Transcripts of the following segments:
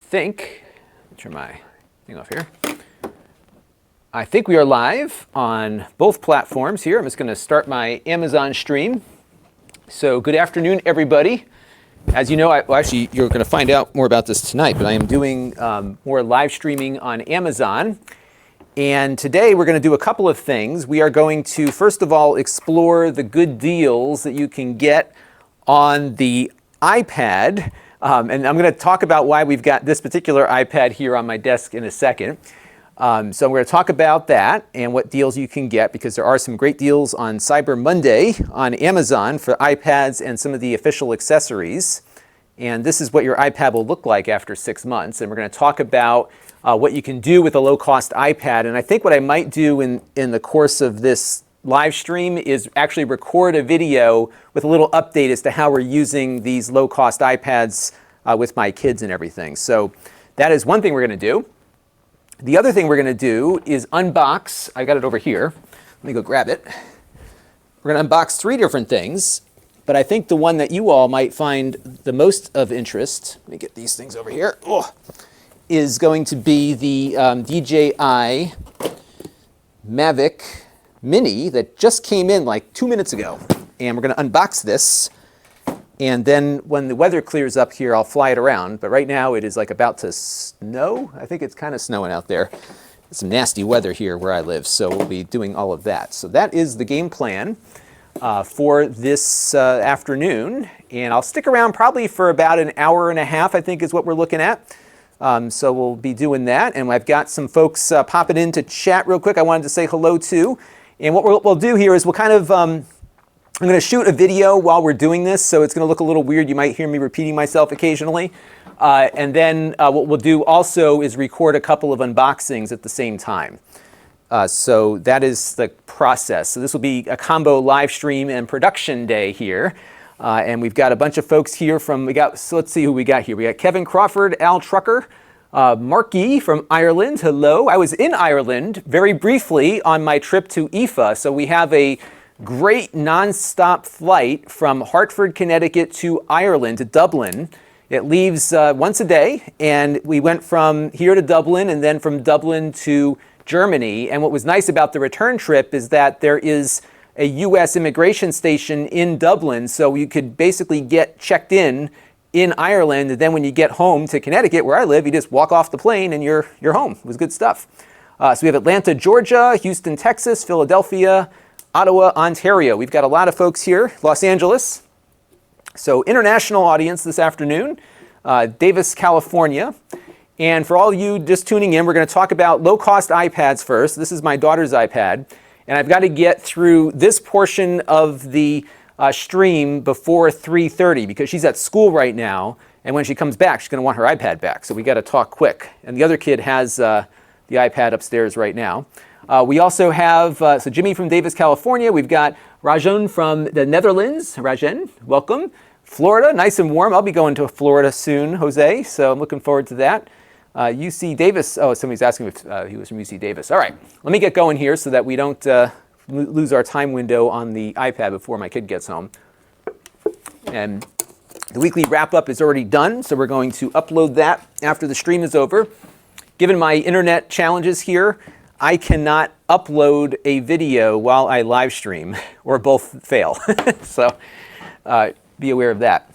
think, turn my thing off here. I think we are live on both platforms here. I'm just going to start my Amazon stream. So good afternoon, everybody. As you know, actually, you're going to find out more about this tonight, but I am doing more live streaming on Amazon. And today we're going to do a couple of things. We are going to, first of all, explore the good deals that you can get on the iPad. And I'm going to talk about why we've got this particular iPad here on my desk in a second. So we're going to talk about that and what deals you can get, because there are some great deals on Cyber Monday on Amazon for iPads and some of the official accessories. And this is what your iPad will look like after 6 months. And we're going to talk about what you can do with a low-cost iPad. And I think what I might do in the course of this live stream is actually record a video with a little update as to how we're using these low-cost iPads with my kids and everything. So that is one thing we're going to do. The other thing we're going to do is unbox. I got it over here. Let me go grab it. We're going to unbox 3 different things, but I think the one that you all might find the most of interest, let me get these things over here, is going to be the DJI Mavic Mini that just came in like 2 minutes ago. And we're going to unbox this. And then when the weather clears up here, I'll fly it around. But right now it is like about to snow. I think it's kind of snowing out there. Some nasty weather here where I live. So we'll be doing all of that. So that is the game plan for this afternoon. And I'll stick around probably for about an hour and a half, I think is what we're looking at. So we'll be doing that. And I've got some folks popping in to chat real quick I wanted to say hello to. And what we'll do here is we'll kind of, I'm going to shoot a video while we're doing this, so it's going to look a little weird. You might hear me repeating myself occasionally. And then what we'll do also is record a couple of unboxings at the same time. So that is the process. So this will be a combo live stream and production day here. And we've got a bunch of folks here from, so let's see who we got here. We got Kevin Crawford, Al Trucker, Marky from Ireland. Hello. I was in Ireland very briefly on my trip to IFA. So we have a great non-stop flight from Hartford, Connecticut to Ireland, to Dublin. It leaves once a day. And we went from here to Dublin and then from Dublin to Germany. And what was nice about the return trip is that there is a U.S. immigration station in Dublin. So you could basically get checked in Ireland, and then when you get home to Connecticut, where I live, you just walk off the plane and you're home. It was good stuff. So we have Atlanta, Georgia, Houston, Texas, Philadelphia, Ottawa, Ontario. We've got a lot of folks here. Los Angeles. So international audience this afternoon. Davis, California. And for all of you just tuning in, we're going to talk about low-cost iPads first. This is my daughter's iPad. And I've got to get through this portion of the stream before 3:30 because she's at school right now, and when she comes back, she's going to want her iPad back. So we got to talk quick. And the other kid has the iPad upstairs right now. We also have so Jimmy from Davis, California. We've got Rajan from the Netherlands. Rajan, welcome. Florida, nice and warm. I'll be going to Florida soon, Jose. So I'm looking forward to that. UC Davis. Oh, somebody's asking if he was from UC Davis. All right, let me get going here so that we don't lose our time window on the iPad before my kid gets home. And the weekly wrap-up is already done, so we're going to upload that after the stream is over. Given my internet challenges here, I cannot upload a video while I live stream, or both fail. So be aware of that.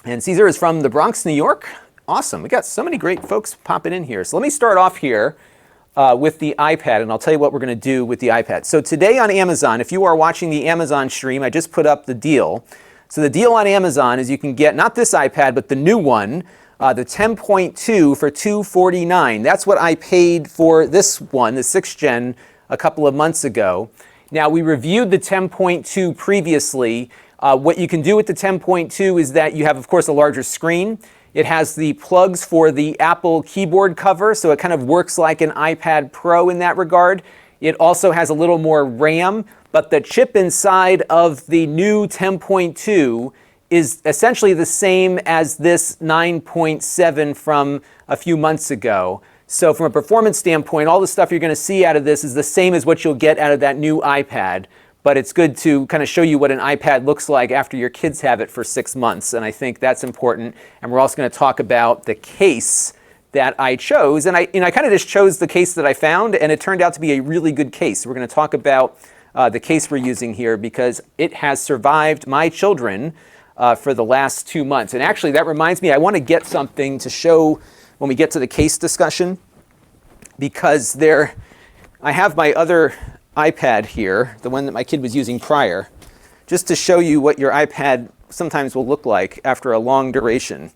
And Caesar is from the Bronx, New York. Awesome. We got so many great folks popping in here. So let me start off here with the iPad, and I'll tell you what we're going to do with the iPad. So today on Amazon, if you are watching the Amazon stream, I just put up the deal. So the deal on Amazon is you can get not this iPad, but the new one, the 10.2 for $249. That's what I paid for this one, the 6th gen, a couple of months ago. Now, we reviewed the 10.2 previously. What you can do with the 10.2 is that you have, of course, a larger screen. It has the plugs for the Apple keyboard cover, so it kind of works like an iPad Pro in that regard. It also has a little more RAM, but the chip inside of the new 10.2 is essentially the same as this 9.7 from a few months ago. So from a performance standpoint, all the stuff you're going to see out of this is the same as what you'll get out of that new iPad. But it's good to kind of show you what an iPad looks like after your kids have it for 6 months. And I think that's important. And we're also going to talk about the case that I chose. And I kind of just chose the case that I found, and it turned out to be a really good case. We're going to talk about the case we're using here because it has survived my children for the last 2 months. And actually, that reminds me, I want to get something to show when we get to the case discussion, because I have my other iPad here, the one that my kid was using prior, just to show you what your iPad sometimes will look like after a long duration.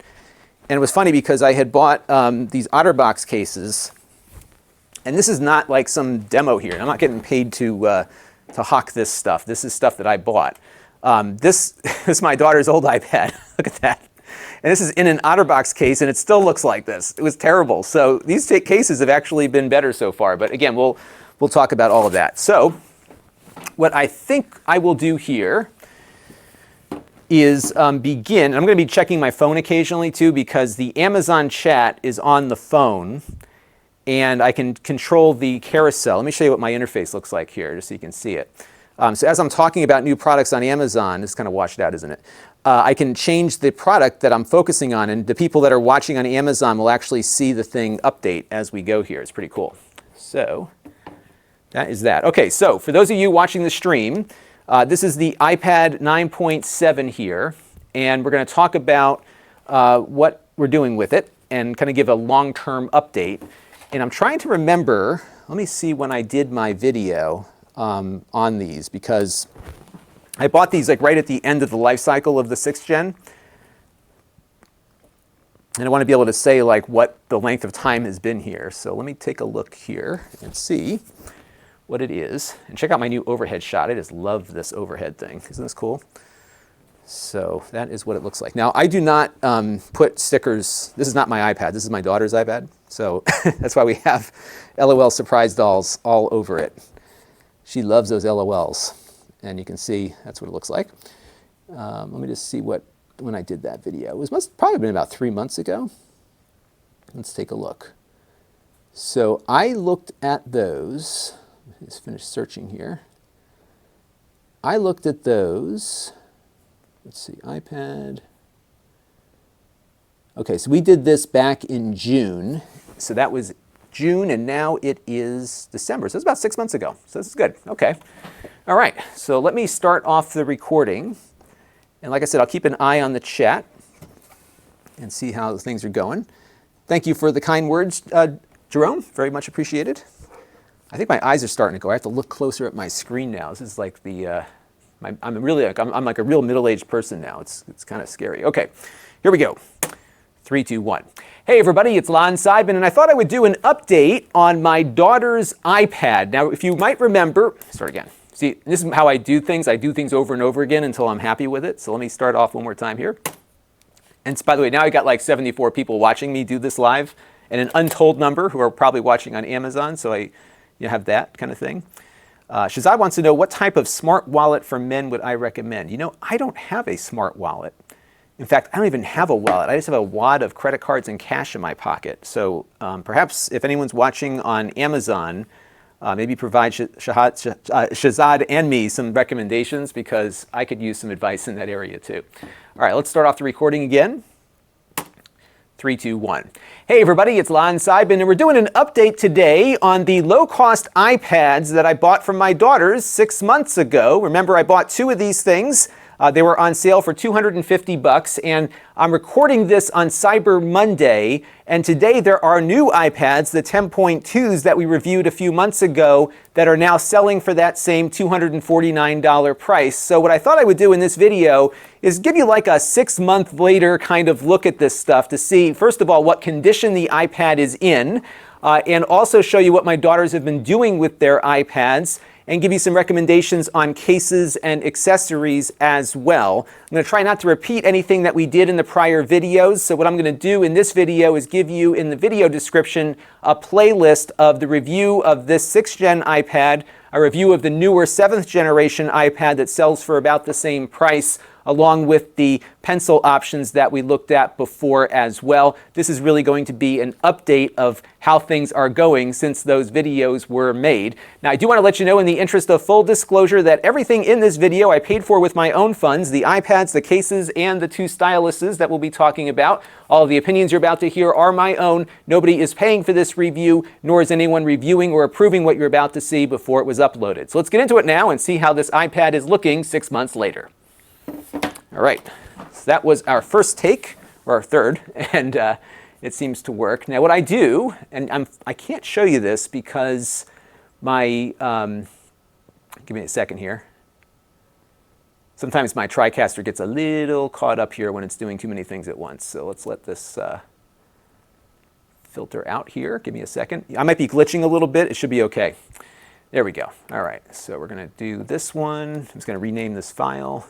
And it was funny because I had bought these OtterBox cases, and this is not like some demo here. I'm not getting paid to hawk this stuff. This is stuff that I bought. This is my daughter's old iPad. Look at that. And this is in an OtterBox case, and it still looks like this. It was terrible. So these cases have actually been better so far. But again, we'll talk about all of that. So what I think I will do here is begin. I'm going to be checking my phone occasionally too, because the Amazon chat is on the phone, and I can control the carousel. Let me show you what my interface looks like here, just so you can see it. So as I'm talking about new products on Amazon, it's kind of washed out, isn't it? I can change the product that I'm focusing on, and the people that are watching on Amazon will actually see the thing update as we go here. It's pretty cool. So that is that. Okay, so for those of you watching the stream, this is the iPad 9.7 here, and we're going to talk about what we're doing with it and kind of give a long-term update. And I'm trying to remember, let me see when I did my video on these, because I bought these like right at the end of the life cycle of the 6th gen. And I want to be able to say like what the length of time has been here. So let me take a look here and see what it is. And check out my new overhead shot. I just love this overhead thing. Isn't this cool? So that is what it looks like. Now, I do not put stickers. This is not my iPad. This is my daughter's iPad. So that's why we have LOL surprise dolls all over it. She loves those LOLs. And you can see that's what it looks like. Let me just see when I did that video. It must probably been about 3 months ago. Let's take a look. So I looked at those. Let me just finish searching here. I looked at those. Let's see, iPad. Okay, so we did this back in June. So that was June, and now it is December. So it's about 6 months ago. So this is good. Okay. All right. So let me start off the recording. And like I said, I'll keep an eye on the chat and see how things are going. Thank you for the kind words, Jerome. Very much appreciated. I think my eyes are starting to go. I have to look closer at my screen now. This is like I'm like a real middle-aged person now. It's kind of scary. Okay, here we go. 3, 2, 1. Hey everybody, it's Lon.TV, and I thought I would do an update on my daughter's iPad. Now, if you might remember, start again. See, this is how I do things. I do things over and over again until I'm happy with it. So let me start off one more time here. And by the way, now I got like 74 people watching me do this live, and an untold number who are probably watching on Amazon. So you have that kind of thing. Shazad wants to know, what type of smart wallet for men would I recommend? You know, I don't have a smart wallet. In fact, I don't even have a wallet. I just have a wad of credit cards and cash in my pocket. So perhaps if anyone's watching on Amazon, maybe provide Shazad and me some recommendations, because I could use some advice in that area too. All right, let's start off the recording again. 3, 2, 1. Hey everybody, it's Lon.TV, and we're doing an update today on the low-cost iPads that I bought from my daughters 6 months ago. Remember, I bought 2 of these things. They were on sale for $250, and I'm recording this on Cyber Monday, and today there are new iPads, the 10.2s that we reviewed a few months ago, that are now selling for that same $249 price. So what I thought I would do in this video is give you like a 6-month later kind of look at this stuff to see, first of all, what condition the iPad is in, and also show you what my daughters have been doing with their iPads, and give you some recommendations on cases and accessories as well. I'm going to try not to repeat anything that we did in the prior videos. So what I'm going to do in this video is give you in the video description a playlist of the review of this 6th gen iPad a review of the newer 7th generation iPad that sells for about the same price, along with the pencil options that we looked at before as well. This is really going to be an update of how things are going since those videos were made. Now, I do want to let you know, in the interest of full disclosure, that everything in this video I paid for with my own funds: the iPads, the cases, and the 2 styluses that we'll be talking about. All of the opinions you're about to hear are my own. Nobody is paying for this review, nor is anyone reviewing or approving what you're about to see before it was uploaded. So let's get into it now and see how this iPad is looking 6 months later. All right, so that was our first take, or our third, and it seems to work. Now what I do, and I can't show you this because my, give me a second here. Sometimes my TriCaster gets a little caught up here when it's doing too many things at once. So let's let this filter out here. Give me a second. I might be glitching a little bit. It should be okay. There we go. All right, so we're going to do this one. I'm just going to rename this file.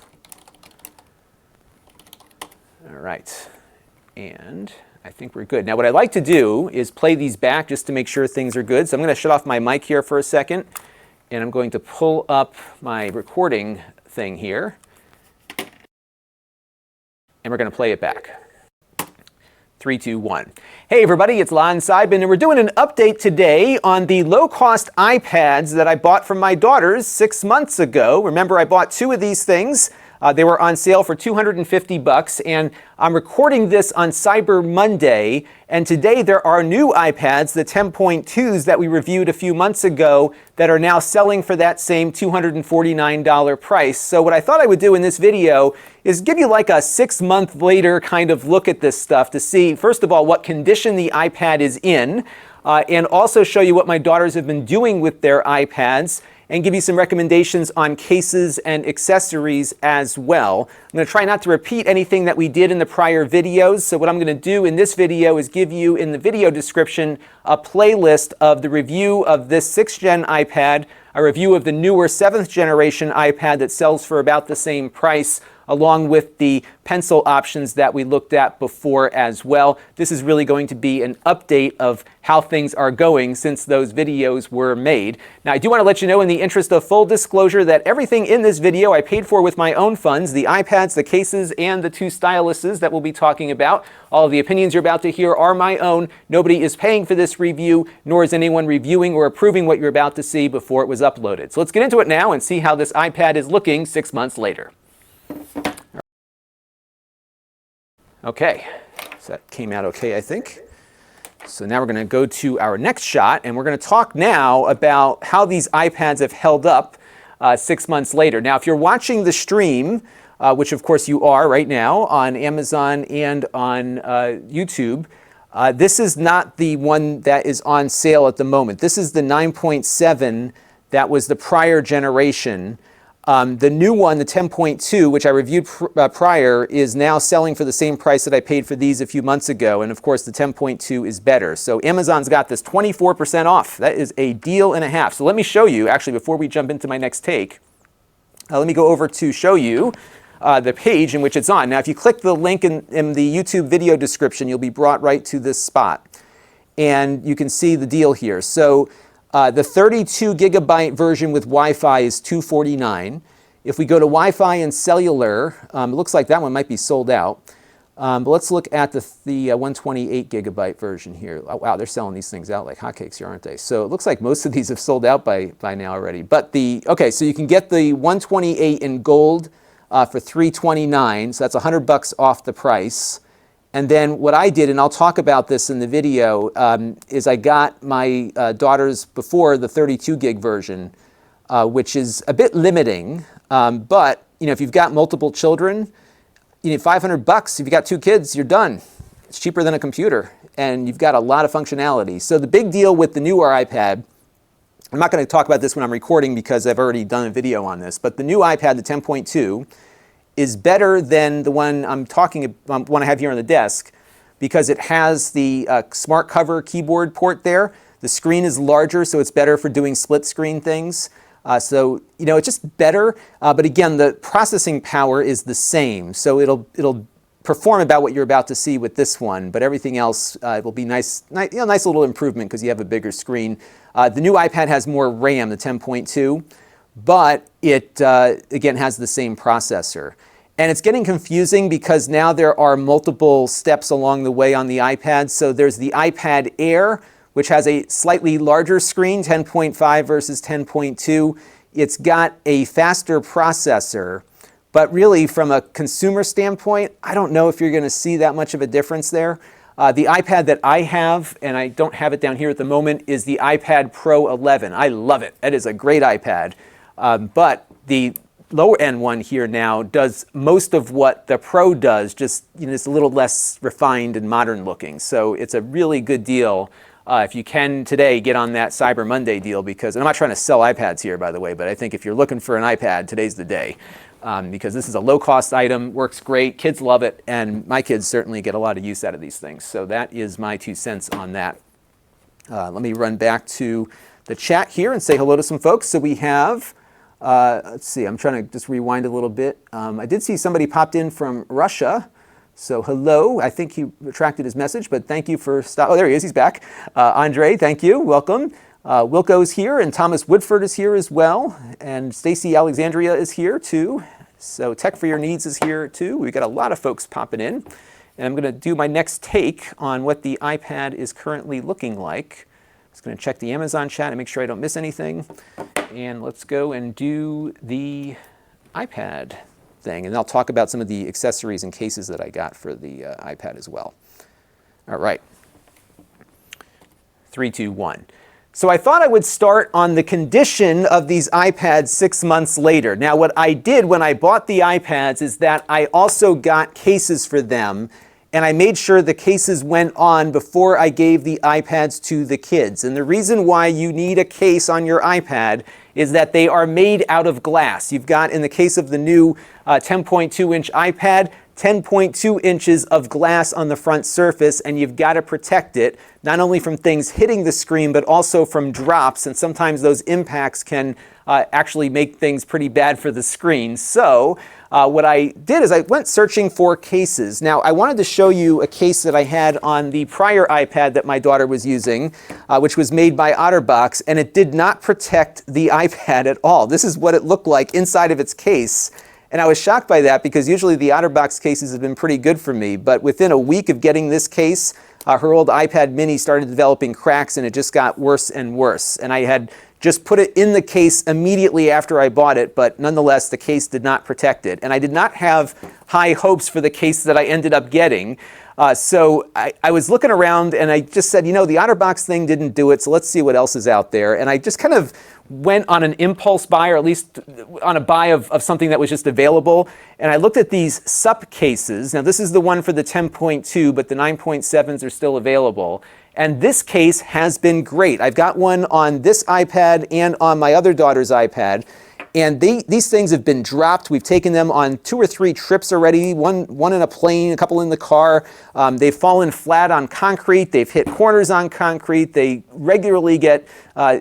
All right, and I think we're good. Now what I'd like to do is play these back just to make sure things are good. So I'm going to shut off my mic here for a second, and I'm going to pull up my recording thing here, and we're going to play it back. 3, 2, 1. Hey everybody, it's Lon.TV, and we're doing an update today on the low-cost iPads that I bought from my daughters 6 months ago. Remember, I bought 2 of these things. They were on sale for $250, and I'm recording this on Cyber Monday, and today there are new iPads, the 10.2s that we reviewed a few months ago, that are now selling for that same $249 price. So what I thought I would do in this video is give you like a 6-month later kind of look at this stuff to see, first of all, what condition the iPad is in, and also show you what my daughters have been doing with their iPads, and give you some recommendations on cases and accessories as well. I'm going to try not to repeat anything that we did in the prior videos, so what I'm going to do in this video is give you, in the video description, a playlist of the review of this 6th gen iPad, a review of the newer 7th generation iPad that sells for about the same price, along with the pencil options that we looked at before as well. This is really going to be an update of how things are going since those videos were made. Now, I do want to let you know, in the interest of full disclosure, that everything in this video I paid for with my own funds: the iPads, the cases, and the 2 styluses that we'll be talking about. All of the opinions you're about to hear are my own. Nobody is paying for this review, nor is anyone reviewing or approving what you're about to see before it was uploaded. So let's get into it now and see how this iPad is looking 6 months later. Okay, so that came out okay, I think. So now we're going to go to our next shot, and we're going to talk now about how these iPads have held up 6 months later. Now, if you're watching the stream, which of course you are right now on Amazon and on YouTube, this is not the one that is on sale at the moment. This is the 9.7 that was the prior generation. The new one, the 10.2, which I reviewed prior, is now selling for the same price that I paid for these a few months ago. And of course, the 10.2 is better. So Amazon's got this 24% off. That is a deal and a half. So let me show you, actually, before we jump into my next take, let me go over to show you the page in which it's on. Now, if you click the link in the YouTube video description, you'll be brought right to this spot. And you can see the deal here. So the 32 gigabyte version with Wi-Fi is $249. If we go to Wi-Fi and cellular, it looks like that one might be sold out. But let's look at the 128 gigabyte version here. Oh, wow, they're selling these things out like hotcakes here, aren't they? So it looks like most of these have sold out by now already. But okay, so you can get the 128 in gold for $329. So that's $100 off the price. And then what I did, and I'll talk about this in the video, is I got my daughters before the 32 gig version, which is a bit limiting. But if you've got multiple children, you need $500. If you got 2 kids, you're done. It's cheaper than a computer, and you've got a lot of functionality. So the big deal with the newer iPad, I'm not going to talk about this when I'm recording because I've already done a video on this, but the new iPad, the 10.2, is better than the one one I have here on the desk, because it has the smart cover keyboard port there. The screen is larger, so it's better for doing split screen things. So it's just better. But again, the processing power is the same, so it'll perform about what you're about to see with this one, but everything else will be nice little improvement because you have a bigger screen. The new iPad has more RAM, the 10.2, but it, again, has the same processor. And it's getting confusing because now there are multiple steps along the way on the iPad. So there's the iPad Air, which has a slightly larger screen, 10.5 versus 10.2. It's got a faster processor, but really from a consumer standpoint, I don't know if you're going to see that much of a difference there. The iPad that I have, and I don't have it down here at the moment, is the iPad Pro 11. I love it. It is a great iPad. But the lower end one here now does most of what the Pro does, just it's a little less refined and modern looking. So it's a really good deal. If you can today, get on that Cyber Monday deal because, and I'm not trying to sell iPads here, by the way, but I think if you're looking for an iPad, today's the day. Because this is a low-cost item, works great, kids love it, and my kids certainly get a lot of use out of these things. So that is my 2 cents on that. Let me run back to the chat here and say hello to some folks. So we have, let's see, I'm trying to just rewind a little bit. I did see somebody popped in from Russia. So hello, I think he retracted his message, but thank you for stopping. Oh, there he is, he's back. Andre, thank you, welcome. Wilco's here, and Thomas Woodford is here as well, and Stacy Alexandria is here too. So Tech for Your Needs is here too. We've got a lot of folks popping in, and I'm going to do my next take on what the iPad is currently looking like. I'm just going to check the Amazon chat and make sure I don't miss anything, and let's go and do the iPad thing, and I'll talk about some of the accessories and cases that I got for the iPad as well. All right, 3, 2, 1. So I thought I would start on the condition of these iPads 6 months later. Now what I did when I bought the iPads is that I also got cases for them, and I made sure the cases went on before I gave the iPads to the kids. And the reason why you need a case on your iPad is that they are made out of glass. You've got, in the case of the new 10.2-inch iPad, 10.2 inches of glass on the front surface, and you've got to protect it not only from things hitting the screen but also from drops, and sometimes those impacts can actually make things pretty bad for the screen. So what I did is I went searching for cases. Now I wanted to show you a case that I had on the prior iPad that my daughter was using, which was made by OtterBox, and it did not protect the iPad at all. This is what it looked like inside of its case. And I was shocked by that because usually the OtterBox cases have been pretty good for me, but within a week of getting this case, her old iPad mini started developing cracks and it just got worse and worse. And I had just put it in the case immediately after I bought it, but nonetheless the case did not protect it. And I did not have high hopes for the case that I ended up getting. So I was looking around and I just said, the OtterBox thing didn't do it, so let's see what else is out there. And I just kind of went on an impulse buy, or at least on a buy of something that was just available. And I looked at these SUP cases. Now this is the one for the 10.2, but the 9.7s are still available. And this case has been great. I've got one on this iPad and on my other daughter's iPad. And these things have been dropped. We've taken them on 2 or 3 trips already, one in a plane, a couple in the car. They've fallen flat on concrete. They've hit corners on concrete. They regularly get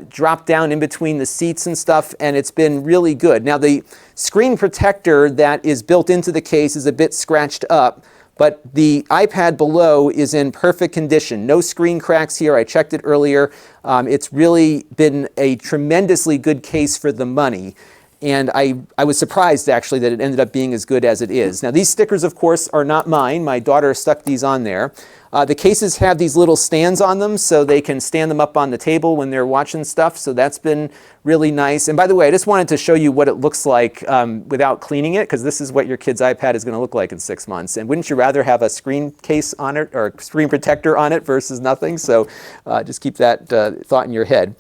dropped down in between the seats and stuff, and it's been really good. Now, the screen protector that is built into the case is a bit scratched up, but the iPad below is in perfect condition. No screen cracks here. I checked it earlier. It's really been a tremendously good case for the money. And I was surprised, actually, that it ended up being as good as it is. Now, these stickers, of course, are not mine. My daughter stuck these on there. The cases have these little stands on them, so they can stand them up on the table when they're watching stuff. So that's been really nice. And by the way, I just wanted to show you what it looks like without cleaning it, because this is what your kid's iPad is going to look like in 6 months. And wouldn't you rather have a screen case on it or a screen protector on it versus nothing? So just keep that thought in your head.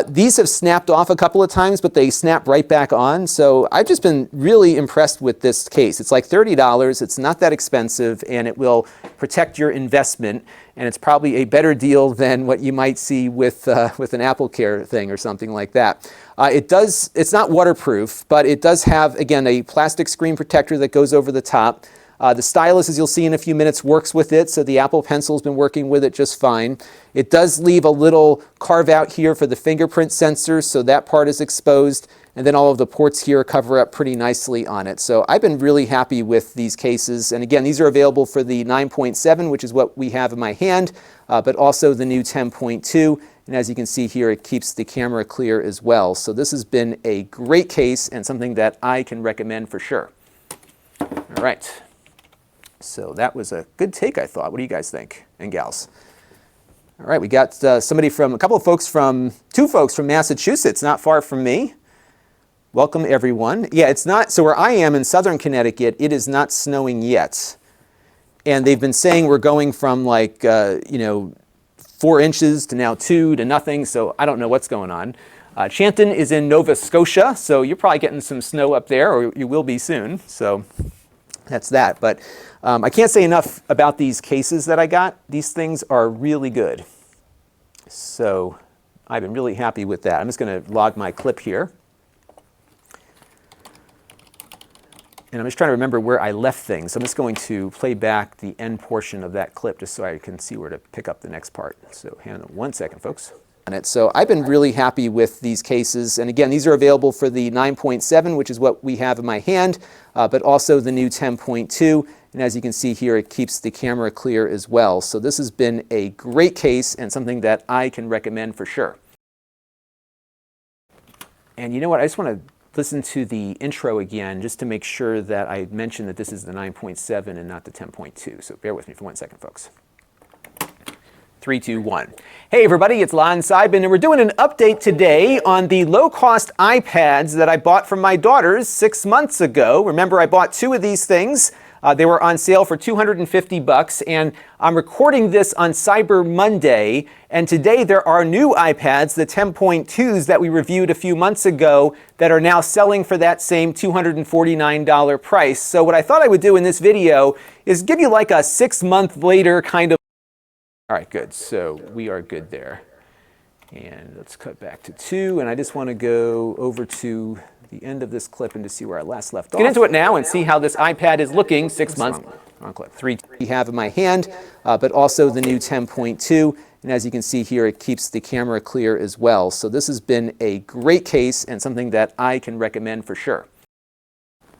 These have snapped off a couple of times, but they snap right back on. So I've just been really impressed with this case. It's like $30. It's not that expensive, and it will protect your investment. And it's probably a better deal than what you might see with an Apple Care thing or something like that. It's not waterproof, but it does have, again, a plastic screen protector that goes over the top. The stylus, as you'll see in a few minutes, works with it, so the Apple Pencil's been working with it just fine. It does leave a little carve out here for the fingerprint sensor, so that part is exposed. and then all of the ports here cover up pretty nicely on it. So I've been really happy with these cases. And again, these are available for the 9.7, which is what we have in my hand, but also the new 10.2. And as you can see here, it keeps the camera clear as well. So this has been a great case and something that I can recommend for sure. All right. So that was a good take, I thought. What do you guys think, and gals? All right, we got two folks from Massachusetts, not far from me. Welcome, everyone. Yeah, it's not, so where I am in southern Connecticut, it is not snowing yet. And they've been saying we're going from 4 inches to now 2 to nothing, so I don't know what's going on. Chanton is in Nova Scotia, so you're probably getting some snow up there, or you will be soon, so that's that. But I can't say enough about these cases that I got. These things are really good. So I've been really happy with that. I'm just going to log my clip here. And I'm just trying to remember where I left things. I'm just going to play back the end portion of that clip just so I can see where to pick up the next part. So hang on 1 second, folks. So I've been really happy with these cases. And again, these are available for the 9.7, which is what we have in my hand, but also the new 10.2. And as you can see here, it keeps the camera clear as well. So this has been a great case and something that I can recommend for sure. And you know what? I just want to listen to the intro again just to make sure that I mention that this is the 9.7 and not the 10.2. So bear with me for 1 second, folks. 3, 2, 1. Hey everybody, it's Lon.TV, and we're doing an update today on the low-cost iPads that I bought from my daughters 6 months ago. Remember, I bought 2 of these things. They were on sale for $250, and I'm recording this on Cyber Monday, and today there are new iPads, the 10.2s that we reviewed a few months ago, that are now selling for that same $249 price. So what I thought I would do in this video is give you like a 6-month later kind of. All right, good. So we are good there. And let's cut back to 2, and I just want to go over to the end of this clip and to see where I last left off. Get into it now and see how this iPad is looking 6 months. Wrong clip. 3 we have in my hand, but also the new 10.2. And as you can see here, it keeps the camera clear as well. So this has been a great case and something that I can recommend for sure.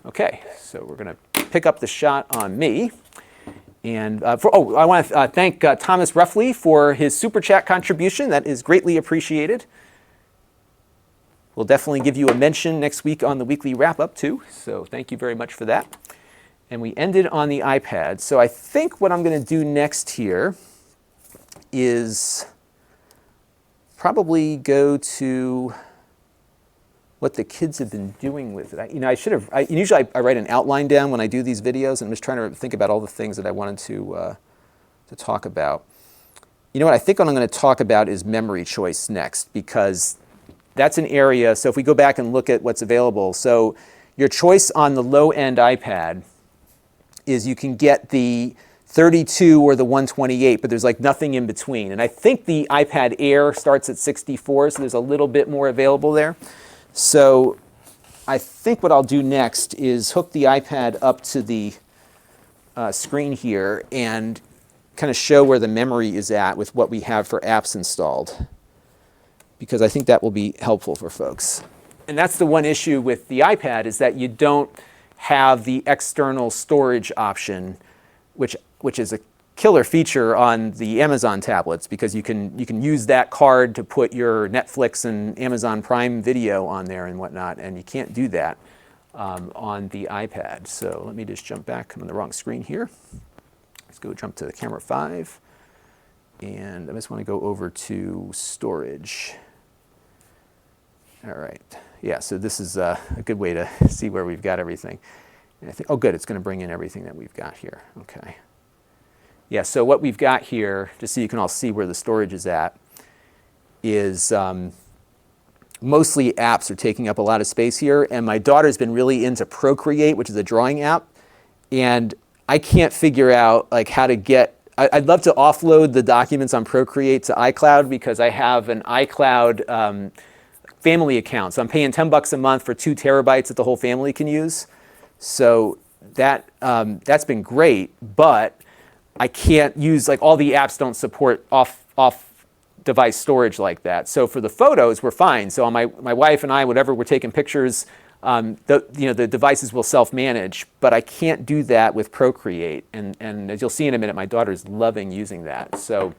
Okay, so we're going to pick up the shot on me. And I want to thank Thomas Ruffley for his Super Chat contribution. That is greatly appreciated. We'll definitely give you a mention next week on the weekly wrap-up too. So thank you very much for that. And we ended on the iPad. So I think what I'm going to do next here is probably go to what the kids have been doing with it. Usually I write an outline down when I do these videos, and I'm just trying to think about all the things that I wanted to talk about. You know what I think what I'm going to talk about is memory choice next, because that's an area. So if we go back and look at what's available, so your choice on the low-end iPad is you can get the 32 or the 128, but there's like nothing in between. And I think the iPad Air starts at 64, so there's a little bit more available there. So I think what I'll do next is hook the iPad up to the screen here and kind of show where the memory is at with what we have for apps installed, because I think that will be helpful for folks. And that's the one issue with the iPad, is that you don't have the external storage option, which is a killer feature on the Amazon tablets, because you can use that card to put your Netflix and Amazon Prime Video on there and whatnot, and you can't do that on the iPad. So let me just jump back. I'm on the wrong screen here. Let's go jump to the camera 5, and I just want to go over to storage. All right. Yeah, so this is a good way to see where we've got everything. And I think, oh good, it's going to bring in everything that we've got here. Okay. Yeah, so what we've got here, just so you can all see where the storage is at, is mostly apps are taking up a lot of space here. And my daughter's been really into Procreate, which is a drawing app. And I can't figure out how to get, I'd love to offload the documents on Procreate to iCloud, because I have an iCloud family account. So I'm paying $10 a month for 2 terabytes that the whole family can use. So that's been great, but I can't use, all the apps don't support device storage like that. So for the photos, we're fine. So on my wife and I, whatever we're taking pictures, the devices will self-manage, but I can't do that with Procreate. And as you'll see in a minute, my daughter's loving using that. So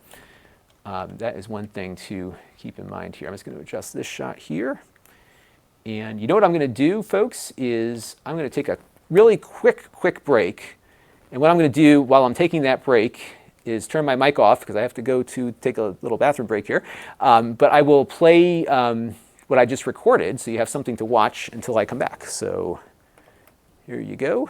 that is one thing to keep in mind here. I'm just going to adjust this shot here. And you know what I'm going to do, folks, is I'm going to take a really quick break. And what I'm going to do while I'm taking that break is turn my mic off because I have to go to take a little bathroom break here. But I will play what I just recorded so you have something to watch until I come back. So here you go.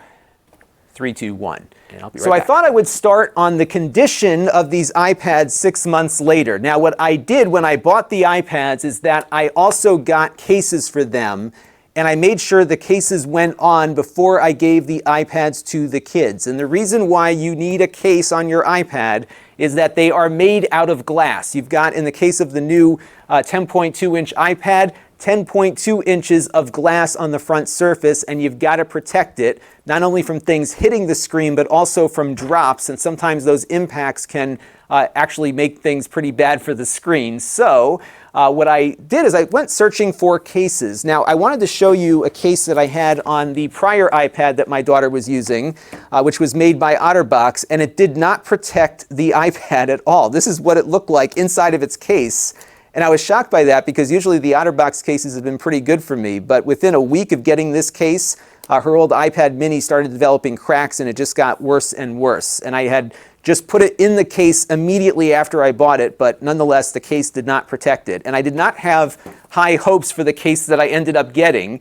3, 2, 1. And I'll be right back. I thought I would start on the condition of these iPads 6 months later. Now, what I did when I bought the iPads is that I also got cases for them, and I made sure the cases went on before I gave the iPads to the kids. And the reason why you need a case on your iPad is that they are made out of glass. You've got, in the case of the new 10.2-inch iPad, 10.2 inches of glass on the front surface, and you've got to protect it not only from things hitting the screen, but also from drops, and sometimes those impacts can actually make things pretty bad for the screen. So what I did is I went searching for cases. Now, I wanted to show you a case that I had on the prior iPad that my daughter was using, which was made by OtterBox, and it did not protect the iPad at all. This is what it looked like inside of its case. And I was shocked by that because usually the OtterBox cases have been pretty good for me. But within a week of getting this case, her old iPad mini started developing cracks, and it just got worse and worse. And I had just put it in the case immediately after I bought it, but nonetheless, the case did not protect it. And I did not have high hopes for the case that I ended up getting.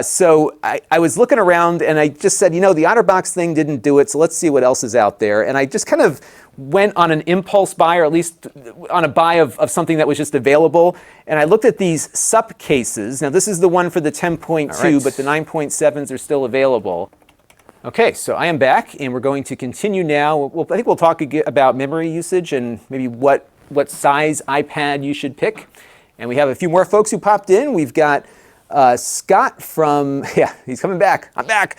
So I was looking around, and I just said, you know, the OtterBox thing didn't do it, so let's see what else is out there. And I just kind of went on an impulse buy, or at least on a buy of something that was just available. And I looked at these SUP cases. Now, this is the one for the 10.2, right, but the 9.7s are still available. Okay, so I am back, and we're going to continue now. I think we'll talk about memory usage and maybe what size iPad you should pick. And we have a few more folks who popped in. We've got Scott from, yeah, he's coming back. I'm back.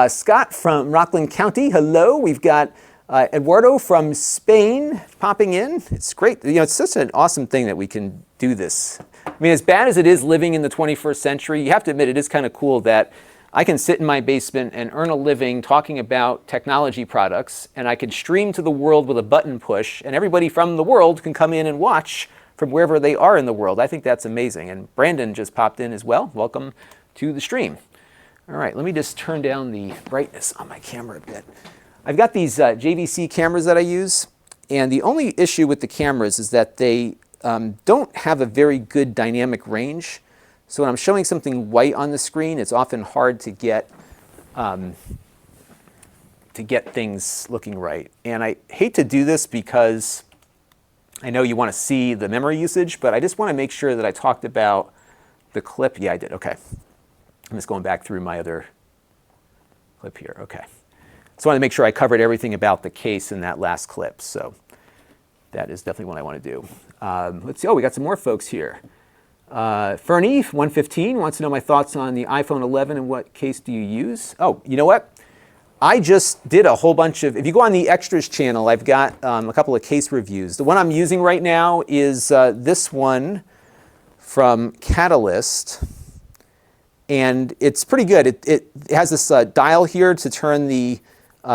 Scott from Rockland County, hello. We've got Eduardo from Spain popping in. It's great. You know, it's such an awesome thing that we can do this. I mean, as bad as it is living in the 21st century, you have to admit it is kind of cool that I can sit in my basement and earn a living talking about technology products, and I can stream to the world with a button push, and everybody from the world can come in and watch from wherever they are in the world. I think that's amazing. And Brandon just popped in as well. Welcome to the stream. All right, let me just turn down the brightness on my camera a bit. I've got these JVC cameras that I use, and the only issue with the cameras is that they don't have a very good dynamic range. So when I'm showing something white on the screen, it's often hard to get things looking right. And I hate to do this because I know you want to see the memory usage, but I just want to make sure that I talked about the clip. Yeah, I did. Okay. I'm just going back through my other clip here. Okay. Just want to make sure I covered everything about the case in that last clip. So that is definitely what I want to do. Let's see. Oh, we got some more folks here. Fernie, 115, wants to know my thoughts on the iPhone 11 and what case do you use? Oh, you know what? I just did a whole bunch of, if you go on the Extras channel, I've got a couple of case reviews. The one I'm using right now is this one from Catalyst, and it's pretty good. It has this dial here to turn the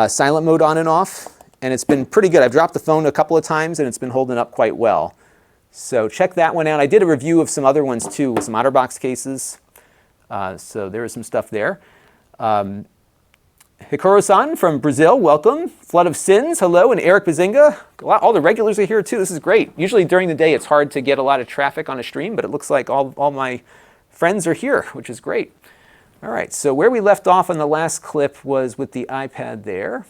silent mode on and off, and it's been pretty good. I've dropped the phone a couple of times, and it's been holding up quite well. So check that one out. I did a review of some other ones too, with some OtterBox cases. So there is some stuff there. Hikaru-san from Brazil, welcome. Flood of Sins, hello. And Eric Bazinga, all the regulars are here too. This is great. Usually during the day it's hard to get a lot of traffic on a stream, but it looks like all my friends are here, which is great. All right, so where we left off on the last clip was with the iPad there.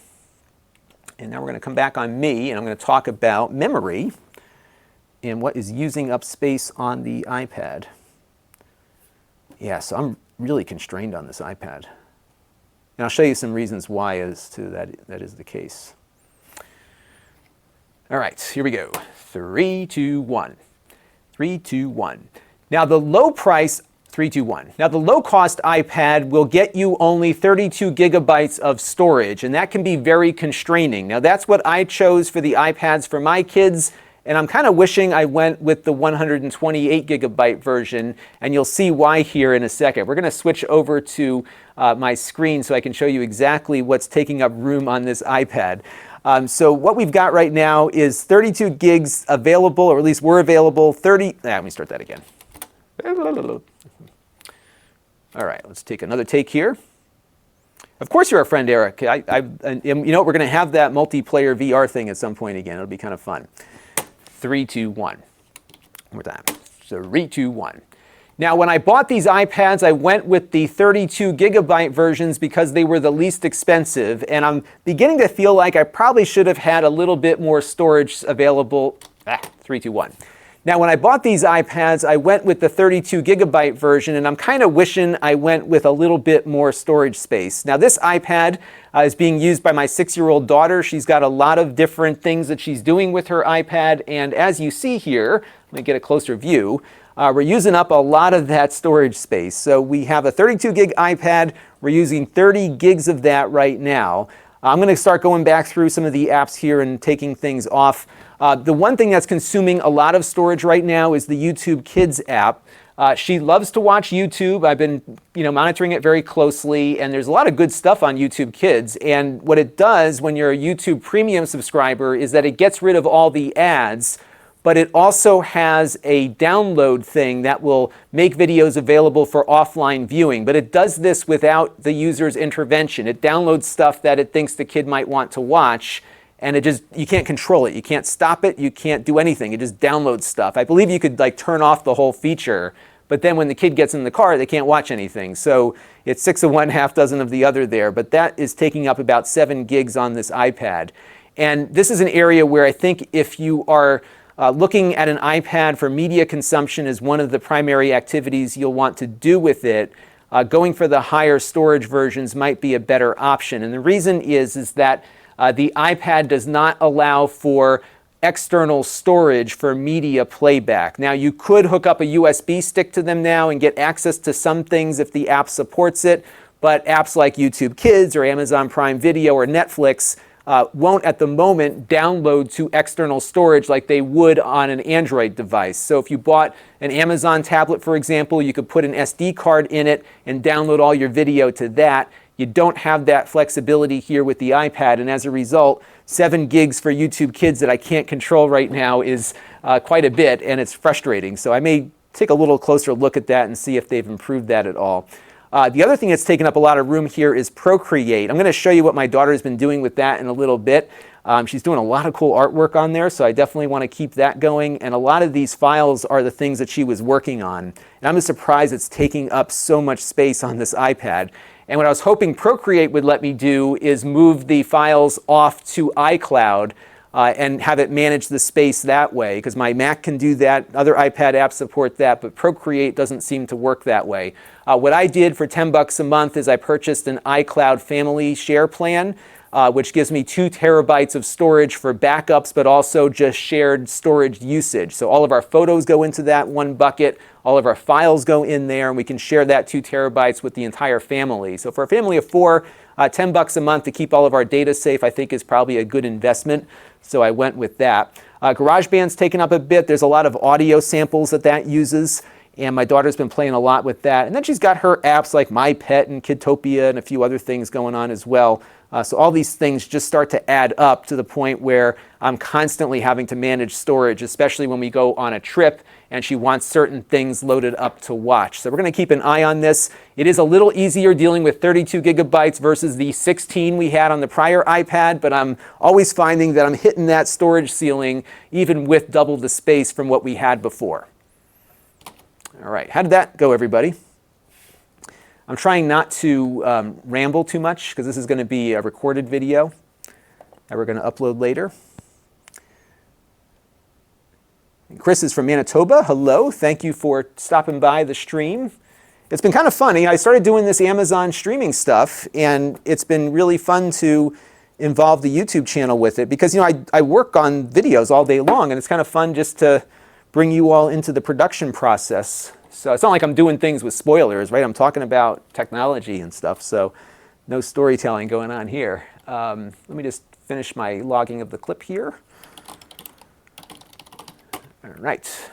And now we're going to come back on me, and I'm going to talk about memory and what is using up space on the iPad. Yeah, so I'm really constrained on this iPad. And I'll show you some reasons why as to that is the case. All right, here we go. 3, 2, 1. 3, 2, 1. Now the low price, 3, 2, 1. Now the low-cost iPad will get you only 32 gigabytes of storage, and that can be very constraining. Now that's what I chose for the iPads for my kids, And I'm kind of wishing I went with the 128 gigabyte version, and you'll see why here in a second. We're going to switch over to my screen so I can show you exactly what's taking up room on this iPad. So what we've got right now is 32 gigs available, or at least were available. Let me start that again. All right, let's take another take here. Of course you're our friend, Eric. You know, we're going to have that multiplayer VR thing at some point again. It'll be kind of fun. 3, 2, 1. One more time. 3, 2, 1. Now, when I bought these iPads, I went with the 32 gigabyte versions because they were the least expensive, and I'm beginning to feel like I probably should have had a little bit more storage available. 3, 2, 1. Now, when I bought these iPads, I went with the 32 gigabyte version, and I'm kind of wishing I went with a little bit more storage space. Now, this iPad is being used by my 6-year-old daughter. She's got a lot of different things that she's doing with her iPad, and as you see here, let me get a closer view, we're using up a lot of that storage space. So we have a 32 gig iPad. We're using 30 gigs of that right now. I'm going to start going back through some of the apps here and taking things off. The one thing that's consuming a lot of storage right now is the YouTube Kids app. She loves to watch YouTube. I've been, monitoring it very closely, and there's a lot of good stuff on YouTube Kids. And what it does when you're a YouTube Premium subscriber is that it gets rid of all the ads, but it also has a download thing that will make videos available for offline viewing. But it does this without the user's intervention. It downloads stuff that it thinks the kid might want to watch, and you can't control it. You can't stop it. You can't do anything. It just downloads stuff. I believe you could turn off the whole feature, but then when the kid gets in the car, they can't watch anything. So it's 6 of one, half dozen of the other there. But that is taking up about 7 gigs on this iPad. And this is an area where I think if you are looking at an iPad for media consumption as one of the primary activities you'll want to do with it, going for the higher storage versions might be a better option. And the reason is that the iPad does not allow for external storage for media playback. Now, you could hook up a USB stick to them now and get access to some things if the app supports it, but apps like YouTube Kids or Amazon Prime Video or Netflix won't at the moment download to external storage like they would on an Android device. So if you bought an Amazon tablet, for example, you could put an SD card in it and download all your video to that. You don't have that flexibility here with the iPad, and as a result, 7 gigs for YouTube Kids that I can't control right now is quite a bit, and it's frustrating. So I may take a little closer look at that and see if they've improved that at all. The other thing that's taken up a lot of room here is Procreate. I'm going to show you what my daughter's been doing with that in a little bit. She's doing a lot of cool artwork on there, so I definitely want to keep that going. And a lot of these files are the things that she was working on. And I'm just surprised it's taking up so much space on this iPad. And what I was hoping Procreate would let me do is move the files off to iCloud and have it manage the space that way, because my Mac can do that. Other iPad apps support that, but Procreate doesn't seem to work that way. What I did for $10 a month is I purchased an iCloud family share plan, which gives me 2 terabytes of storage for backups, but also just shared storage usage. So all of our photos go into that one bucket, all of our files go in there, and we can share that 2 terabytes with the entire family. So for a family of 4, $10 a month to keep all of our data safe, I think is probably a good investment. So I went with that. GarageBand's taken up a bit. There's a lot of audio samples that uses, and my daughter's been playing a lot with that. And then she's got her apps like My Pet and Kidtopia and a few other things going on as well. So all these things just start to add up to the point where I'm constantly having to manage storage, especially when we go on a trip and she wants certain things loaded up to watch. So we're going to keep an eye on this. It is a little easier dealing with 32 gigabytes versus the 16 we had on the prior iPad, but I'm always finding that I'm hitting that storage ceiling even with double the space from what we had before. All right, how did that go, everybody? I'm trying not to ramble too much because this is going to be a recorded video that we're going to upload later. Chris is from Manitoba. Hello. Thank you for stopping by the stream. It's been kind of funny. I started doing this Amazon streaming stuff, and it's been really fun to involve the YouTube channel with it because, I work on videos all day long, and it's kind of fun just to bring you all into the production process. So it's not like I'm doing things with spoilers, right? I'm talking about technology and stuff, so no storytelling going on here. Let me just finish my logging of the clip here. All right.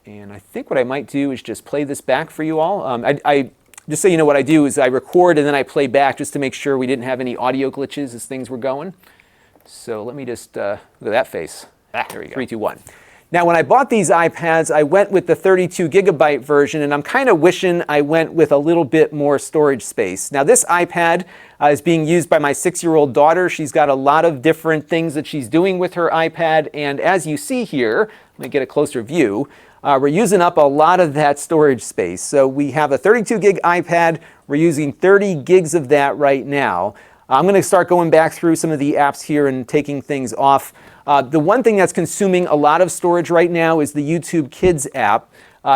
And I think what I might do is just play this back for you all. Just so you know, what I do is I record and then I play back just to make sure we didn't have any audio glitches as things were going. So let me just, look at that face. There we go. 3, 2, 1. Now, when I bought these iPads, I went with the 32 gigabyte version, and I'm kind of wishing I went with a little bit more storage space. Now, this iPad is being used by my 6-year-old daughter. She's got a lot of different things that she's doing with her iPad, and as you see here, let me get a closer view, we're using up a lot of that storage space. So we have a 32 gig iPad. We're using 30 gigs of that right now. I'm going to start going back through some of the apps here and taking things off. The one thing that's consuming a lot of storage right now is the YouTube Kids app.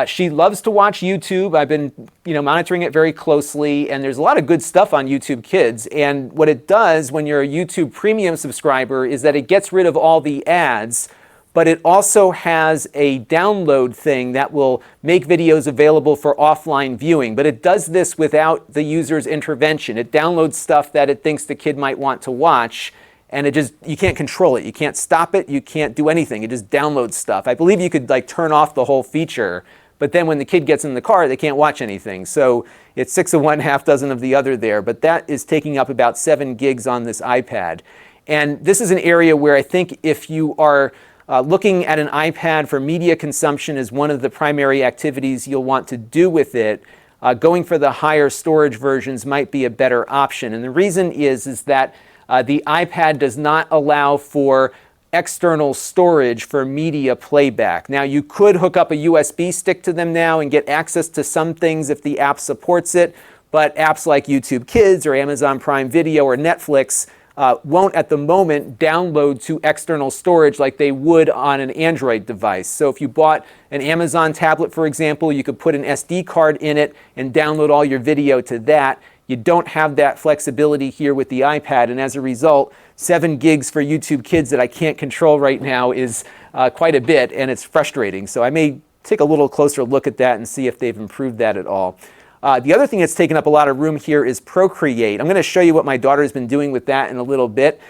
She loves to watch YouTube. I've been, monitoring it very closely, and there's a lot of good stuff on YouTube Kids. And what it does when you're a YouTube Premium subscriber is that it gets rid of all the ads, but it also has a download thing that will make videos available for offline viewing. But it does this without the user's intervention. It downloads stuff that it thinks the kid might want to watch, and you can't control it. You can't stop it. You can't do anything. It just downloads stuff. I believe you could turn off the whole feature, but then when the kid gets in the car, they can't watch anything. So it's 6 of one, half dozen of the other there. But that is taking up about 7 gigs on this iPad. And this is an area where I think if you are looking at an iPad for media consumption as one of the primary activities you'll want to do with it, going for the higher storage versions might be a better option. And the reason is that the iPad does not allow for external storage for media playback. Now, you could hook up a USB stick to them now and get access to some things if the app supports it, but apps like YouTube Kids or Amazon Prime Video or Netflix won't at the moment download to external storage like they would on an Android device. So if you bought an Amazon tablet, for example, you could put an SD card in it and download all your video to that. You don't have that flexibility here with the iPad, and as a result, 7 gigs for YouTube Kids that I can't control right now is quite a bit, and it's frustrating. So I may take a little closer look at that and see if they've improved that at all. The other thing that's taken up a lot of room here is Procreate. I'm going to show you what my daughter's been doing with that in a little bit.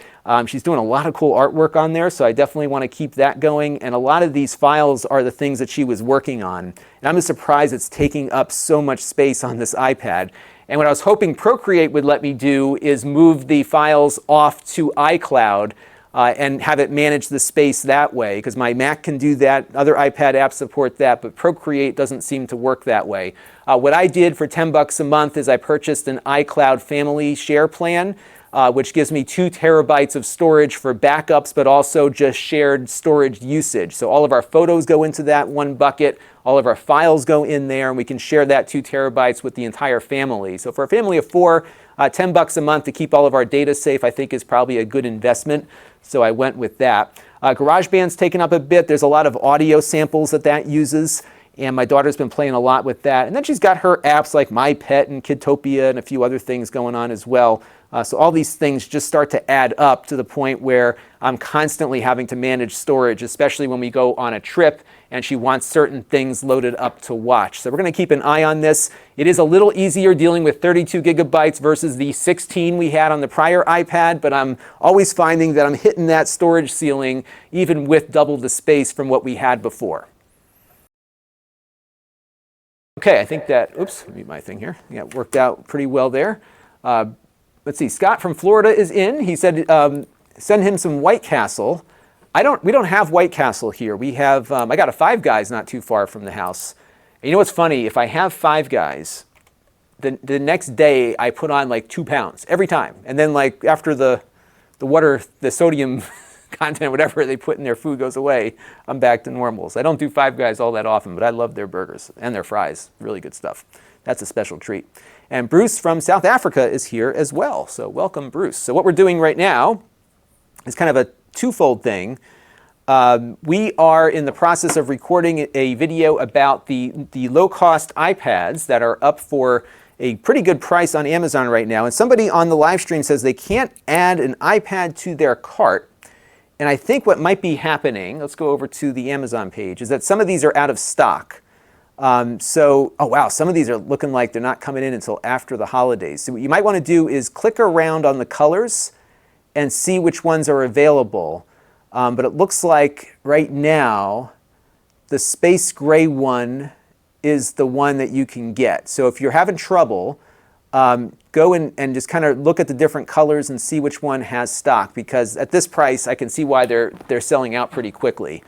She's doing a lot of cool artwork on there, so I definitely want to keep that going. And a lot of these files are the things that she was working on. And I'm just surprised it's taking up so much space on this iPad. And what I was hoping Procreate would let me do is move the files off to iCloud and have it manage the space that way, because my Mac can do that. Other iPad apps support that, but Procreate doesn't seem to work that way. What I did for $10 a month is I purchased an iCloud family share plan, which gives me 2 terabytes of storage for backups, but also just shared storage usage. So all of our photos go into that one bucket, all of our files go in there, and we can share that 2 terabytes with the entire family. So for a family of 4, $10 a month to keep all of our data safe, I think is probably a good investment. So I went with that. GarageBand's taken up a bit. There's a lot of audio samples that uses, and my daughter's been playing a lot with that. And then she's got her apps like My Pet and Kidtopia and a few other things going on as well. So all these things just start to add up to the point where I'm constantly having to manage storage, especially when we go on a trip and she wants certain things loaded up to watch. So we're going to keep an eye on this. It is a little easier dealing with 32 gigabytes versus the 16 we had on the prior iPad, but I'm always finding that I'm hitting that storage ceiling even with double the space from what we had before. Okay, I think that, oops, mute my thing here. Yeah, it worked out pretty well there. Let's see, Scott from Florida is in. He said, send him some White Castle. We don't have White Castle here. We have, I got a Five Guys not too far from the house. And you know what's funny? If I have Five Guys, the next day I put on like 2 pounds every time. And then like after the water, the sodium content, whatever they put in their food goes away, I'm back to normal. So I don't do Five Guys all that often, but I love their burgers and their fries. Really good stuff. That's a special treat. And Bruce from South Africa is here as well. So welcome, Bruce. So what we're doing right now is kind of a twofold thing. We are in the process of recording a video about the low-cost iPads that are up for a pretty good price on Amazon right now. And somebody on the live stream says they can't add an iPad to their cart. And I think what might be happening, let's go over to the Amazon page, is that some of these are out of stock. Oh wow, some of these are looking like they're not coming in until after the holidays. So what you might want to do is click around on the colors and see which ones are available. But it looks like right now the space gray one is the one that you can get. So if you're having trouble, go and just kind of look at the different colors and see which one has stock, because at this price I can see why they're selling out pretty quickly.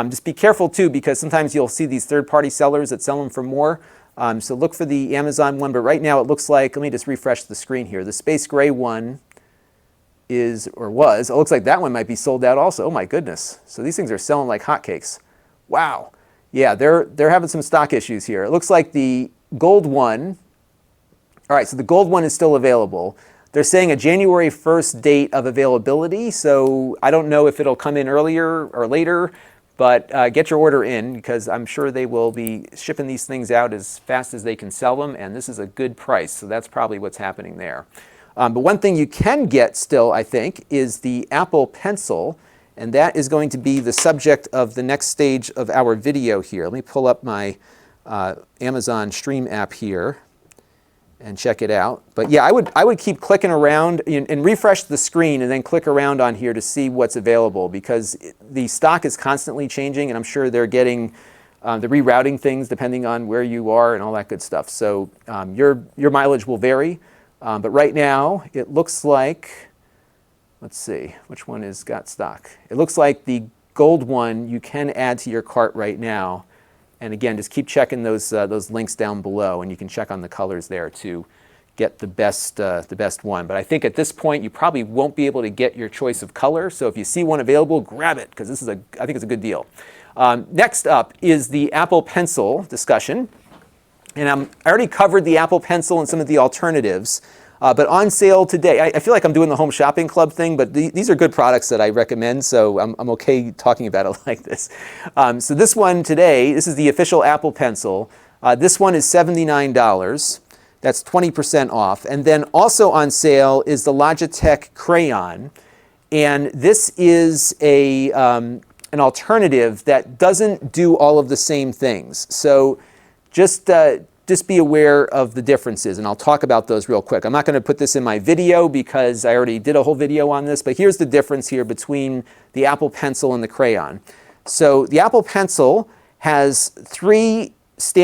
Just be careful too, because sometimes you'll see these third-party sellers that sell them for more. So look for the Amazon one, but right now it looks like, let me just refresh the screen here. The space gray one is, or was, it looks like that one might be sold out also. Oh my goodness. So these things are selling like hotcakes. Wow. Yeah, they're having some stock issues here. It looks like the gold one, all right, so the gold one is still available. They're saying a January 1st date of availability, so I don't know if it'll come in earlier or later, but get your order in, because I'm sure they will be shipping these things out as fast as they can sell them, and this is a good price, so that's probably what's happening there. But one thing you can get still, I think, is the Apple Pencil, and that is going to be the subject of the next stage of our video here. Let me pull up my Amazon Stream app here and check it out. But yeah, I would keep clicking around and refresh the screen and then click around on here to see what's available, because the stock is constantly changing, and I'm sure they're getting the rerouting things depending on where you are and all that good stuff. So your mileage will vary, but right now it looks like, let's see, which one has got stock? It looks like the gold one you can add to your cart right now. And again, just keep checking those links down below, and you can check on the colors there to get the best one. But I think at this point you probably won't be able to get your choice of color. So if you see one available, grab it, because I think it's a good deal. Next up is the Apple Pencil discussion, and I already covered the Apple Pencil and some of the alternatives. But on sale today, I feel like I'm doing the home shopping club thing, but these are good products that I recommend, so I'm okay talking about it like this. So this one today, this is the official Apple Pencil. This one is $79. That's 20% off. And then also on sale is the Logitech Crayon. And this is an alternative that doesn't do all of the same things. So just be aware of the differences, and I'll talk about those real quick. I'm not going to put this in my video because I already did a whole video on this, but here's the difference here between the Apple Pencil and the Crayon. So the Apple Pencil has three features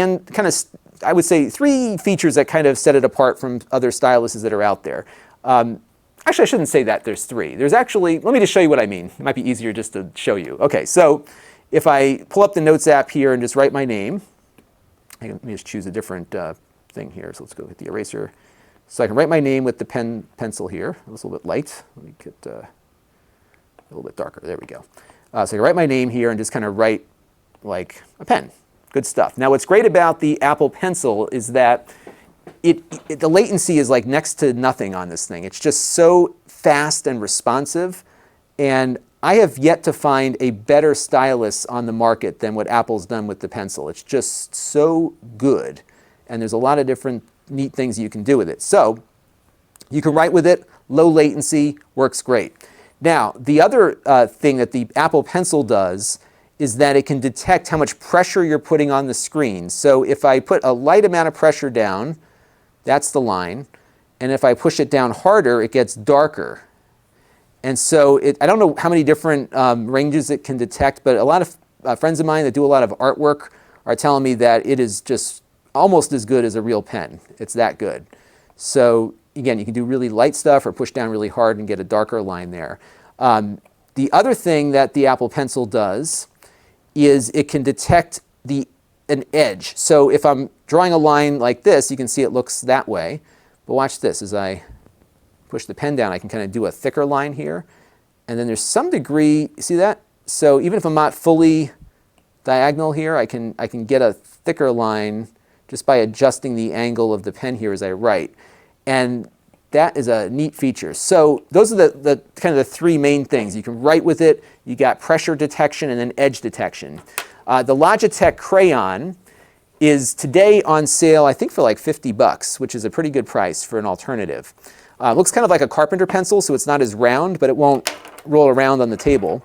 that kind of set it apart from other styluses that are out there. Actually, I shouldn't say that there's three. There's actually, let me just show you what I mean. It might be easier just to show you. Okay, so if I pull up the Notes app here and just write my name, let me just choose a different thing here. So let's go hit the eraser. So I can write my name with the pencil here. It's a little bit light. Let me get a little bit darker. There we go. So I can write my name here and just kind of write like a pen. Good stuff. Now what's great about the Apple Pencil is that the latency is like next to nothing on this thing. It's just so fast and responsive, and I have yet to find a better stylus on the market than what Apple's done with the Pencil. It's just so good, and there's a lot of different neat things you can do with it. So you can write with it, low latency, works great. Now, the other thing that the Apple Pencil does is that it can detect how much pressure you're putting on the screen. So if I put a light amount of pressure down, that's the line, and if I push it down harder, it gets darker. And so I don't know how many different ranges it can detect, but a lot of friends of mine that do a lot of artwork are telling me that it is just almost as good as a real pen. It's that good. So again, you can do really light stuff or push down really hard and get a darker line there. The other thing that the Apple Pencil does is it can detect an edge. So if I'm drawing a line like this, you can see it looks that way. But watch this. As I push the pen down, I can kind of do a thicker line here. And then there's some degree, see that? So even if I'm not fully diagonal here, I can get a thicker line just by adjusting the angle of the pen here as I write. And that is a neat feature. So those are the kind of the three main things. You can write with it, you got pressure detection, and then edge detection. The Logitech Crayon is today on sale, I think for like $50, which is a pretty good price for an alternative. It looks kind of like a carpenter pencil, so it's not as round, but it won't roll around on the table.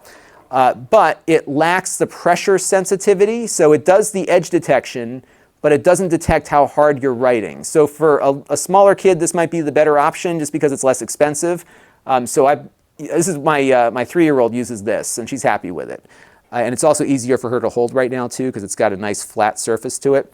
But it lacks the pressure sensitivity, so it does the edge detection, but it doesn't detect how hard you're writing. So for a smaller kid, this might be the better option just because it's less expensive. This is my 3-year-old uses this, and she's happy with it. And it's also easier for her to hold right now too, because it's got a nice flat surface to it.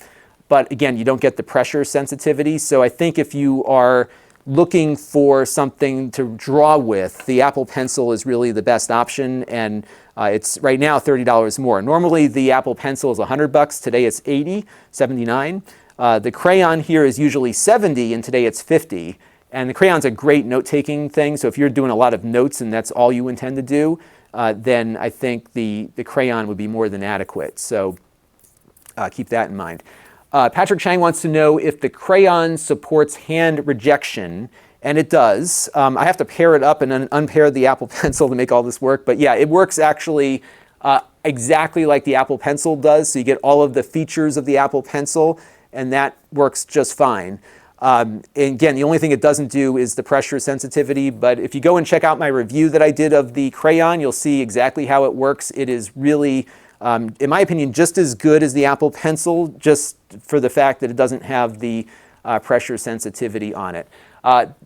But again, you don't get the pressure sensitivity. So I think if you are looking for something to draw with, the Apple Pencil is really the best option, and it's right now $30 more. Normally the Apple Pencil is $100. Today it's $79. The crayon here is usually $70, and today it's $50. And the crayon's a great note-taking thing, so if you're doing a lot of notes and that's all you intend to do, then I think the crayon would be more than adequate. So keep that in mind. Patrick Chang wants to know if the crayon supports hand rejection, and it does. I have to pair it up and then unpair the Apple Pencil to make all this work, but yeah, it works actually exactly like the Apple Pencil does, so you get all of the features of the Apple Pencil, and that works just fine. And again, the only thing it doesn't do is the pressure sensitivity, but if you go and check out my review that I did of the crayon, you'll see exactly how it works. It is really, in my opinion, just as good as the Apple Pencil, just for the fact that it doesn't have the pressure sensitivity on it.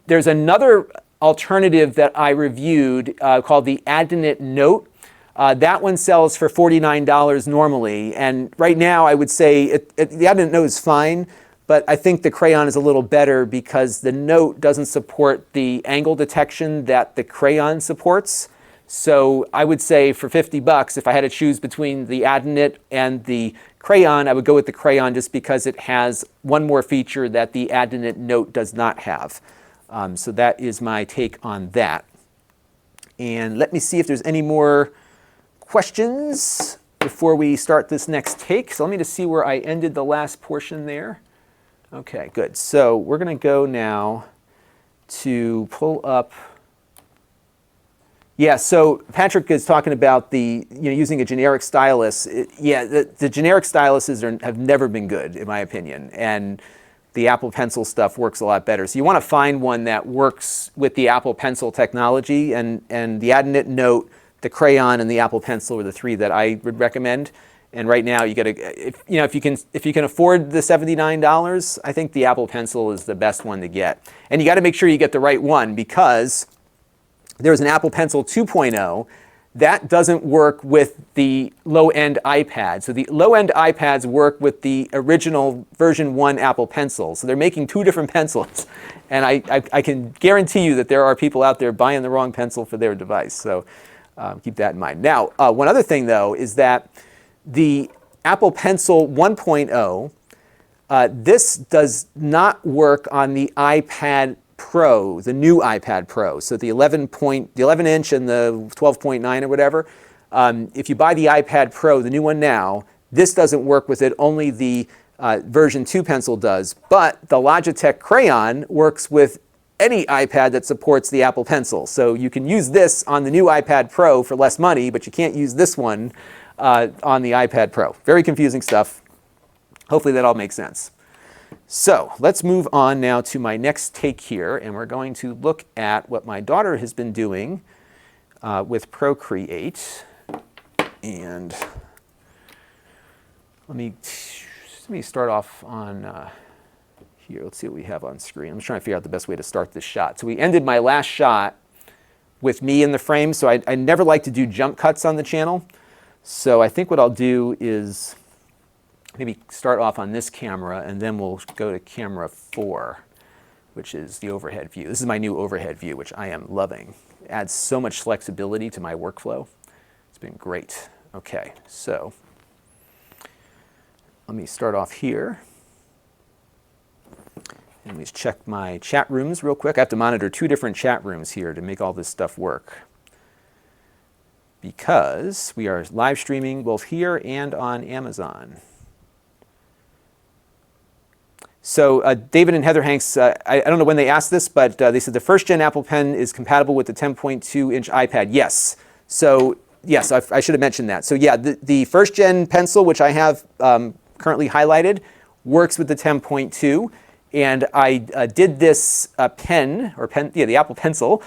There's another alternative that I reviewed called the Adenit Note. That one sells for $49 normally, and right now I would say the Adenit Note is fine, but I think the crayon is a little better because the Note doesn't support the angle detection that the crayon supports. So I would say for $50, if I had to choose between the Adenit and the crayon, I would go with the crayon just because it has one more feature that the Adenit Note does not have. So that is my take on that. And let me see if there's any more questions before we start this next take. So let me just see where I ended the last portion there. Okay, good. So we're going to go now to pull up. Yeah, so Patrick is talking about the using a generic stylus. The generic styluses have never been good, in my opinion, and the Apple Pencil stuff works a lot better. So you want to find one that works with the Apple Pencil technology, and the Adenit Note, the crayon, and the Apple Pencil are the three that I would recommend. And right now, you got to, if you can afford the $79, I think the Apple Pencil is the best one to get. And you got to make sure you get the right one, because there's an Apple Pencil 2.0 that doesn't work with the low-end iPad. So the low-end iPads work with the original version 1 Apple Pencil. So they're making two different pencils. And I can guarantee you that there are people out there buying the wrong pencil for their device. So keep that in mind. Now, one other thing, though, is that the Apple Pencil 1.0, this does not work on the iPad Pro, the new iPad Pro. So the 11-inch and the 12.9 or whatever. If you buy the iPad Pro, the new one now, this doesn't work with it. Only the version 2 pencil does. But the Logitech Crayon works with any iPad that supports the Apple Pencil. So you can use this on the new iPad Pro for less money, but you can't use this one on the iPad Pro. Very confusing stuff. Hopefully that all makes sense. So let's move on now to my next take here, and we're going to look at what my daughter has been doing with Procreate. And let me start off on here. Let's see what we have on screen. I'm just trying to figure out the best way to start this shot. So we ended my last shot with me in the frame, so I never like to do jump cuts on the channel. So I think what I'll do is maybe start off on this camera, and then we'll go to camera 4, which is the overhead view. This is my new overhead view, which I am loving. It adds so much flexibility to my workflow. It's been great. Okay, so let me start off here. And let me check my chat rooms real quick. I have to monitor 2 different chat rooms here to make all this stuff work, because we are live streaming both here and on Amazon. So David and Heather Hanks, I don't know when they asked this, but they said the first gen Apple Pen is compatible with the 10.2-inch iPad. Yes. So yes, I should have mentioned that. So yeah, the first gen pencil, which I have currently highlighted, works with the 10.2. And I did this the Apple Pencil,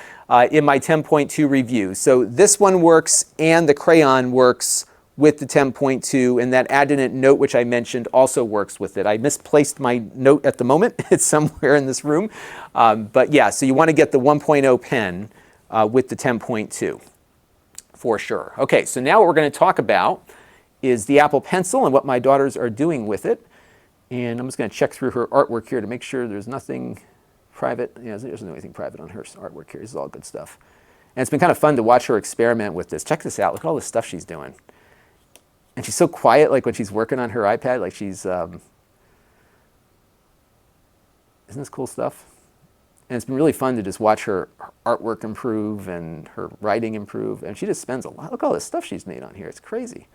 in my 10.2 review. So this one works, and the crayon works with the 10.2, and that Adenit Note, which I mentioned, also works with it. I misplaced my note at the moment. It's somewhere in this room. But yeah, so you want to get the 1.0 pen with the 10.2 for sure. Okay, so now what we're going to talk about is the Apple Pencil and what my daughters are doing with it. And I'm just going to check through her artwork here to make sure there's nothing private. Yeah, there's no anything private on her artwork here. This is all good stuff. And it's been kind of fun to watch her experiment with this. Check this out. Look at all this stuff she's doing. And she's so quiet, like when she's working on her iPad, like she's, isn't this cool stuff? And it's been really fun to just watch her artwork improve and her writing improve. And she just spends a lot. Look at all this stuff she's made on here. It's crazy.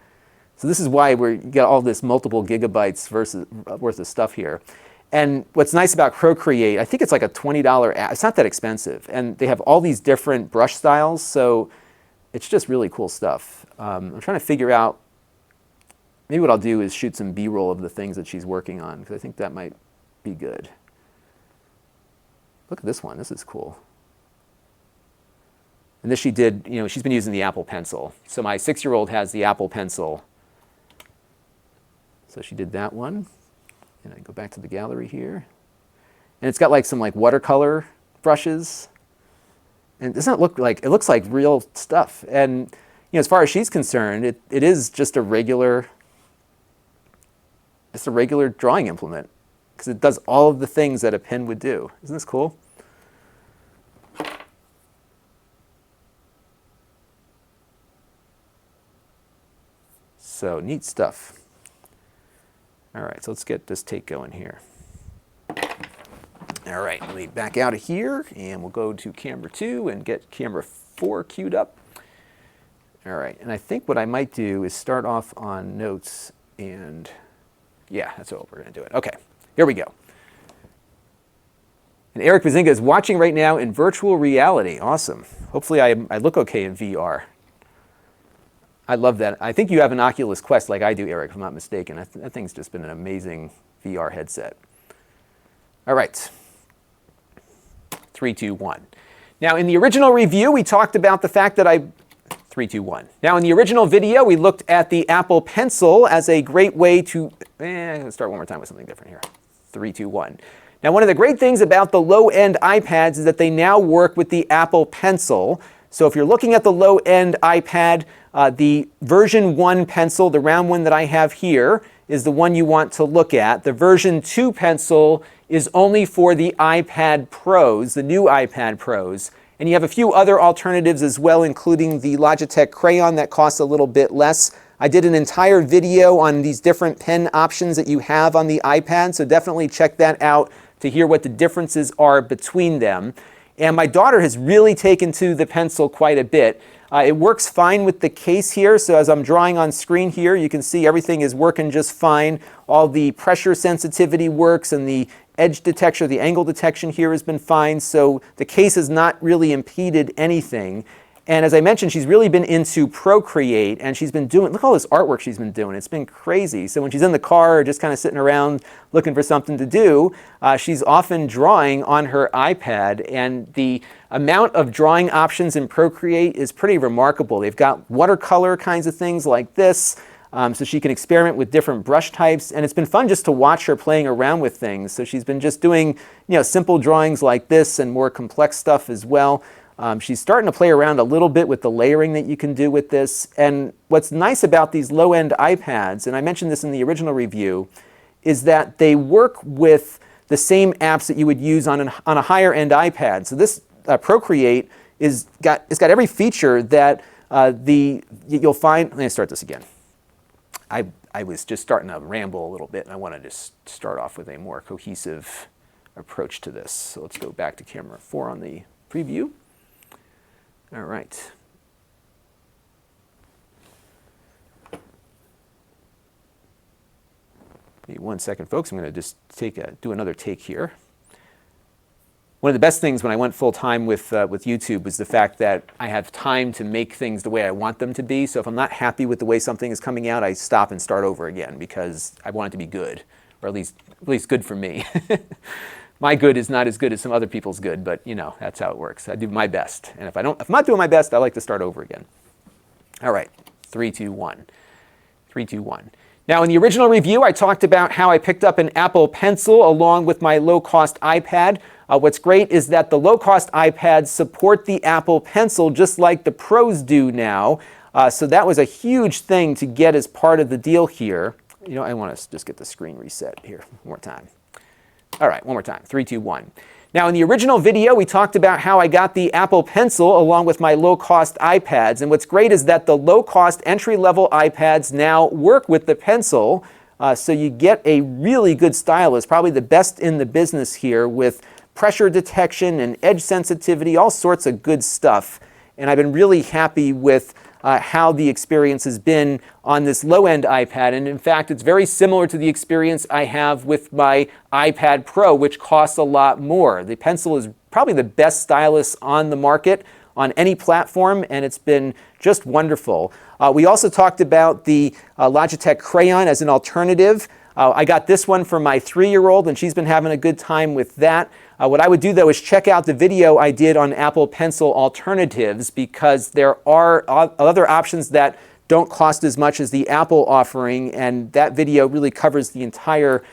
So this is why we get all this multiple gigabytes worth of stuff here. And what's nice about Procreate, I think it's like a $20 app. It's not that expensive. And they have all these different brush styles. So it's just really cool stuff. I'm trying to figure out, maybe what I'll do is shoot some B-roll of the things that she's working on, because I think that might be good. Look at this one. This is cool. And this she did, you know, she's been using the Apple Pencil. So my 6-year-old has the Apple Pencil. So she did that one. And I go back to the gallery here. And it's got like some like watercolor brushes. And it doesn't look like, it looks like real stuff. And you know, as far as she's concerned, it is just a regular drawing implement, because it does all of the things that a pen would do. Isn't this cool? So neat stuff. All right, so let's get this take going here. All right, let me back out of here, and we'll go to camera 2 and get camera 4 queued up. All right, and I think what I might do is start off on notes, and yeah, that's what we're going to do it. Okay, here we go. And Eric Bazinga is watching right now in virtual reality. Awesome. Hopefully I look okay in VR. I love that. I think you have an Oculus Quest like I do, Eric, if I'm not mistaken. That thing's just been an amazing VR headset. All right. 3, 2, 1. Now, in the original review, we talked about the fact that 3, 2, 1. Now, in the original video, we looked at the Apple Pencil as a great way to... let's start one more time with something different here. 3, 2, 1. Now, one of the great things about the low-end iPads is that they now work with the Apple Pencil. So if you're looking at the low-end iPad, the version 1 pencil, the round one that I have here, is the one you want to look at. The version 2 pencil is only for the iPad Pros, the new iPad Pros. And you have a few other alternatives as well, including the Logitech Crayon that costs a little bit less. I did an entire video on these different pen options that you have on the iPad, so definitely check that out to hear what the differences are between them. And my daughter has really taken to the pencil quite a bit. It works fine with the case here, so as I'm drawing on screen here, you can see everything is working just fine. All the pressure sensitivity works, and the edge detection, the angle detection here has been fine, so the case has not really impeded anything. And as I mentioned, she's really been into Procreate, and she's been doing, look at all this artwork she's been doing. It's been crazy. So when she's in the car or just kind of sitting around looking for something to do, she's often drawing on her iPad, and the amount of drawing options in Procreate is pretty remarkable. They've got watercolor kinds of things like this, so she can experiment with different brush types, and it's been fun just to watch her playing around with things. So she's been just doing, you know, simple drawings like this and more complex stuff as well. She's starting to play around a little bit with the layering that you can do with this. And what's nice about these low-end iPads, and I mentioned this in the original review, is that they work with the same apps that you would use on a higher-end iPad. So this Procreate it's got every feature that you'll find. Let me start this again. I was just starting to ramble a little bit, and I want to just start off with a more cohesive approach to this. So let's go back to camera 4 on the preview. All right. Give me 1 second, folks. I'm going to just do another take here. One of the best things when I went full-time with YouTube was the fact that I have time to make things the way I want them to be. So if I'm not happy with the way something is coming out, I stop and start over again because I want it to be good, or at least good for me. My good is not as good as some other people's good, but you know, that's how it works. I do my best. And if I'm not doing my best, I like to start over again. All right, 3, 2, 1. 3, 2, 1. Now, in the original review, I talked about how I picked up an Apple Pencil along with my low-cost iPad. What's great is that the low-cost iPads support the Apple Pencil just like the Pros do now. So that was a huge thing to get as part of the deal here. You know, I want to just get the screen reset here one more time. All right, one more time. 3, 2, 1. Now, in the original video, we talked about how I got the Apple Pencil along with my low-cost iPads. And what's great is that the low-cost entry-level iPads now work with the Pencil. So you get a really good stylus, probably the best in the business here, with pressure detection and edge sensitivity, all sorts of good stuff. And I've been really happy with how the experience has been on this low-end iPad. And in fact, it's very similar to the experience I have with my iPad Pro, which costs a lot more. The Pencil is probably the best stylus on the market on any platform, and it's been just wonderful. We also talked about the Logitech Crayon as an alternative. I got this one for my 3-year-old, and she's been having a good time with that. What I would do, though, is check out the video I did on Apple Pencil alternatives, because there are other options that don't cost as much as the Apple offering, and that video really covers the entire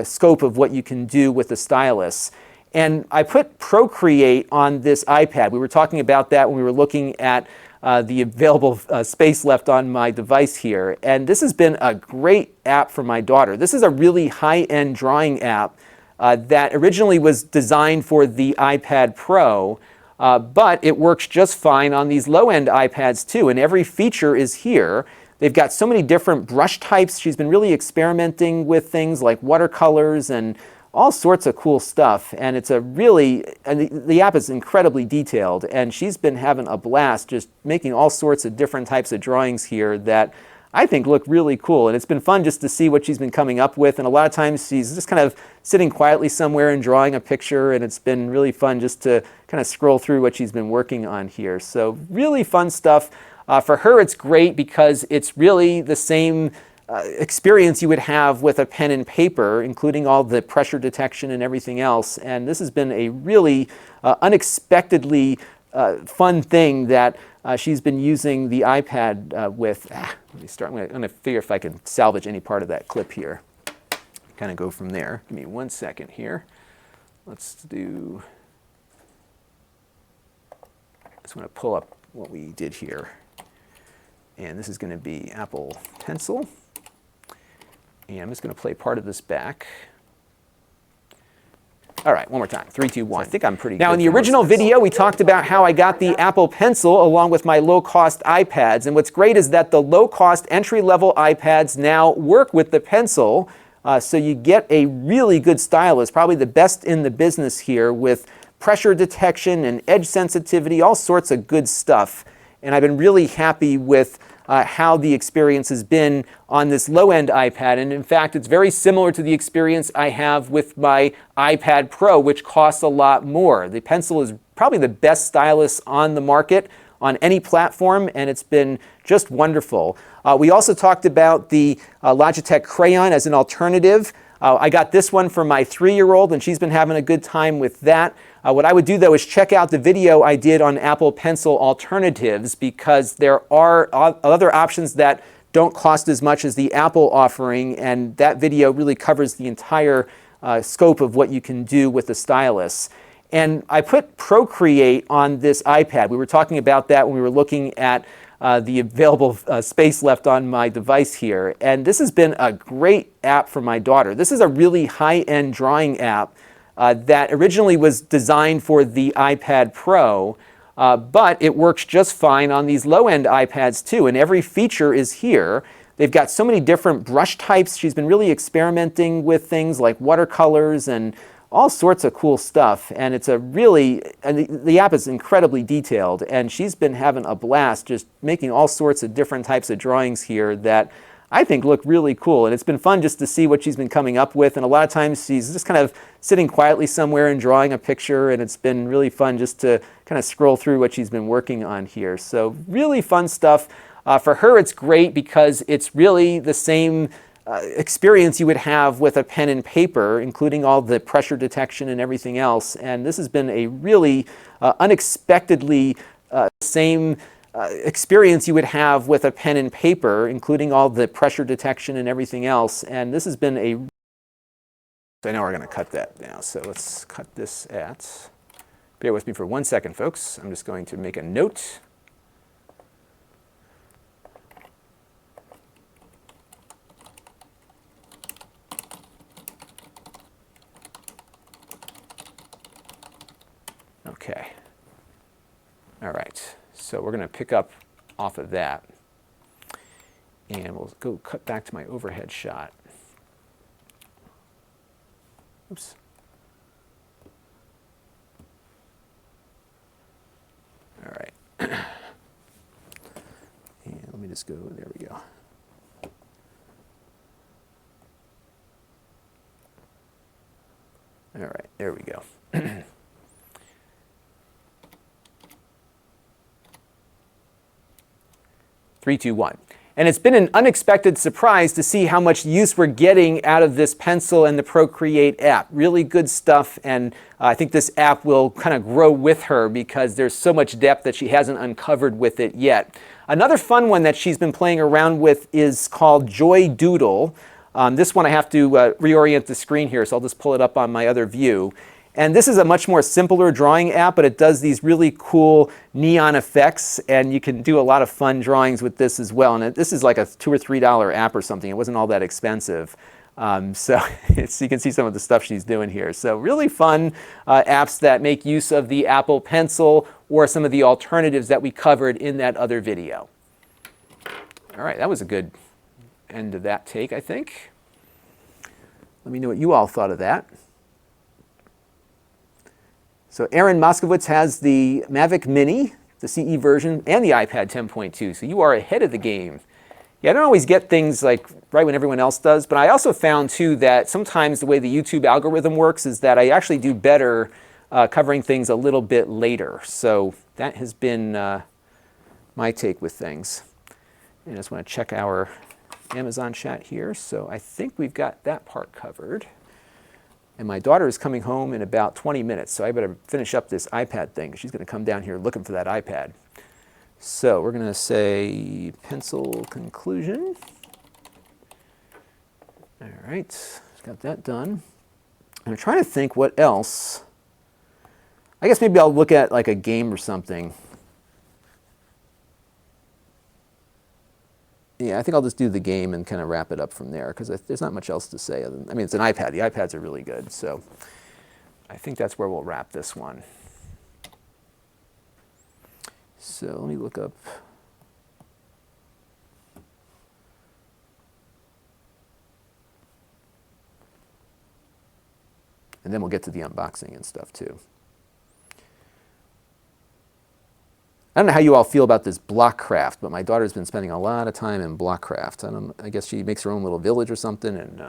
scope of what you can do with the stylus. And I put Procreate on this iPad. We were talking about that when we were looking at the available space left on my device here. And this has been a great app for my daughter. This is a really high-end drawing app that originally was designed for the iPad Pro, but it works just fine on these low-end iPads too, and every feature is here. They've got so many different brush types. She's been really experimenting with things like watercolors and all sorts of cool stuff, and it's a really, and the app is incredibly detailed, and she's been having a blast just making all sorts of different types of drawings here that I think look really cool. And it's been fun just to see what she's been coming up with, and a lot of times she's just kind of sitting quietly somewhere and drawing a picture, and it's been really fun just to kind of scroll through what she's been working on here. So really fun stuff. For her, it's great because it's really the same experience you would have with a pen and paper, including all the pressure detection and everything else. And this has been a really unexpectedly fun thing that she's been using the iPad with. Let me start. I'm going to figure if I can salvage any part of that clip here. Kind of go from there. Give me 1 second here. Let's do. I just want to pull up what we did here. And this is going to be Apple Pencil. And I'm just going to play part of this back. All right, one more time. 3, 2, 1. I think I'm pretty good. Now, in the original video, we talked about how I got the Apple Pencil along with my low-cost iPads. And what's great is that the low-cost entry-level iPads now work with the Pencil. So you get a really good stylus, probably the best in the business here, with pressure detection and edge sensitivity, all sorts of good stuff. And I've been really happy with how the experience has been on this low-end iPad. And in fact, it's very similar to the experience I have with my iPad Pro, which costs a lot more. The Pencil is probably the best stylus on the market on any platform, and it's been just wonderful. We also talked about the Logitech Crayon as an alternative. I got this one for my 3-year-old, and she's been having a good time with that. What I would do, though, is check out the video I did on Apple Pencil alternatives, because there are other options that don't cost as much as the Apple offering, and that video really covers the entire scope of what you can do with the stylus. And I put Procreate on this iPad. We were talking about that when we were looking at the available space left on my device here. And this has been a great app for my daughter. This is a really high-end drawing app that originally was designed for the iPad Pro, but it works just fine on these low-end iPads too, and every feature is here. They've got so many different brush types. She's been really experimenting with things like watercolors and all sorts of cool stuff, and it's a really, and the app is incredibly detailed, and she's been having a blast just making all sorts of different types of drawings here that I think look really cool. And it's been fun just to see what she's been coming up with, and a lot of times she's just kind of sitting quietly somewhere and drawing a picture, and it's been really fun just to kind of scroll through what she's been working on here. So really fun stuff. For her, it's great because it's really the same experience you would have with a pen and paper, including all the pressure detection and everything else. And this has been a really unexpectedly same experience you would have with a pen and paper, including all the pressure detection and everything else. And this has been a. I know we're going to cut that now, so let's cut this at. Bear with me for 1 second, folks. I'm just going to make a note. Okay. All right. So we're going to pick up off of that. And we'll go cut back to my overhead shot. Oops. All right. And let me just go, there we go. All right, there we go. 3, 2, 1. And it's been an unexpected surprise to see how much use we're getting out of this pencil and the Procreate app. Really good stuff, and I think this app will kind of grow with her because there's so much depth that she hasn't uncovered with it yet. Another fun one that she's been playing around with is called Joy Doodle. This one I have to reorient the screen here, so I'll just pull it up on my other view. And this is a much more simpler drawing app, but it does these really cool neon effects, and you can do a lot of fun drawings with this as well. And this is like a $2 or $3 app or something. It wasn't all that expensive. So you can see some of the stuff she's doing here. So really fun apps that make use of the Apple Pencil or some of the alternatives that we covered in that other video. All right, that was a good end of that take, I think. Let me know what you all thought of that. So Aaron Moskowitz has the Mavic Mini, the CE version, and the iPad 10.2. So you are ahead of the game. Yeah, I don't always get things like right when everyone else does, but I also found too that sometimes the way the YouTube algorithm works is that I actually do better covering things a little bit later. So that has been my take with things. And I just want to check our Amazon chat here. So I think we've got that part covered. And my daughter is coming home in about 20 minutes, so I better finish up this iPad thing. She's going to come down here looking for that iPad. So we're going to say pencil conclusion. All right, got that done. I'm trying to think what else. I guess maybe I'll look at like a game or something. Yeah, I think I'll just do the game and kind of wrap it up from there because there's not much else to say. I mean, it's an iPad. The iPads are really good. So I think that's where we'll wrap this one. So let me look up. And then we'll get to the unboxing and stuff too. I don't know how you all feel about this block craft, but my daughter's been spending a lot of time in block craft. I guess she makes her own little village or something, and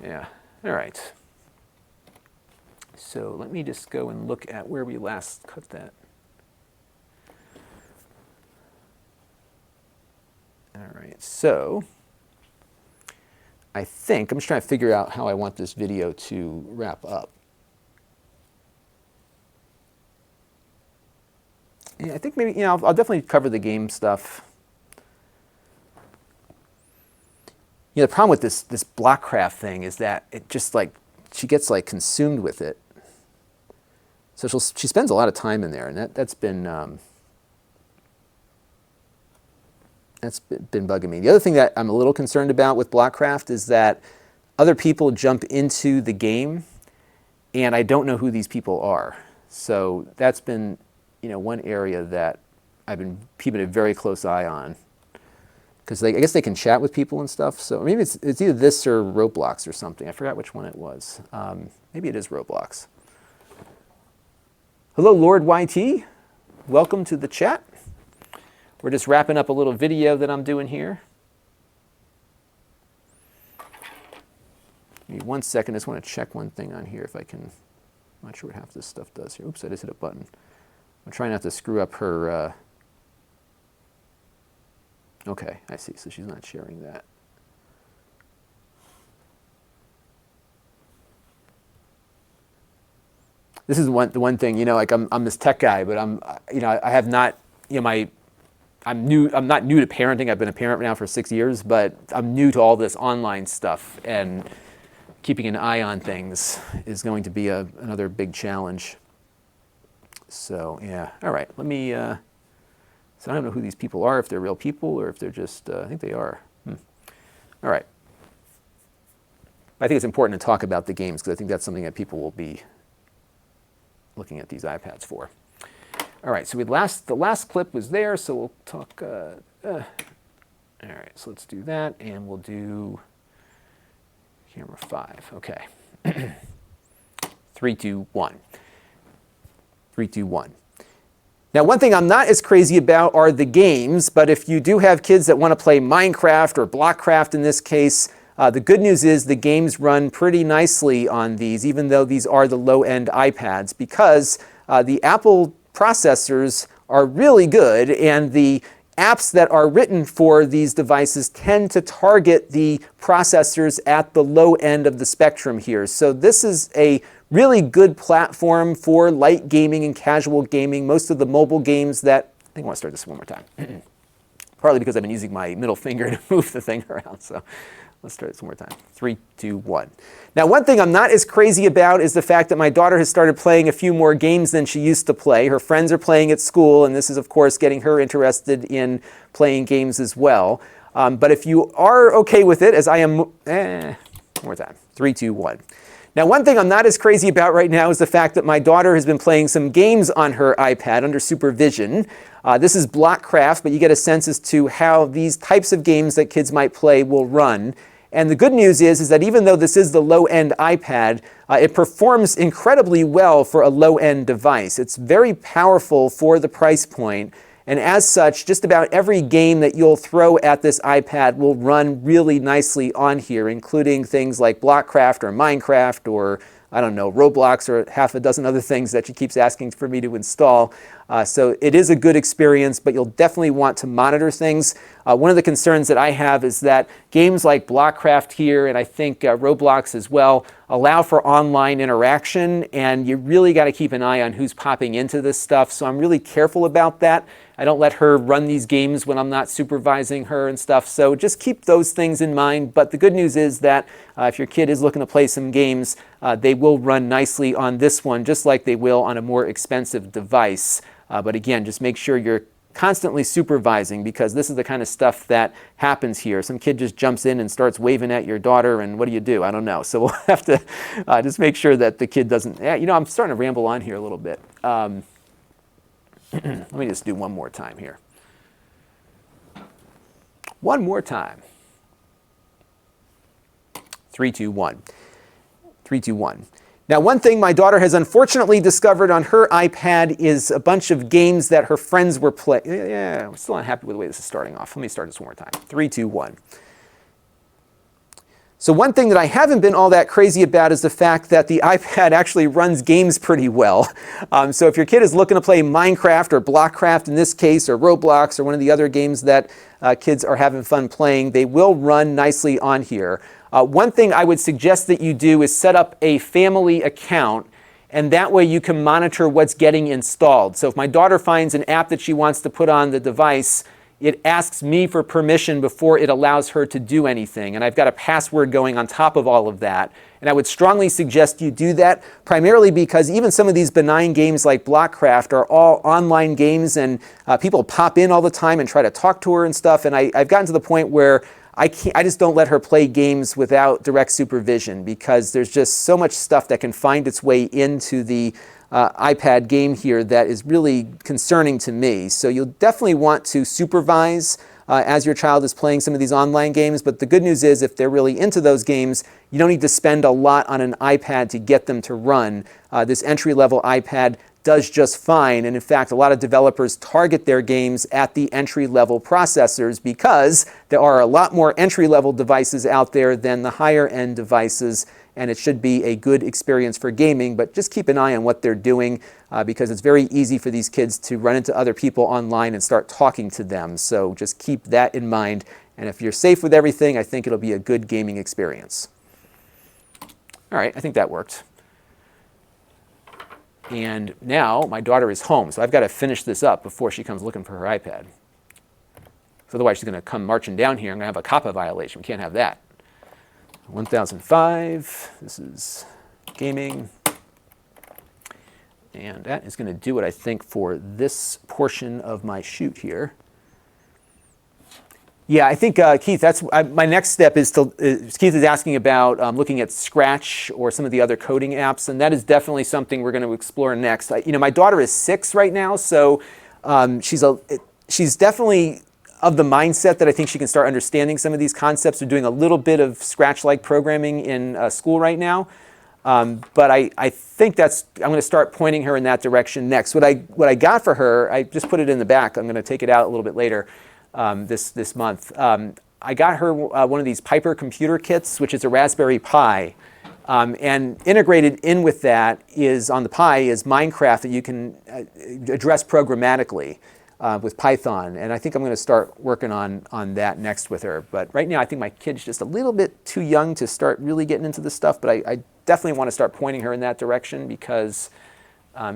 yeah, all right. So let me just go and look at where we last cut that. All right, so I think I'm just trying to figure out how I want this video to wrap up. Yeah, I think maybe, you know, I'll definitely cover the game stuff. You know, the problem with this block craft thing is that it just like, she gets like consumed with it. So she spends a lot of time in there, and that's been bugging me. The other thing that I'm a little concerned about with block craft is that other people jump into the game, and I don't know who these people are. So that's been, you know, one area that I've been keeping a very close eye on, because I guess they can chat with people and stuff. So maybe it's either this or Roblox or something. I forgot which one it was. Maybe it is Roblox. Hello, Lord YT. Welcome to the chat. We're just wrapping up a little video that I'm doing here. Give me 1 second. I just want to check one thing on here if I can. I'm not sure what half this stuff does here. Oops, I just hit a button. I'm trying not to screw up her. Okay, I see. So she's not sharing that. This is the one thing, you know, like I'm this tech guy, but you know, I have not, you know, I'm not new to parenting. I've been a parent now for 6 years, but I'm new to all this online stuff, and keeping an eye on things is going to be another big challenge. So yeah, all right. Let me. So I don't know who these people are, if they're real people or if they're just. I think they are. All right. I think it's important to talk about the games because I think that's something that people will be looking at these iPads for. All right, so the last clip was there, so we'll talk. All right, so let's do that, and we'll do camera 5. Okay. 3, 2, 1. 3, 2, 1. Now, one thing I'm not as crazy about are the games, but if you do have kids that want to play Minecraft or Blockcraft in this case, the good news is the games run pretty nicely on these, even though these are the low-end iPads, because the Apple processors are really good, and the apps that are written for these devices tend to target the processors at the low end of the spectrum here. So this is a really good platform for light gaming and casual gaming. Most of the mobile games that, I think I want to start this one more time. Partly because I've been using my middle finger to move the thing around. So let's start this one more time. 3, 2, 1. Now, one thing I'm not as crazy about is the fact that my daughter has started playing a few more games than she used to play. Her friends are playing at school, and this is, of course, getting her interested in playing games as well. But if you are okay with it, as I am, one more time. 3, 2, 1. Now, one thing I'm not as crazy about right now is the fact that my daughter has been playing some games on her iPad under supervision. This is Blockcraft, but you get a sense as to how these types of games that kids might play will run. And the good news is that even though this is the low-end iPad, it performs incredibly well for a low-end device. It's very powerful for the price point. And as such, just about every game that you'll throw at this iPad will run really nicely on here, including things like Blockcraft or Minecraft or, I don't know, Roblox or half a dozen other things that she keeps asking for me to install. So it is a good experience, but you'll definitely want to monitor things. One of the concerns that I have is that games like Blockcraft here, and I think Roblox as well, allow for online interaction, and you really got to keep an eye on who's popping into this stuff. So I'm really careful about that. I don't let her run these games when I'm not supervising her and stuff. So just keep those things in mind. But the good news is that if your kid is looking to play some games, they will run nicely on this one, just like they will on a more expensive device. But again, just make sure you're constantly supervising, because this is the kind of stuff that happens here. Some kid just jumps in and starts waving at your daughter, and what do? I don't know. So we'll have to just make sure that the kid doesn't, I'm starting to ramble on here a little bit. Let me just do one more time here. One more time. 3, 2, 1. 3, 2, 1. Now, one thing my daughter has unfortunately discovered on her iPad is a bunch of games that her friends were playing. Yeah, I'm still not happy with the way this is starting off. Let me start this one more time. 3, 2, 1. So one thing that I haven't been all that crazy about is the fact that the iPad actually runs games pretty well. So if your kid is looking to play Minecraft or Blockcraft in this case, or Roblox, or one of the other games that kids are having fun playing, they will run nicely on here. One thing I would suggest that you do is set up a family account, and that way you can monitor what's getting installed. So if my daughter finds an app that she wants to put on the device, it asks me for permission before it allows her to do anything. And I've got a password going on top of all of that. And I would strongly suggest you do that, primarily because even some of these benign games like Blockcraft are all online games, and people pop in all the time and try to talk to her and stuff. And I've gotten to the point where I just don't let her play games without direct supervision, because there's just so much stuff that can find its way into the iPad game here that is really concerning to me. So you'll definitely want to supervise as your child is playing some of these online games. But the good news is, if they're really into those games, you don't need to spend a lot on an iPad to get them to run. This entry-level iPad does just fine. And in fact, a lot of developers target their games at the entry-level processors, because there are a lot more entry-level devices out there than the higher-end devices. And it should be a good experience for gaming, but just keep an eye on what they're doing, because it's very easy for these kids to run into other people online and start talking to them. So just keep that in mind. And if you're safe with everything, I think it'll be a good gaming experience. All right, I think that worked. And now my daughter is home, so I've got to finish this up before she comes looking for her iPad. So otherwise she's going to come marching down here. I'm going to have a COPPA violation. We can't have that. 1005, this is gaming. And that is going to do it, I think, for this portion of my shoot here. Yeah, I think Keith, my next step is Keith is asking about looking at Scratch or some of the other coding apps, and that is definitely something we're going to explore next. My daughter is 6 right now, so she's definitely of the mindset that I think she can start understanding some of these concepts. We're doing a little bit of Scratch-like programming in school right now, but I think I'm going to start pointing her in that direction next. What I got for her, I just put it in the back. I'm going to take it out a little bit later. This month. I got her one of these Piper computer kits, which is a Raspberry Pi. And integrated in with that on the Pi is Minecraft that you can address programmatically with Python. And I think I'm going to start working on that next with her. But right now, I think my kid's just a little bit too young to start really getting into this stuff. But I definitely want to start pointing her in that direction because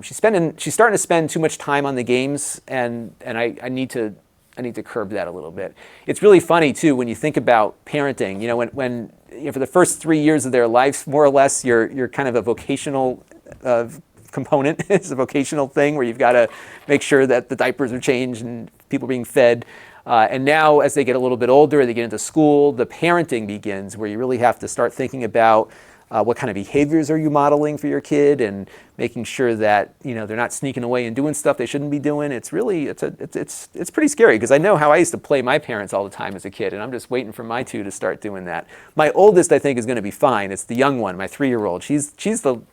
she's starting to spend too much time on the games, and I need to curb that a little bit. It's really funny too when you think about parenting. When for the first 3 years of their life, more or less, you're kind of a vocational component. It's a vocational thing where you've got to make sure that the diapers are changed and people are being fed. And now, as they get a little bit older, they get into school, the parenting begins, where you really have to start thinking about what kind of behaviors are you modeling for your kid, and making sure that they're not sneaking away and doing stuff they shouldn't be doing. It's pretty scary because I know how I used to play my parents all the time as a kid, and I'm just waiting for my 2 to start doing that. My oldest, I think, is going to be fine. It's the young one, my 3-year-old. She's going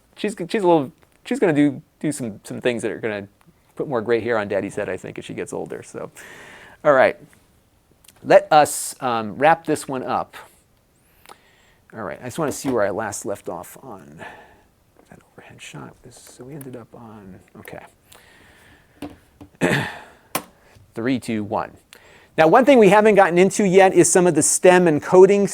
to do some things that are going to put more gray hair on Daddy's head, I think, as she gets older. So, all right, let us wrap this one up. All right, I just want to see where I last left off on that overhead shot. So we ended up on, okay. 3, 2, 1. Now, one thing we haven't gotten into yet is some of the STEM and coding.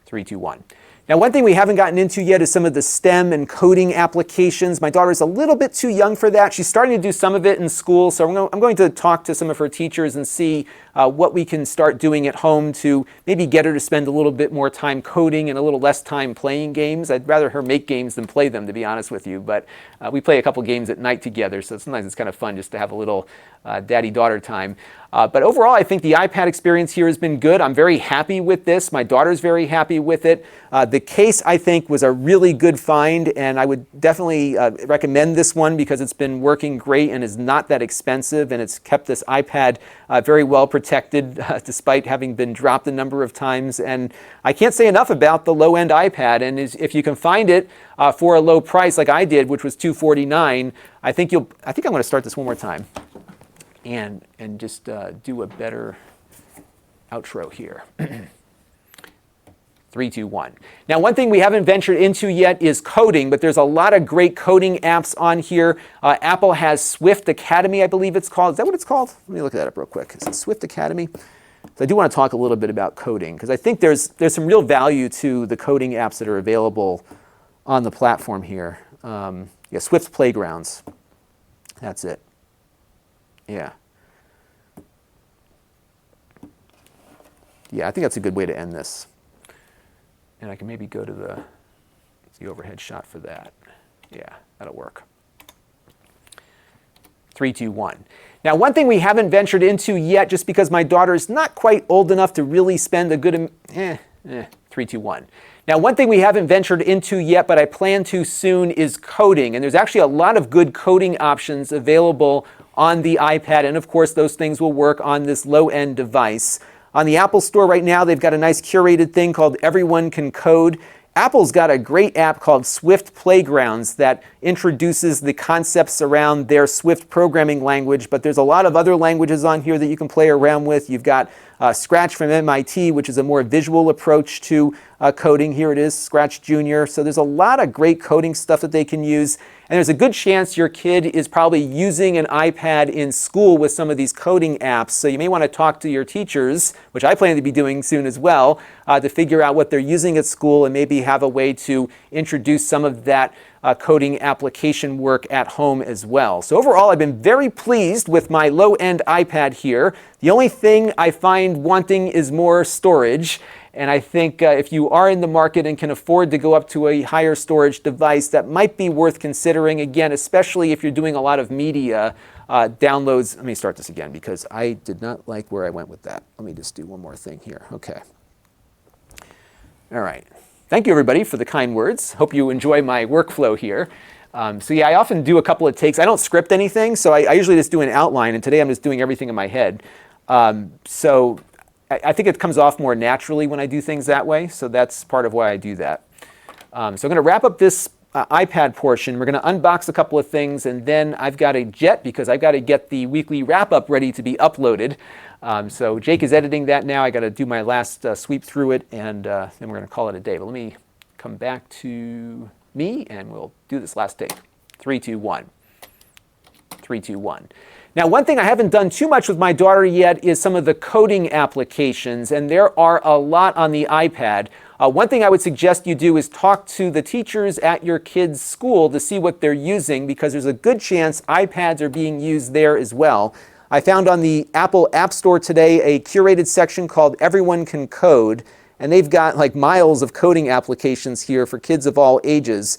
3, 2, 1. Now, one thing we haven't gotten into yet is some of the STEM and coding applications. My daughter's a little bit too young for that. She's starting to do some of it in school, so I'm going to talk to some of her teachers and see what we can start doing at home to maybe get her to spend a little bit more time coding and a little less time playing games. I'd rather her make games than play them, to be honest with you, but we play a couple games at night together, so sometimes it's kind of fun just to have a little daddy-daughter time. But overall, I think the iPad experience here has been good. I'm very happy with this. My daughter's very happy with it. The case, I think, was a really good find, and I would definitely recommend this one because it's been working great and is not that expensive, and it's kept this iPad very well protected despite having been dropped a number of times. And I can't say enough about the low-end iPad, and if you can find it for a low price like I did, which was $249, I think I'm going to start this one more time and just do a better outro here. 3, 2, 1. Now, one thing we haven't ventured into yet is coding, but there's a lot of great coding apps on here. Apple has Swift Academy, I believe it's called. Is that what it's called? Let me look that up real quick. Is it Swift Academy? So I do want to talk a little bit about coding because I think there's some real value to the coding apps that are available on the platform here. Yeah, Swift Playgrounds. That's it. Yeah. Yeah, I think that's a good way to end this. And I can maybe go to the overhead shot for that. Yeah, that'll work. 3, 2, 1. Now, one thing we haven't ventured into yet, just because my daughter is not quite old enough to really spend a good 3, 2, 1. Now, one thing we haven't ventured into yet, but I plan to soon, is coding. And there's actually a lot of good coding options available on the iPad. And of course, those things will work on this low-end device. On the Apple Store right now, they've got a nice curated thing called Everyone Can Code. Apple's got a great app called Swift Playgrounds that introduces the concepts around their Swift programming language, but there's a lot of other languages on here that you can play around with. You've got Scratch from MIT, which is a more visual approach to coding. Here it is, Scratch Junior. So there's a lot of great coding stuff that they can use. And there's a good chance your kid is probably using an iPad in school with some of these coding apps. So you may want to talk to your teachers, which I plan to be doing soon as well, to figure out what they're using at school and maybe have a way to introduce some of that coding application work at home as well. So overall, I've been very pleased with my low-end iPad here. The only thing I find wanting is more storage. And I think if you are in the market and can afford to go up to a higher storage device, that might be worth considering, again, especially if you're doing a lot of media downloads. Let me start this again because I did not like where I went with that. Let me just do one more thing here. Okay. All right. Thank you, everybody, for the kind words. Hope you enjoy my workflow here. So yeah, I often do a couple of takes. I don't script anything, so I usually just do an outline, and today I'm just doing everything in my head. So I think it comes off more naturally when I do things that way, so that's part of why I do that. So I'm going to wrap up this iPad portion. We're going to unbox a couple of things, and then I've got a jet because I've got to get the weekly wrap-up ready to be uploaded. So Jake is editing that now. I got to do my last sweep through it, and then we're going to call it a day. But let me come back to me, and we'll do this last take. 3, 2, 1. 3, 2, 1. Now, one thing I haven't done too much with my daughter yet is some of the coding applications, and there are a lot on the iPad. One thing I would suggest you do is talk to the teachers at your kids' school to see what they're using, because there's a good chance iPads are being used there as well. I found on the Apple App Store today a curated section called Everyone Can Code, and they've got like miles of coding applications here for kids of all ages.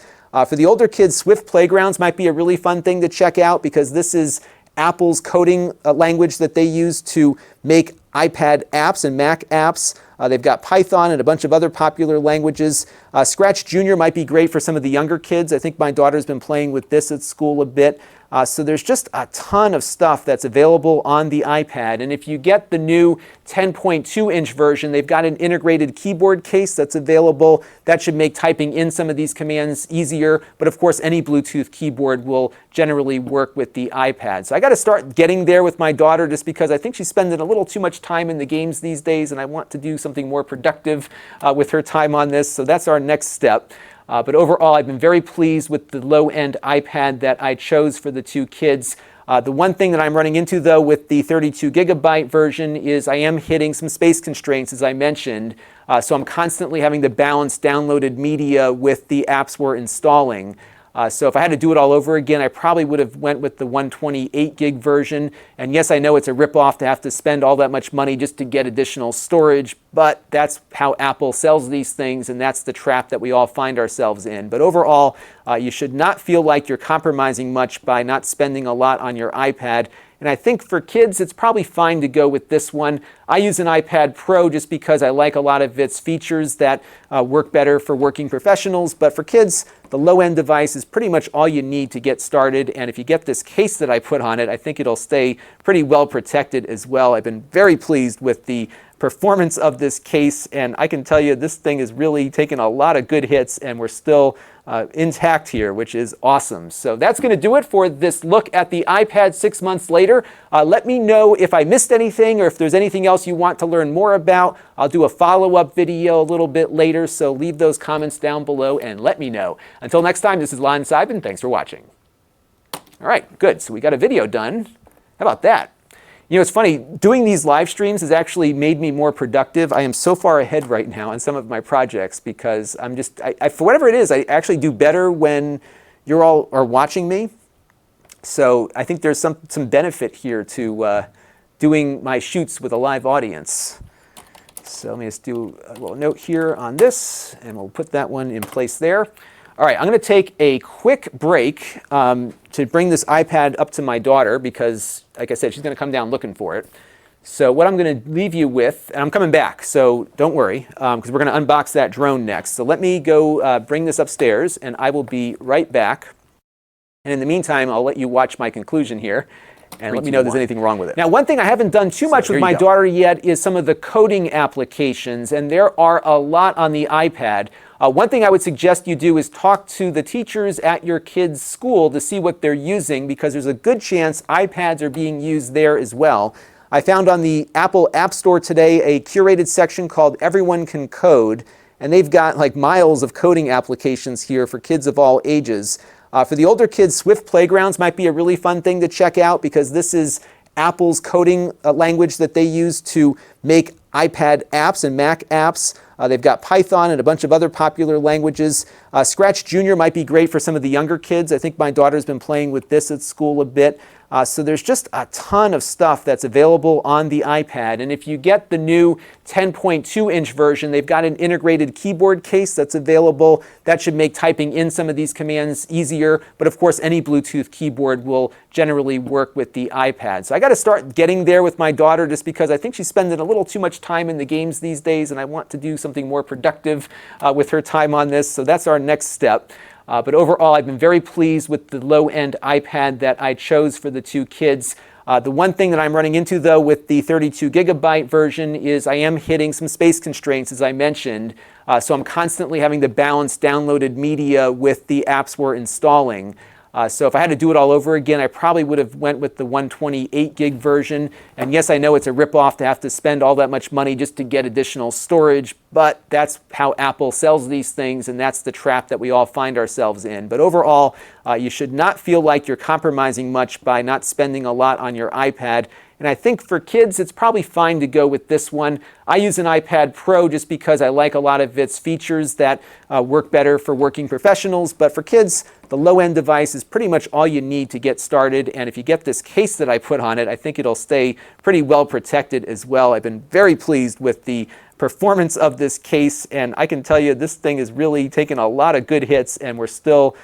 For the older kids, Swift Playgrounds might be a really fun thing to check out because this is Apple's coding language that they use to make iPad apps and Mac apps. They've got Python and a bunch of other popular languages. Scratch Junior might be great for some of the younger kids. I think my daughter's been playing with this at school a bit. So there's just a ton of stuff that's available on the iPad. And if you get the new 10.2-inch version, they've got an integrated keyboard case that's available. That should make typing in some of these commands easier. But of course, any Bluetooth keyboard will generally work with the iPad. So I got to start getting there with my daughter just because I think she's spending a little too much time in the games these days, and I want to do something more productive with her time on this. So that's our next step. But overall, I've been very pleased with the low-end iPad that I chose for the two kids. The one thing that I'm running into, though, with the 32 gigabyte version is I am hitting some space constraints, as I mentioned. So I'm constantly having to balance downloaded media with the apps we're installing. So if I had to do it all over again, I probably would have went with the 128 gig version. And yes, I know it's a ripoff to have to spend all that much money just to get additional storage, but that's how Apple sells these things, and that's the trap that we all find ourselves in. But overall, you should not feel like you're compromising much by not spending a lot on your iPad. And I think for kids, it's probably fine to go with this one. I use an iPad Pro just because I like a lot of its features that work better for working professionals. But for kids, the low-end device is pretty much all you need to get started. And if you get this case that I put on it, I think it'll stay pretty well protected as well. I've been very pleased with the performance of this case, and I can tell you this thing is really taking a lot of good hits, and we're still intact here, which is awesome. So that's going to do it for this look at the iPad 6 months later. Let me know if I missed anything or if there's anything else you want to learn more about. I'll do a follow-up video a little bit later, so leave those comments down below and let me know. Until next time, this is Lon.TV, and thanks for watching. All right, good. So we got a video done. How about that? You know, it's funny, doing these live streams has actually made me more productive. I am so far ahead right now on some of my projects because I'm just, for whatever it is, I actually do better when you all are watching me. So I think there's some benefit here to doing my shoots with a live audience. So let me just do a little note here on this, and we'll put that one in place there. All right, I'm going to take a quick break to bring this iPad up to my daughter because, like I said, she's going to come down looking for it. So what I'm going to leave you with, and I'm coming back, so don't worry, because we're going to unbox that drone next. So let me go bring this upstairs, and I will be right back. And in the meantime, I'll let you watch my conclusion here and let me know if there's anything wrong with it. Now, one thing I haven't done too much with my daughter yet is some of the coding applications, and there are a lot on the iPad. One thing I would suggest you do is talk to the teachers at your kids' school to see what they're using, because there's a good chance iPads are being used there as well. I found on the Apple App Store today a curated section called Everyone Can Code, and they've got like miles of coding applications here for kids of all ages. For the older kids, Swift Playgrounds might be a really fun thing to check out because this is Apple's coding language that they use to make iPad apps and Mac apps. They've got Python and a bunch of other popular languages. Scratch Junior might be great for some of the younger kids. I think my daughter's been playing with this at school a bit. So there's just a ton of stuff that's available on the iPad. And if you get the new 10.2-inch version, they've got an integrated keyboard case that's available. That should make typing in some of these commands easier. But of course, any Bluetooth keyboard will generally work with the iPad. So I got to start getting there with my daughter just because I think she's spending a little too much time in the games these days, and I want to do something more productive with her time on this. So that's our next step. But overall, I've been very pleased with the low-end iPad that I chose for the two kids. The one thing that I'm running into, though, with the 32 gigabyte version is I am hitting some space constraints, as I mentioned. So I'm constantly having to balance downloaded media with the apps we're installing. So if I had to do it all over again, I probably would have went with the 128 gig version. And yes, I know it's a ripoff to have to spend all that much money just to get additional storage, but that's how Apple sells these things, and that's the trap that we all find ourselves in. But overall, you should not feel like you're compromising much by not spending a lot on your iPad. And I think for kids, it's probably fine to go with this one. I use an iPad Pro just because I like a lot of its features that work better for working professionals. But for kids, the low-end device is pretty much all you need to get started. And if you get this case that I put on it, I think it'll stay pretty well protected as well. I've been very pleased with the performance of this case, and I can tell you this thing is really taking a lot of good hits, and we're still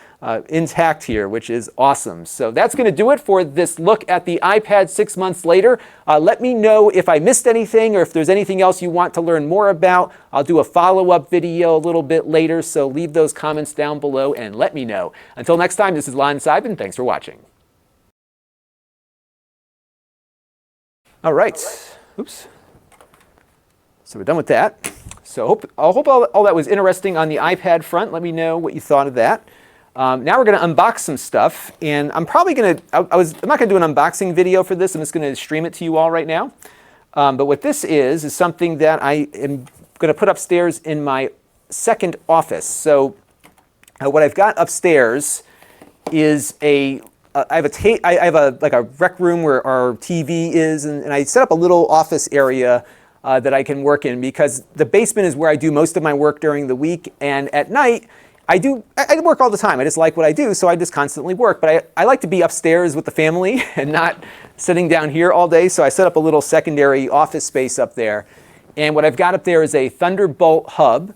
intact here, which is awesome. So that's going to do it for this look at the iPad 6 months later. Let me know if I missed anything or if there's anything else you want to learn more about. I'll do a follow-up video a little bit later, so leave those comments down below and let me know. Until next time, this is Lon.TV, and thanks for watching. All right. Oops. So we're done with that. So I hope all that was interesting on the iPad front. Let me know what you thought of that. Now we're going to unbox some stuff, and I'm probably going to, I'm not going to do an unboxing video for this. I'm just going to stream it to you all right now. But what this is something that I am going to put upstairs in my second office. So what I've got upstairs is I have a rec room where our TV is, and I set up a little office area that I can work in, because the basement is where I do most of my work during the week, and at night I work all the time. I just like what I do, so I just constantly work. But I like to be upstairs with the family and not sitting down here all day, so I set up a little secondary office space up there. And what I've got up there is a Thunderbolt hub.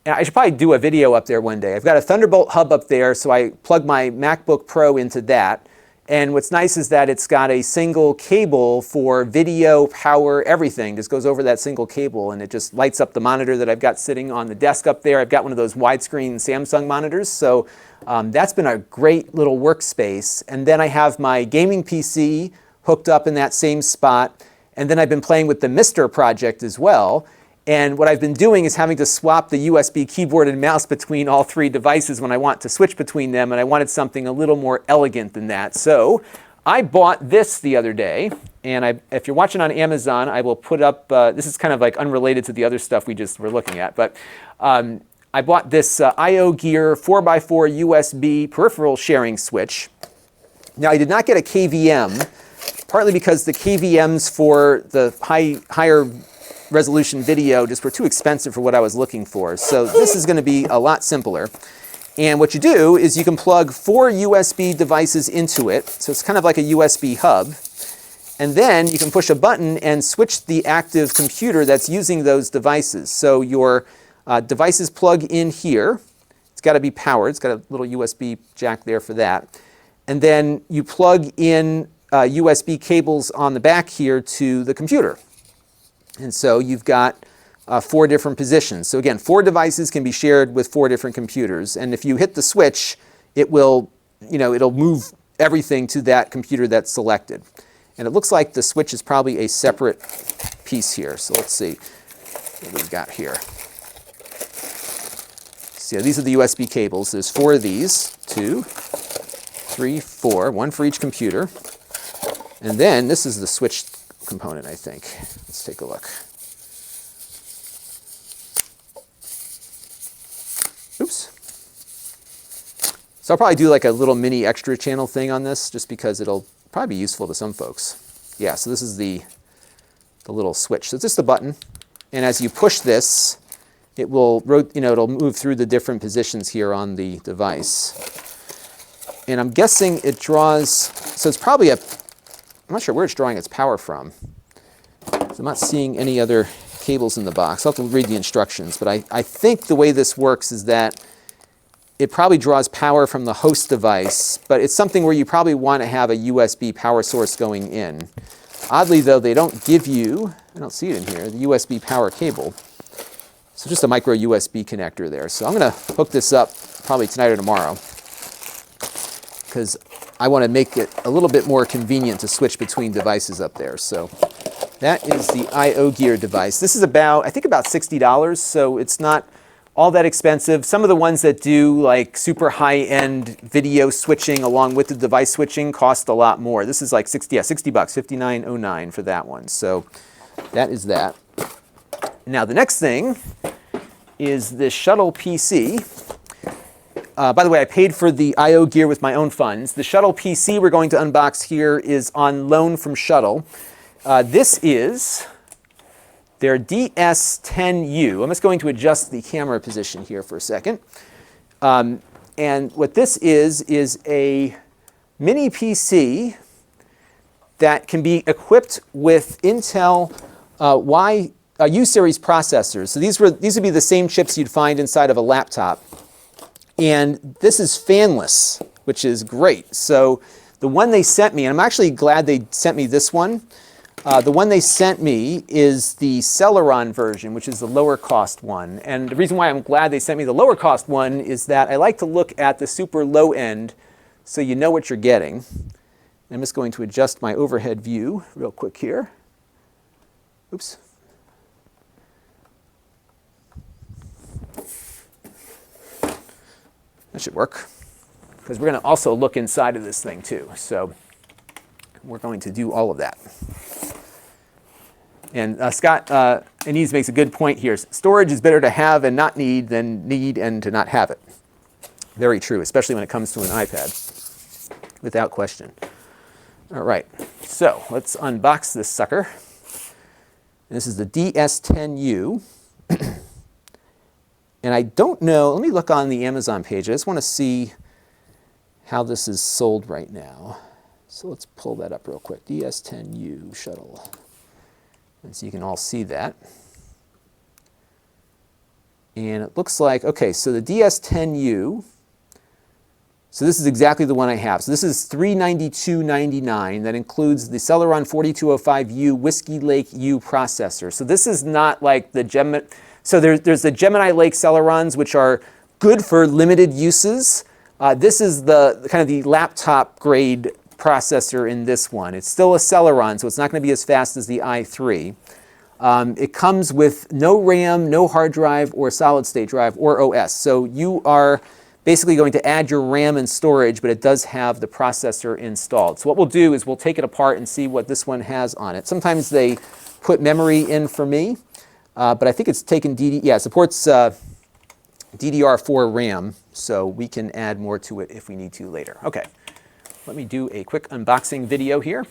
And I should probably do a video up there one day. I've got a Thunderbolt hub up there, so I plug my MacBook Pro into that. And what's nice is that it's got a single cable for video, power, everything. Just goes over that single cable, and it just lights up the monitor that I've got sitting on the desk up there. I've got one of those widescreen Samsung monitors, so that's been a great little workspace. And then I have my gaming PC hooked up in that same spot. And then I've been playing with the Mister project as well. And what I've been doing is having to swap the USB keyboard and mouse between all three devices when I want to switch between them, and I wanted something a little more elegant than that. So I bought this the other day, and if you're watching on Amazon, I will put up, this is kind of like unrelated to the other stuff we just were looking at, but I bought this IO Gear 4x4 USB peripheral sharing switch. Now I did not get a KVM, partly because the KVMs for the higher resolution video just were too expensive for what I was looking for. So this is going to be a lot simpler. And what you do is you can plug 4 USB devices into it. So it's kind of like a USB hub. And then you can push a button and switch the active computer that's using those devices. So your devices plug in here. It's got to be powered. It's got a little USB jack there for that. And then you plug in USB cables on the back here to the computer. And so you've got 4 different positions. So again, 4 devices can be shared with 4 different computers. And if you hit the switch, it will, it'll move everything to that computer that's selected. And it looks like the switch is probably a separate piece here. So let's see what we've got here. So these are the USB cables. There's 4 of these. 2, 3, 4. 1 for each computer. And then this is the switch component, I think. Let's take a look. Oops. So I'll probably do like a little mini extra channel thing on this, just because it'll probably be useful to some folks. Yeah, so this is the little switch. So it's just a button, and as you push this, it will, it'll move through the different positions here on the device. And I'm guessing it draws, so it's probably I'm not sure where it's drawing its power from. So I'm not seeing any other cables in the box. I'll have to read the instructions, but I think the way this works is that it probably draws power from the host device, but it's something where you probably want to have a USB power source going in. Oddly though, they don't give you, I don't see it in here, the USB power cable. So just a micro USB connector there. So I'm going to hook this up probably tonight or tomorrow, because I want to make it a little bit more convenient to switch between devices up there. So that is the I/O Gear device. This is I think about $60, so it's not all that expensive. Some of the ones that do like super high-end video switching along with the device switching cost a lot more. This is like $60, $59.09 for that one. So that is that. Now the next thing is this Shuttle PC. By the way, I paid for the I/O Gear with my own funds. The Shuttle PC we're going to unbox here is on loan from Shuttle. This is their DS10U. I'm just going to adjust the camera position here for a second. And what this is a mini PC that can be equipped with Intel U-series processors. So these would be the same chips you'd find inside of a laptop. And this is fanless, which is great. So the one they sent me, and I'm actually glad they sent me this one. The one they sent me is the Celeron version, which is the lower cost one. And the reason why I'm glad they sent me the lower cost one is that I like to look at the super low end so you know what you're getting. I'm just going to adjust my overhead view real quick here. Oops. That should work, because we're going to also look inside of this thing too. So we're going to do all of that. And Scott Anise makes a good point here. Storage is better to have and not need than need and to not have it. Very true, especially when it comes to an iPad, without question. All right, so let's unbox this sucker. And this is the DS10U. And I don't know, let me look on the Amazon page. I just want to see how this is sold right now. So let's pull that up real quick. DS10U Shuttle. And so you can all see that. And it looks like, okay, so the DS10U, so this is exactly the one I have. So this is $392.99. That includes the Celeron 4205U Whiskey Lake U processor. So this is not like the Gemini. So there's the Gemini Lake Celerons, which are good for limited uses. This is the kind of the laptop grade processor in this one. It's still a Celeron, so it's not going to be as fast as the i3. It comes with no RAM, no hard drive, or solid state drive, or OS. So you are basically going to add your RAM and storage, but it does have the processor installed. So what we'll do is we'll take it apart and see what this one has on it. Sometimes they put memory in for me, but I think it's taken it supports DDR4 RAM, so we can add more to it if we need to later. Okay. Let me do a quick unboxing video here.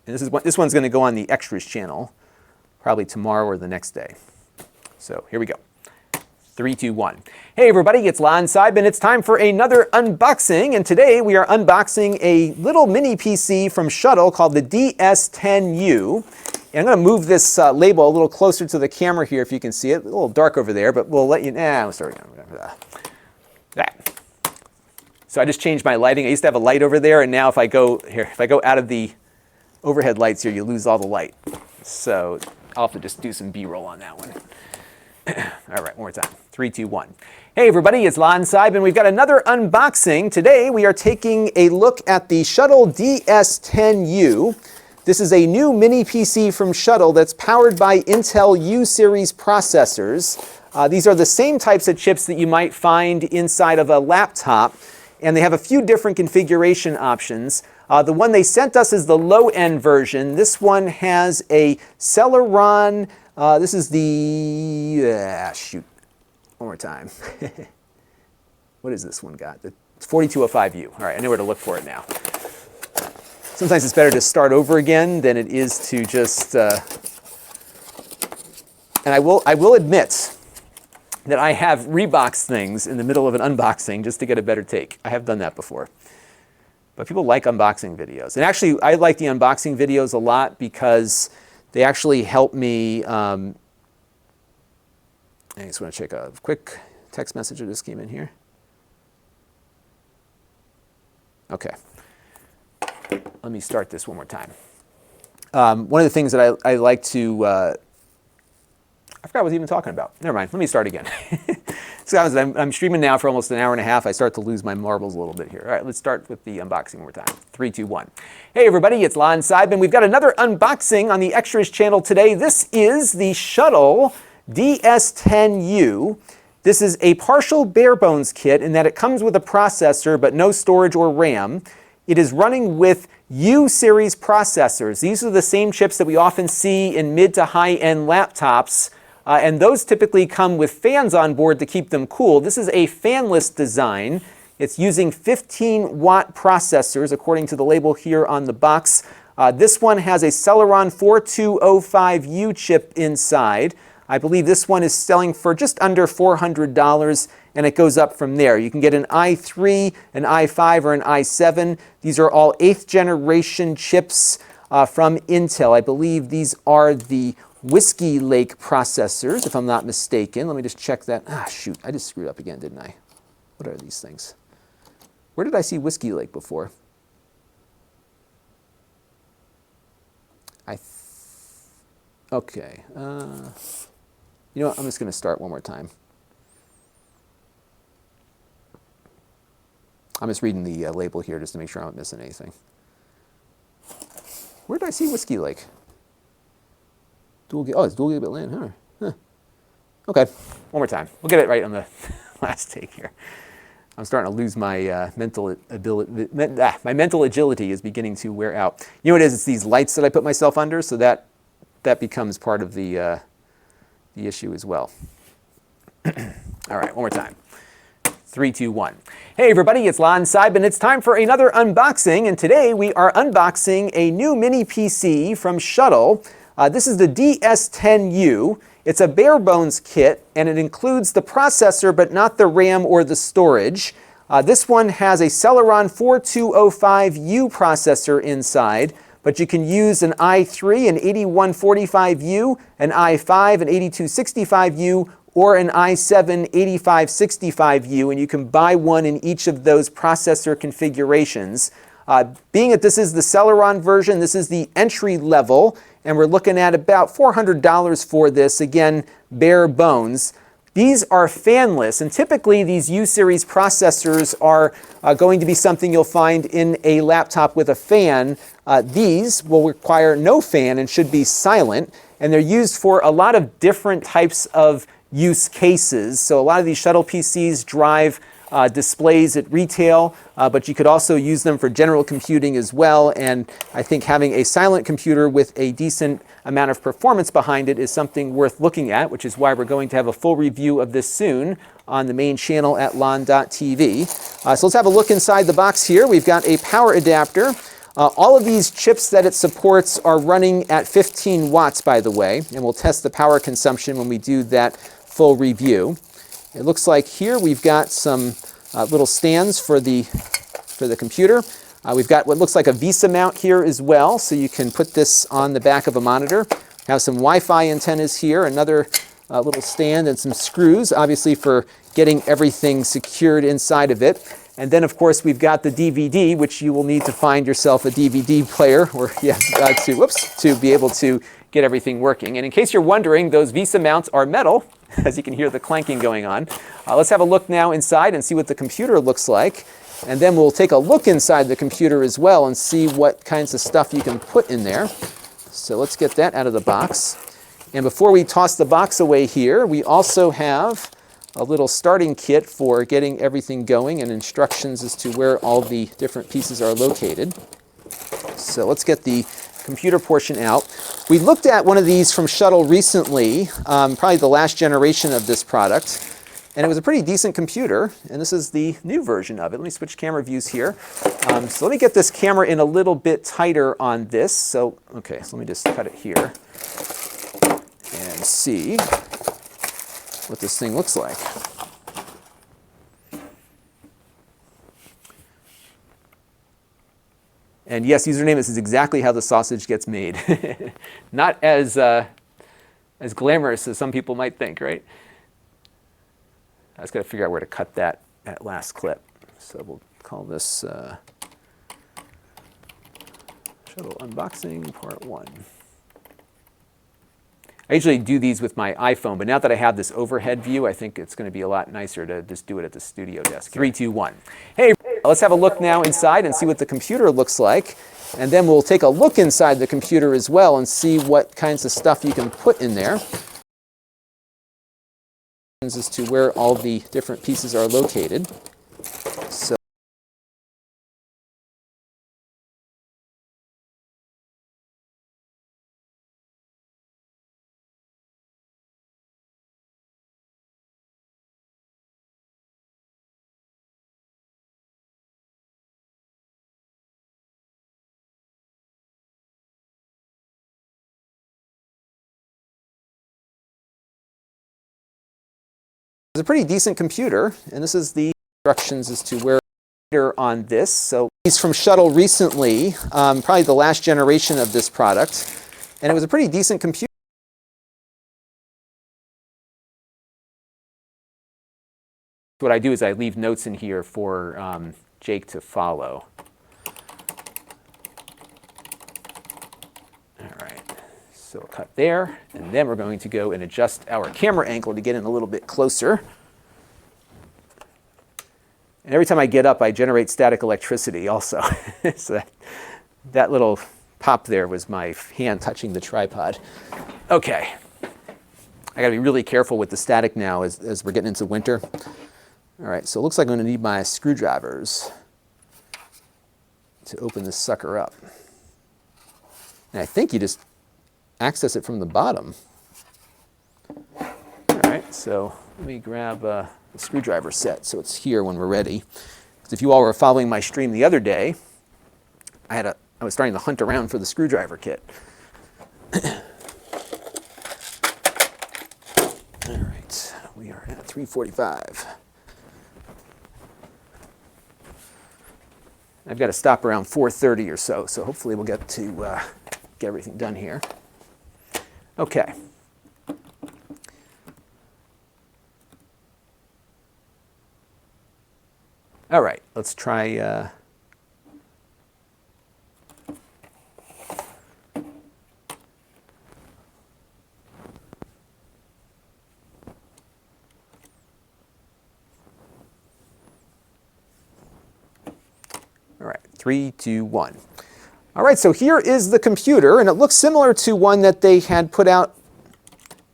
And this one's going to go on the Extras channel, probably tomorrow or the next day. So here we go. 3, 2, 1. Hey everybody, it's Lon Seidman. It's time for another unboxing, and today we are unboxing a little mini PC from Shuttle called the DS10U. And I'm going to move this label a little closer to the camera here if you can see it. A little dark over there, but we'll let you know. Sorry. That. So I just changed my lighting. I used to have a light over there, and now if I go out of the overhead lights here, you lose all the light. So I'll have to just do some B-roll on that one. All right, one more time. 3, 2, 1. Hey everybody, it's Lon Seidman. We've got another unboxing. Today we are taking a look at the Shuttle DS10U. This is a new mini PC from Shuttle that's powered by Intel U-series processors. These are the same types of chips that you might find inside of a laptop, and they have a few different configuration options. The one they sent us is the low-end version. This one has a Celeron. This is the, shoot, one more time. What has this one got? It's 4205U. All right, I know where to look for it now. Sometimes it's better to start over again than it is to just, and I will admit, that I have reboxed things in the middle of an unboxing just to get a better take. I have done that before. But people like unboxing videos. And actually, I like the unboxing videos a lot because they actually help me. I just want to check a quick text message that just came in here. Okay. Let me start this one more time. One of the things that I like to, I forgot what I was even talking about. Never mind, let me start again. So I'm streaming now for almost an hour and a half. I start to lose my marbles a little bit here. All right, let's start with the unboxing one more time. 3, 2, 1. Hey everybody, it's Lon.TV. We've got another unboxing on the Extras channel today. This is the Shuttle DS10U. This is a partial bare bones kit in that it comes with a processor but no storage or RAM. It is running with U-series processors. These are the same chips that we often see in mid to high-end laptops, and those typically come with fans on board to keep them cool. This is a fanless design. It's using 15-watt processors, according to the label here on the box. This one has a Celeron 4205U chip inside. I believe this one is selling for just under $400, and it goes up from there. You can get an i3, an i5, or an i7. These are all 8th generation chips from Intel. I believe these are the Whiskey Lake processors, if I'm not mistaken. Let me just check that. Ah, shoot, I just screwed up again, didn't I? What are these things? Where did I see Whiskey Lake before? Okay. You know what? I'm just going to start one more time. I'm just reading the label here just to make sure I'm not missing anything. Where did I see Whiskey Lake? Oh, it's dual gigabit LAN. Huh. Okay, one more time. We'll get it right on the last take here. I'm starting to lose my mental ability. My mental agility is beginning to wear out. You know what it is? It's these lights that I put myself under, so that becomes part of the issue as well. All right, one more time. 3, 2, 1. Hey everybody, it's Lon.TV, and it's time for another unboxing, and today we are unboxing a new mini PC from Shuttle. This is the DS10U. It's a bare bones kit, and it includes the processor but not the RAM or the storage. This one has a Celeron 4205U processor inside, but you can use an i3, an 8145U, an i5, an 8265U, or an i7 8565U, and you can buy one in each of those processor configurations. Being that this is the Celeron version, this is the entry level, and we're looking at about $400 for this, again, bare bones. These are fanless, and typically these U-series processors are going to be something you'll find in a laptop with a fan. These will require no fan and should be silent, and they're used for a lot of different types of use cases. So a lot of these Shuttle PCs drive displays at retail, but you could also use them for general computing as well, and I think having a silent computer with a decent amount of performance behind it is something worth looking at, which is why we're going to have a full review of this soon on the main channel at Lon.TV. So let's have a look inside the box here. We've got a power adapter. All of these chips that it supports are running at 15 watts, by the way, and we'll test the power consumption when we do that full review. It looks like here we've got some little stands for the computer. We've got what looks like a VESA mount here as well, so you can put this on the back of a monitor. Have some Wi-Fi antennas here, another little stand, and some screws, obviously for getting everything secured inside of it. And then, of course, we've got the DVD, which you will need to find yourself a DVD player or to be able to get everything working. And in case you're wondering, those VESA mounts are metal, as you can hear the clanking going on. Let's have a look now inside and see what the computer looks like. And then we'll take a look inside the computer as well and see what kinds of stuff you can put in there. So let's get that out of the box. And before we toss the box away here, we also have a little starting kit for getting everything going and instructions as to where all the different pieces are located. So let's get the computer portion out. We looked at one of these from Shuttle recently, probably the last generation of this product, and it was a pretty decent computer, and this is the new version of it. Let me switch camera views here. So let me get this camera in a little bit tighter on this. So let me just cut it here and see. what this thing looks like. And yes, username, this is exactly how the sausage gets made. Not as glamorous as some people might think, right? I just got to figure out where to cut that last clip. So we'll call this Shuttle Unboxing Part 1. I usually do these with my iPhone, but now that I have this overhead view, I think it's going to be a lot nicer to just do it at the studio desk. 3, 2, 1. Hey, let's have a look now inside and see what the computer looks like. And then we'll take a look inside the computer as well and see what kinds of stuff you can put in there as to where all the different pieces are located. So it's a pretty decent computer, and this is the instructions as to where on this. So he's from Shuttle recently, probably the last generation of this product, and it was a pretty decent computer. What I do is I leave notes in here for Jake to follow. All right, so we'll cut there, and then we're going to go and adjust our camera angle to get in a little bit closer. And every time I get up, I generate static electricity also. So that little pop there was my hand touching the tripod. Okay. I got to be really careful with the static now as we're getting into winter. All right, so it looks like I'm going to need my screwdrivers to open this sucker up. And I think you just access it from the bottom. All right, so let me grab the screwdriver set so it's here when we're ready. Because if you all were following my stream the other day, I was starting to hunt around for the screwdriver kit. All right, we are at 3:45. I've got to stop around 4:30 or so, so hopefully we'll get to get everything done here. Okay. All right, let's try all right, 3, 2, 1. All right, so here is the computer, and it looks similar to one that they had put out.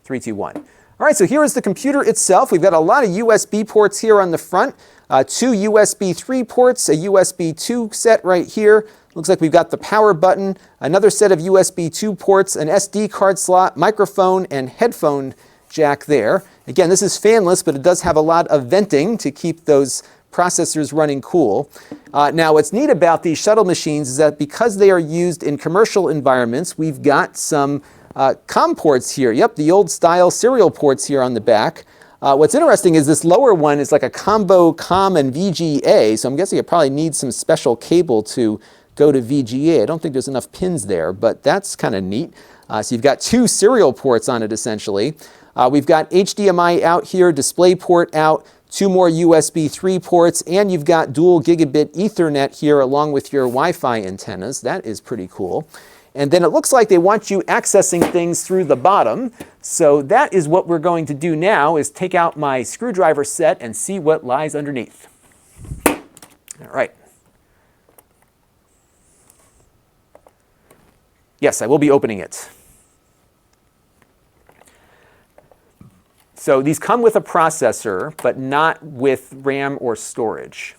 3, 2, 1. All right, so here is the computer itself. We've got a lot of USB ports here on the front. 2 USB 3 ports, a USB 2 set right here. Looks like we've got the power button, another set of USB 2 ports, an SD card slot, microphone, and headphone jack there. Again, this is fanless, but it does have a lot of venting to keep those processors running cool. Now, what's neat about these shuttle machines is that because they are used in commercial environments, we've got some COM ports here. Yep, the old style serial ports here on the back. What's interesting is this lower one is like a combo COM and VGA, so I'm guessing it probably needs some special cable to go to VGA. I don't think there's enough pins there, but that's kind of neat. So you've got 2 serial ports on it essentially. We've got HDMI out here, DisplayPort out, 2 more USB 3 ports, and you've got dual gigabit Ethernet here along with your Wi-Fi antennas. That is pretty cool. And then it looks like they want you accessing things through the bottom. So that is what we're going to do now, is take out my screwdriver set and see what lies underneath. All right. Yes, I will be opening it. So these come with a processor, but not with RAM or storage.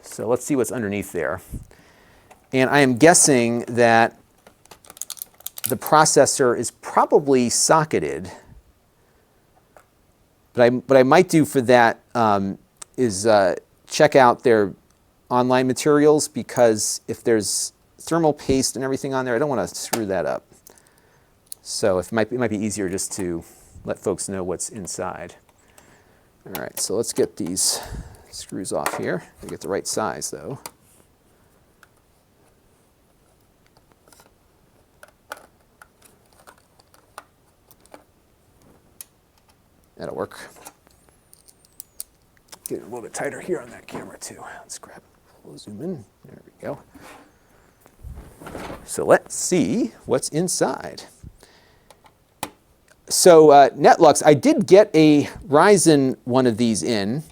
So let's see what's underneath there. And I am guessing that the processor is probably socketed. But what I might do for that is check out their online materials, because if there's thermal paste and everything on there, I don't want to screw that up. So it might be easier just to let folks know what's inside. All right, so let's get these screws off here. They get the right size though. That'll work. Get it a little bit tighter here on that camera too. Let's grab it. We'll zoom in. There we go. So let's see what's inside. So Netlux, I did get a Ryzen one of these in,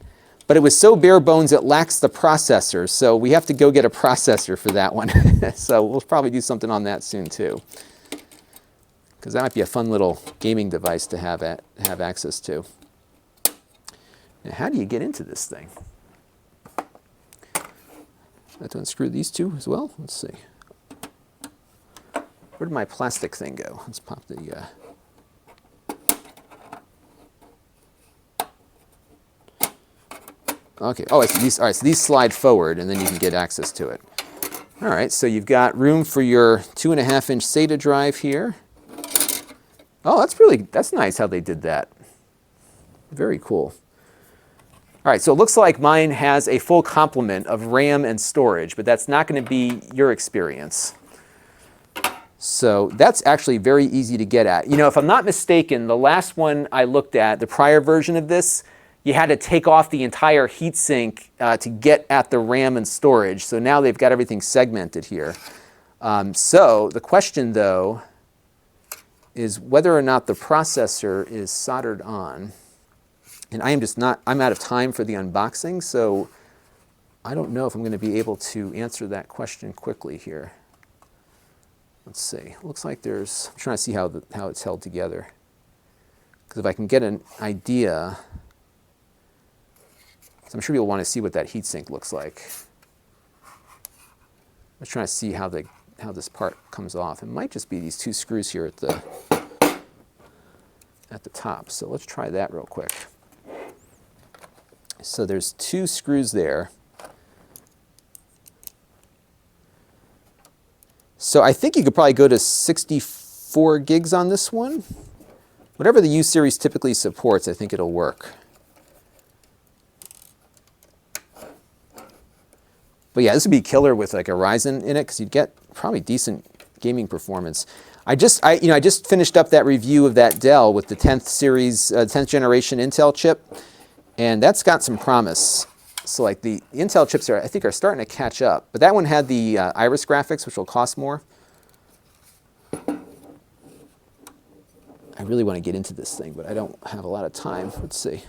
but it was so bare bones it lacks the processor. So we have to go get a processor for that one. So we'll probably do something on that soon too, because that might be a fun little gaming device to have access to. Now, how do you get into this thing? I have to unscrew these two as well. Let's see. Where did my plastic thing go? Let's pop the... Okay, oh, it's these, all right, so these slide forward and then you can get access to it. All right, so you've got room for your 2.5-inch SATA drive here. Oh, that's nice how they did that. Very cool. All right, so it looks like mine has a full complement of RAM and storage, but that's not going to be your experience. So that's actually very easy to get at. You know, if I'm not mistaken, the last one I looked at, the prior version of this, you had to take off the entire heatsink to get at the RAM and storage. So now they've got everything segmented here. So the question, though, is whether or not the processor is soldered on. And I am just not, I'm out of time for the unboxing, so I don't know if I'm going to be able to answer that question quickly here. Let's see. Looks like there's, I'm trying to see how it's held together. Because if I can get an idea, so I'm sure you'll want to see what that heatsink looks like. I'm trying to see how this part comes off. It might just be these two screws here at the top. So let's try that real quick. So there's two screws there. So I think you could probably go to 64 gigs on this one. Whatever the U series typically supports, I think it'll work. But yeah, this would be killer with like a Ryzen in it because you'd get probably decent gaming performance. I just finished up that review of that Dell with the 10th series, 10th generation Intel chip, and that's got some promise. So like the Intel chips I think are starting to catch up, but that one had the Iris graphics, which will cost more. I really want to get into this thing, but I don't have a lot of time. Let's see.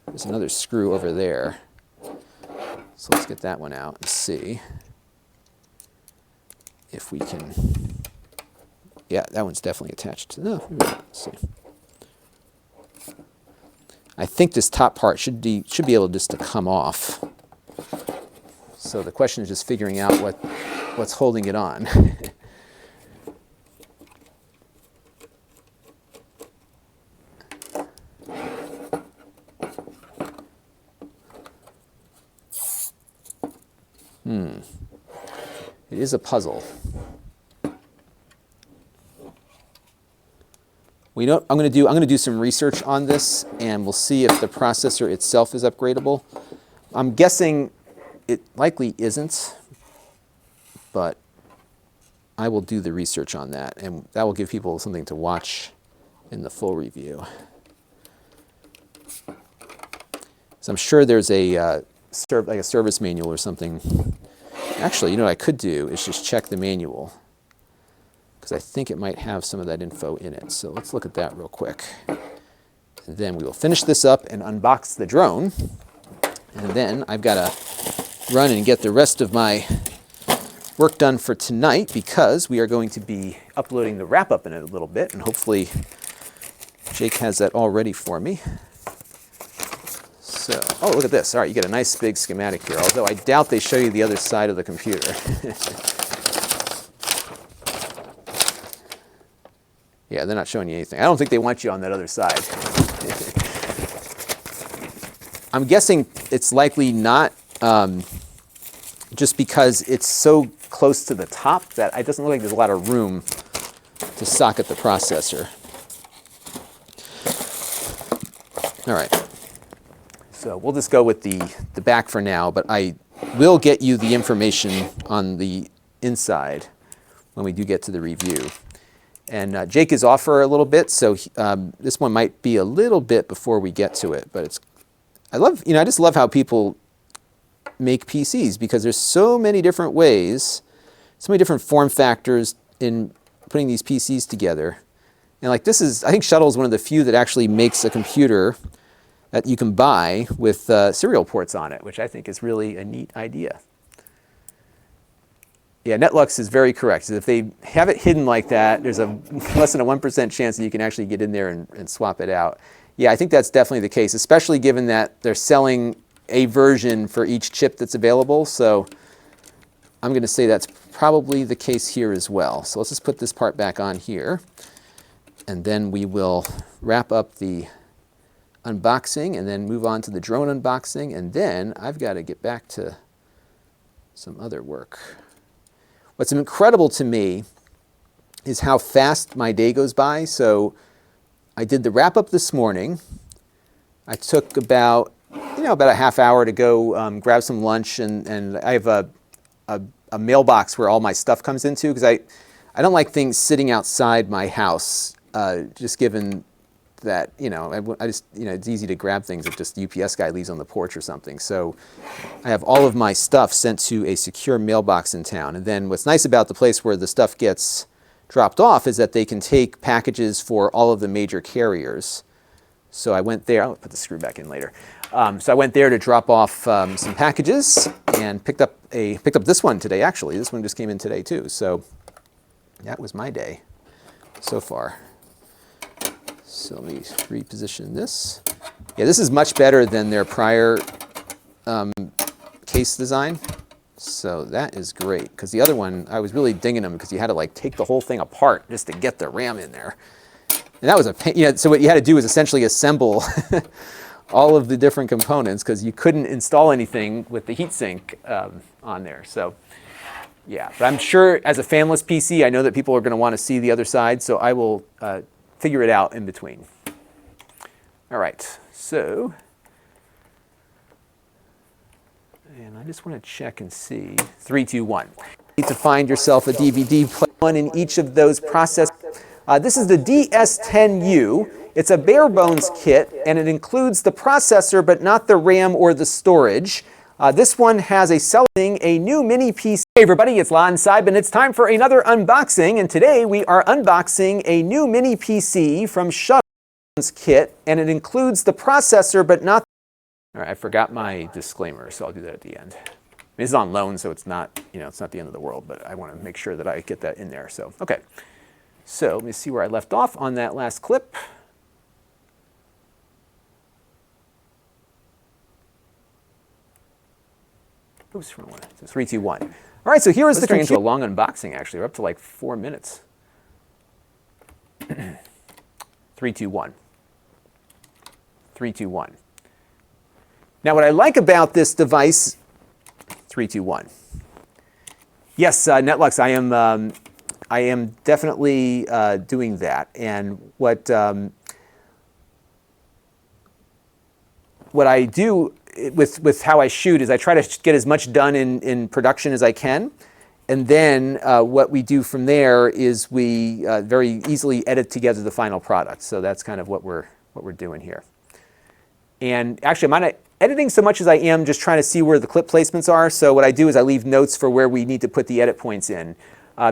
There's another screw over there. So let's get that one out and see if we can. Yeah, that one's definitely attached to. No, let's see. I think this top part should be able just to come off. So the question is just figuring out what's holding it on. It is a puzzle. I'm going to do some research on this, and we'll see if the processor itself is upgradable. I'm guessing it likely isn't, but I will do the research on that, and that will give people something to watch in the full review. So I'm sure there's like a service manual or something. Actually, you know what I could do is just check the manual, because I think it might have some of that info in it. So let's look at that real quick. And then we will finish this up and unbox the drone. And then I've got to run and get the rest of my work done for tonight, because we are going to be uploading the wrap-up in a little bit, and hopefully Jake has that all ready for me. So, oh, look at this. All right, you get a nice big schematic here, although I doubt they show you the other side of the computer. Yeah, they're not showing you anything. I don't think they want you on that other side. I'm guessing it's likely not, just because it's so close to the top that it doesn't look like there's a lot of room to socket the processor. All right, so we'll just go with the back for now, but I will get you the information on the inside when we do get to the review. And Jake is off for a little bit, so this one might be a little bit before we get to it. But I just love how people make PCs, because there's so many different ways, so many different form factors in putting these PCs together. And like this is, I think Shuttle is one of the few that actually makes a computer that you can buy with serial ports on it, which I think is really a neat idea. Yeah, Netlux is very correct. If they have it hidden like that, there's a less than a 1% chance that you can actually get in there and swap it out. Yeah, I think that's definitely the case, especially given that they're selling a version for each chip that's available. So I'm going to say that's probably the case here as well. So let's just put this part back on here, and then we will wrap up the unboxing and then move on to the drone unboxing, and then I've got to get back to some other work. What's incredible to me is how fast my day goes by. So I did the wrap up this morning. I took about a half hour to go grab some lunch, and I have a mailbox where all my stuff comes into, because I don't like things sitting outside my house, just given that, it's easy to grab things if just the UPS guy leaves on the porch or something. So I have all of my stuff sent to a secure mailbox in town. And then what's nice about the place where the stuff gets dropped off is that they can take packages for all of the major carriers. So I went there, I'll put the screw back in later. So I went there to drop off some packages, and picked up this one today, actually. This one just came in today too. So that was my day so far. So let me reposition this. Yeah, this is much better than their prior case design. So that is great, because the other one, I was really dinging them because you had to like take the whole thing apart just to get the RAM in there. And that was a pain. So what you had to do was essentially assemble all of the different components, because you couldn't install anything with the heatsink on there. So yeah, but I'm sure as a fanless PC, I know that people are going to want to see the other side, so I will figure it out in between. All right, so, and I just want to check and see. 3, 2, 1. You need to find yourself a DVD player, one in each of those processors. This is the DS10U. It's a bare bones kit, and it includes the processor, but not the RAM or the storage. This one has a new mini PC. Hey everybody, it's Lon.TV, and it's time for another unboxing. And today we are unboxing a new mini PC from Shuttle kit, and it includes the processor, but not. All right, I forgot my disclaimer, so I'll do that at the end. This is on loan, so it's not, it's not the end of the world, but I want to make sure that I get that in there. So, okay. So let me see where I left off on that last clip. Oops, wrong one. So 3, 2, 1. All right, so here is the turning into a long unboxing, actually. We're up to like 4 minutes. 3, 2, 1. 3, 2, 1. Now, what I like about this device, 3, 2, 1. Yes, Netlux, I am definitely doing that. And what I do with how I shoot is I try to get as much done in production as I can. And then what we do from there is we very easily edit together the final product. So that's kind of what we're doing here. And actually, I'm not editing so much as I am just trying to see where the clip placements are. So what I do is I leave notes for where we need to put the edit points in.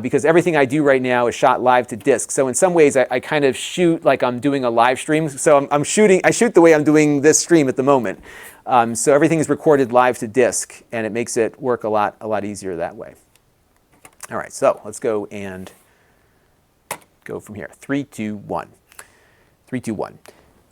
Because everything I do right now is shot live to disk. So in some ways, I kind of shoot like I'm doing a live stream. So I shoot the way I'm doing this stream at the moment. So everything is recorded live to disk, and it makes it work a lot easier that way. All right, so let's go and go from here. 3, 2, 1. 3, 2, 1.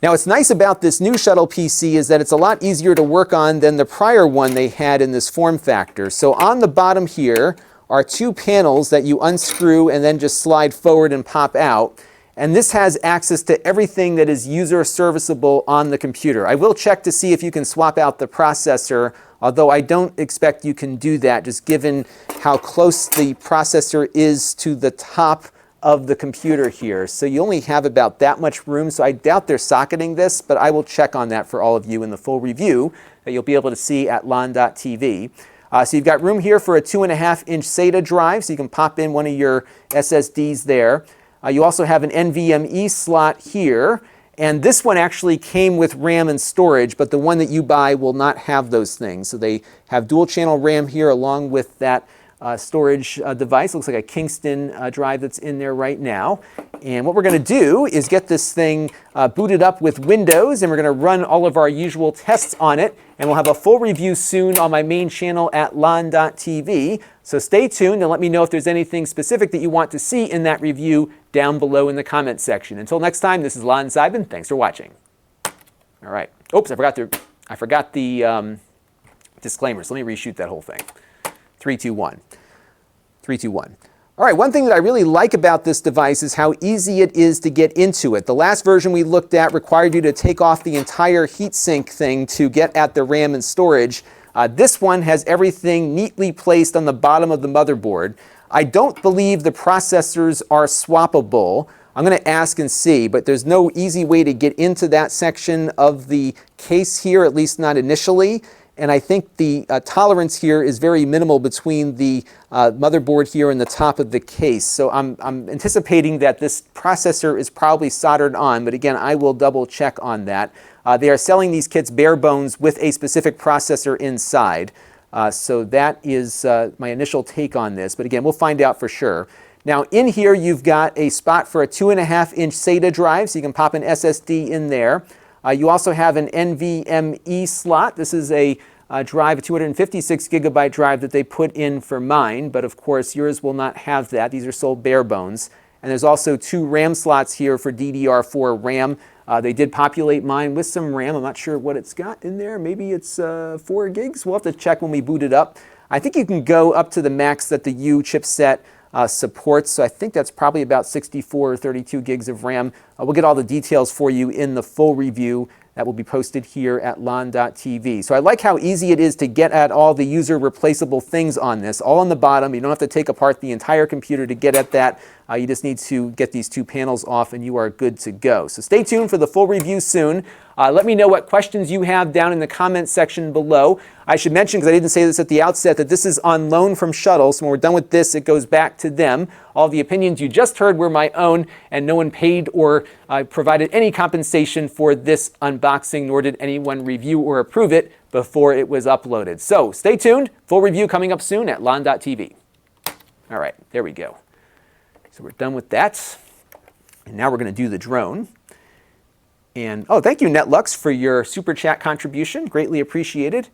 Now, what's nice about this new Shuttle PC is that it's a lot easier to work on than the prior one they had in this form factor. So on the bottom here are 2 panels that you unscrew and then just slide forward and pop out. And this has access to everything that is user serviceable on the computer. I will check to see if you can swap out the processor, although I don't expect you can do that, just given how close the processor is to the top of the computer here. So you only have about that much room, so I doubt they're socketing this, but I will check on that for all of you in the full review that you'll be able to see at Lon.TV. So you've got room here for a 2.5-inch SATA drive, so you can pop in one of your SSDs there. You also have an NVMe slot here, and this one actually came with RAM and storage, but the one that you buy will not have those things. So they have dual channel RAM here along with that storage device. Looks like a Kingston drive that's in there right now. And what we're going to do is get this thing booted up with Windows, and we're going to run all of our usual tests on it. And we'll have a full review soon on my main channel at Lon.TV. So stay tuned and let me know if there's anything specific that you want to see in that review down below in the comment section. Until next time, this is Lon.TV. Thanks for watching. All right. Oops, I forgot the disclaimers. Let me reshoot that whole thing. 3, 2, 1. 3, 2, 1. All right, one thing that I really like about this device is how easy it is to get into it. The last version we looked at required you to take off the entire heatsink thing to get at the RAM and storage. This one has everything neatly placed on the bottom of the motherboard. I don't believe the processors are swappable. I'm going to ask and see, but there's no easy way to get into that section of the case here, at least not initially. And I think the tolerance here is very minimal between the motherboard here and the top of the case. So I'm anticipating that this processor is probably soldered on, but again, I will double check on that. They are selling these kits bare bones with a specific processor inside. So that is my initial take on this, but again, we'll find out for sure. Now in here, you've got a spot for a 2.5-inch SATA drive, so you can pop an SSD in there. You also have an NVMe slot. This is a drive, a 256 gigabyte drive that they put in for mine, but of course yours will not have that. These are sold bare bones. And there's also 2 RAM slots here for DDR4 RAM. They did populate mine with some RAM. I'm not sure what it's got in there. Maybe it's 4 gigs. We'll have to check when we boot it up. I think you can go up to the max that the U chipset supports, so I think that's probably about 64 or 32 gigs of RAM. We'll get all the details for you in the full review that will be posted here at Lon.TV. So I like how easy it is to get at all the user replaceable things on this, all on the bottom. You don't have to take apart the entire computer to get at that. You just need to get these 2 panels off and you are good to go. So stay tuned for the full review soon. Let me know what questions you have down in the comment section below. I should mention, because I didn't say this at the outset, that this is on loan from Shuttle. So when we're done with this, it goes back to them. All the opinions you just heard were my own, and no one paid or provided any compensation for this unboxing, nor did anyone review or approve it before it was uploaded. So stay tuned. Full review coming up soon at Lon.TV. All right, there we go. So we're done with that. And now we're going to do the drone. And oh, thank you, Netlux, for your super chat contribution. Greatly appreciated.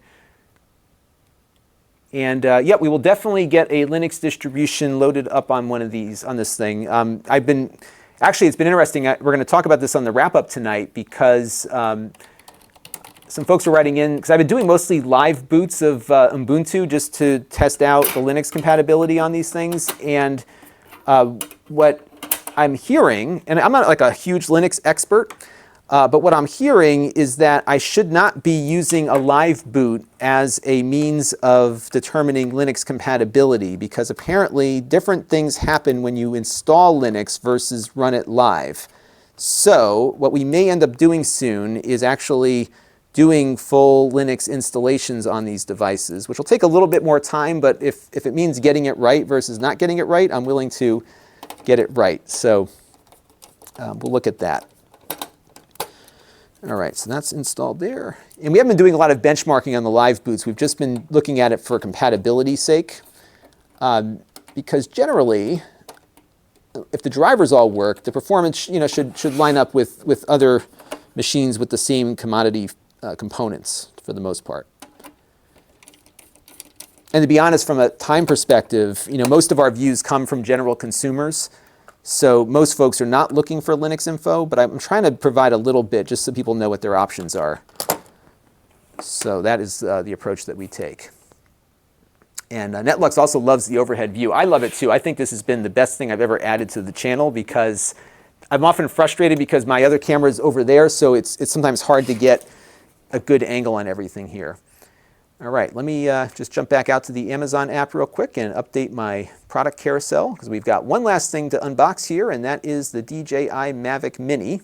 And yeah, we will definitely get a Linux distribution loaded up on one of these, on this thing. Actually, it's been interesting. We're going to talk about this on the wrap-up tonight because some folks are writing in, because I've been doing mostly live boots of Ubuntu just to test out the Linux compatibility on these things. And what I'm hearing, and I'm not like a huge Linux expert, but what I'm hearing is that I should not be using a live boot as a means of determining Linux compatibility, because apparently different things happen when you install Linux versus run it live. So what we may end up doing soon is actually doing full Linux installations on these devices, which will take a little bit more time, but if it means getting it right versus not getting it right, I'm willing to get it right. So we'll look at that. All right, so that's installed there. And we haven't been doing a lot of benchmarking on the live boots. We've just been looking at it for compatibility's sake. Because generally, if the drivers all work, the performance should line up with other machines with the same commodity components for the most part. And to be honest, from a time perspective, most of our views come from general consumers. So most folks are not looking for Linux info, but I'm trying to provide a little bit just so people know what their options are. So that is the approach that we take. And Netlux also loves the overhead view. I love it too. I think this has been the best thing I've ever added to the channel because I'm often frustrated because my other camera is over there, so it's sometimes hard to get a good angle on everything here. All right, let me just jump back out to the Amazon app real quick and update my product carousel, because we've got one last thing to unbox here, and that is the DJI Mavic Mini.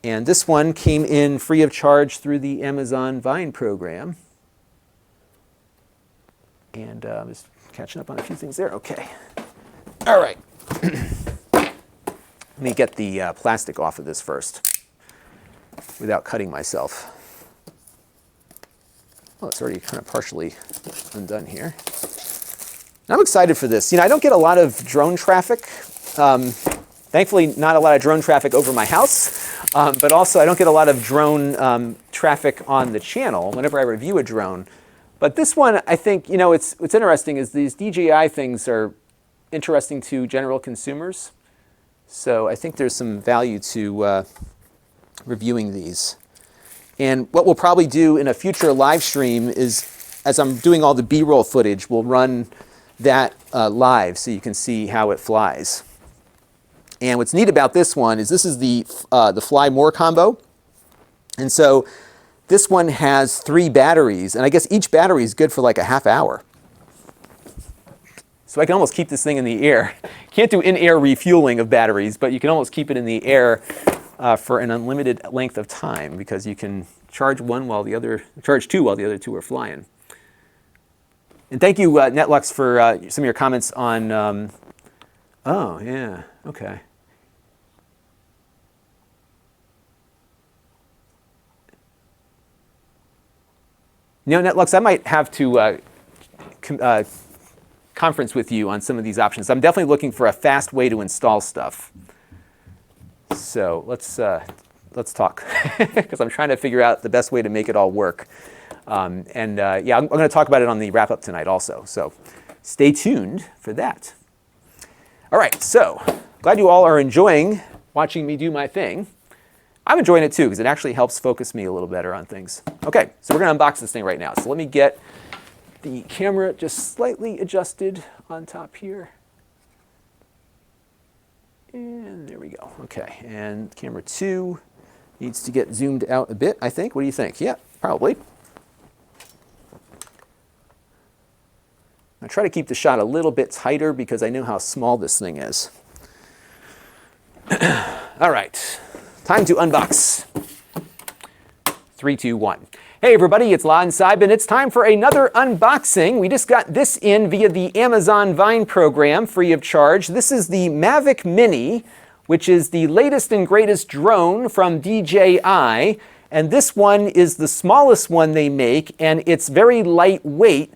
And this one came in free of charge through the Amazon Vine program. And just catching up on a few things there. Okay. All right. Let me get the plastic off of this first without cutting myself. Well, it's already kind of partially undone here. I'm excited for this. You know, I don't get a lot of drone traffic. Thankfully, not a lot of drone traffic over my house, but also I don't get a lot of drone traffic on the channel whenever I review a drone. But this one, I think, you know, what's interesting is these DJI things are interesting to general consumers. So I think there's some value to reviewing these. And what we'll probably do in a future live stream is, as I'm doing all the B-roll footage, we'll run that live so you can see how it flies. And what's neat about this one is this is the Fly More combo. And so this one has 3 batteries, and I guess each battery is good for like a half hour. So I can almost keep this thing in the air. Can't do in-air refueling of batteries, but you can almost keep it in the air for an unlimited length of time, because you can charge two while the other 2 are flying. And thank you, Netlux, for some of your comments on. Oh yeah, okay. You know, Netlux, I might have to conference with you on some of these options. I'm definitely looking for a fast way to install stuff. So let's talk, because I'm trying to figure out the best way to make it all work. Yeah, I'm going to talk about it on the wrap-up tonight also. So stay tuned for that. All right, so glad you all are enjoying watching me do my thing. I'm enjoying it too, because it actually helps focus me a little better on things. Okay, so we're going to unbox this thing right now. So let me get the camera just slightly adjusted on top here. And there we go. Okay, and camera 2 needs to get zoomed out a bit, I think. What do you think? Yeah, probably. I try to keep the shot a little bit tighter because I know how small this thing is. All right, time to unbox. 3, 2, 1. Hey everybody, it's Lon.TV, and it's time for another unboxing. We just got this in via the Amazon Vine program, free of charge. This is the Mavic Mini, which is the latest and greatest drone from DJI. And this one is the smallest one they make, and it's very lightweight.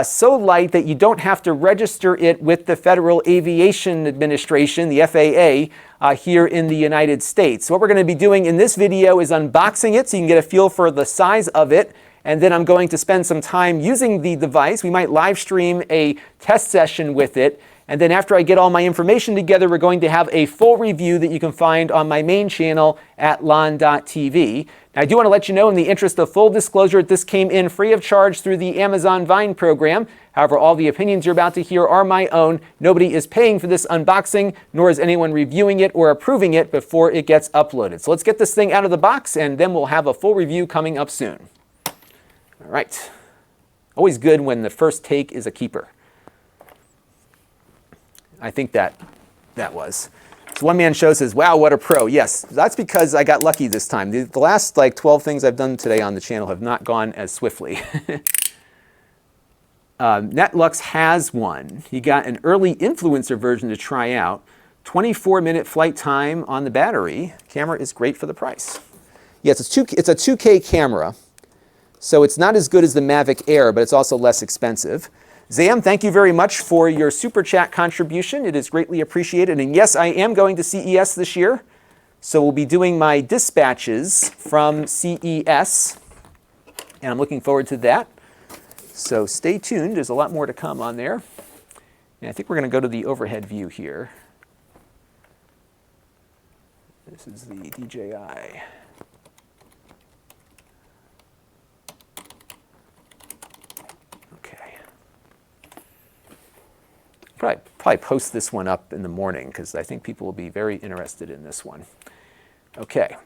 So light that you don't have to register it with the Federal Aviation Administration, the FAA, here in the United States. So what we're going to be doing in this video is unboxing it so you can get a feel for the size of it. And then I'm going to spend some time using the device. We might live stream a test session with it. And then after I get all my information together, we're going to have a full review that you can find on my main channel at Lon.TV. Now, I do want to let you know, in the interest of full disclosure, this came in free of charge through the Amazon Vine program. However, all the opinions you're about to hear are my own. Nobody is paying for this unboxing, nor is anyone reviewing it or approving it before it gets uploaded. So let's get this thing out of the box, and then we'll have a full review coming up soon. All right. Always good when the first take is a keeper. I think that was. So One Man Show says, wow, what a pro. Yes, that's because I got lucky this time. The last 12 things I've done today on the channel have not gone as swiftly. Netlux has one. He got an early influencer version to try out. 24-minute flight time on the battery. Camera is great for the price. Yes, it's a 2K camera, so it's not as good as the Mavic Air, but it's also less expensive. Zam, thank you very much for your Super Chat contribution. It is greatly appreciated. And yes, I am going to CES this year. So we'll be doing my dispatches from CES. And I'm looking forward to that. So stay tuned. There's a lot more to come on there. And I think we're going to go to the overhead view here. This is the DJI. probably post this one up in the morning because I think people will be very interested in this one. Okay.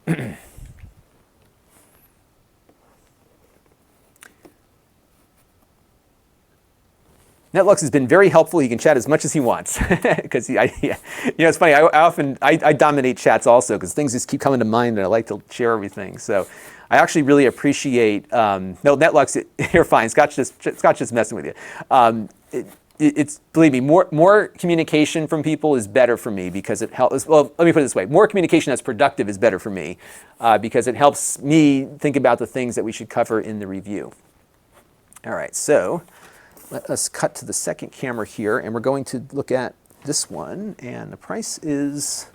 Netlux has been very helpful. He can chat as much as he wants because it's funny. I dominate chats also because things just keep coming to mind and I like to share everything. So I actually really appreciate. No, Netlux, you're fine. Scott's just messing with you. It's believe me, more communication from people is better for me because it helps. Well, let me put it this way: more communication that's productive is better for me because it helps me think about the things that we should cover in the review. All right, so. Let us cut to the second camera here, and we're going to look at this one, and the price is,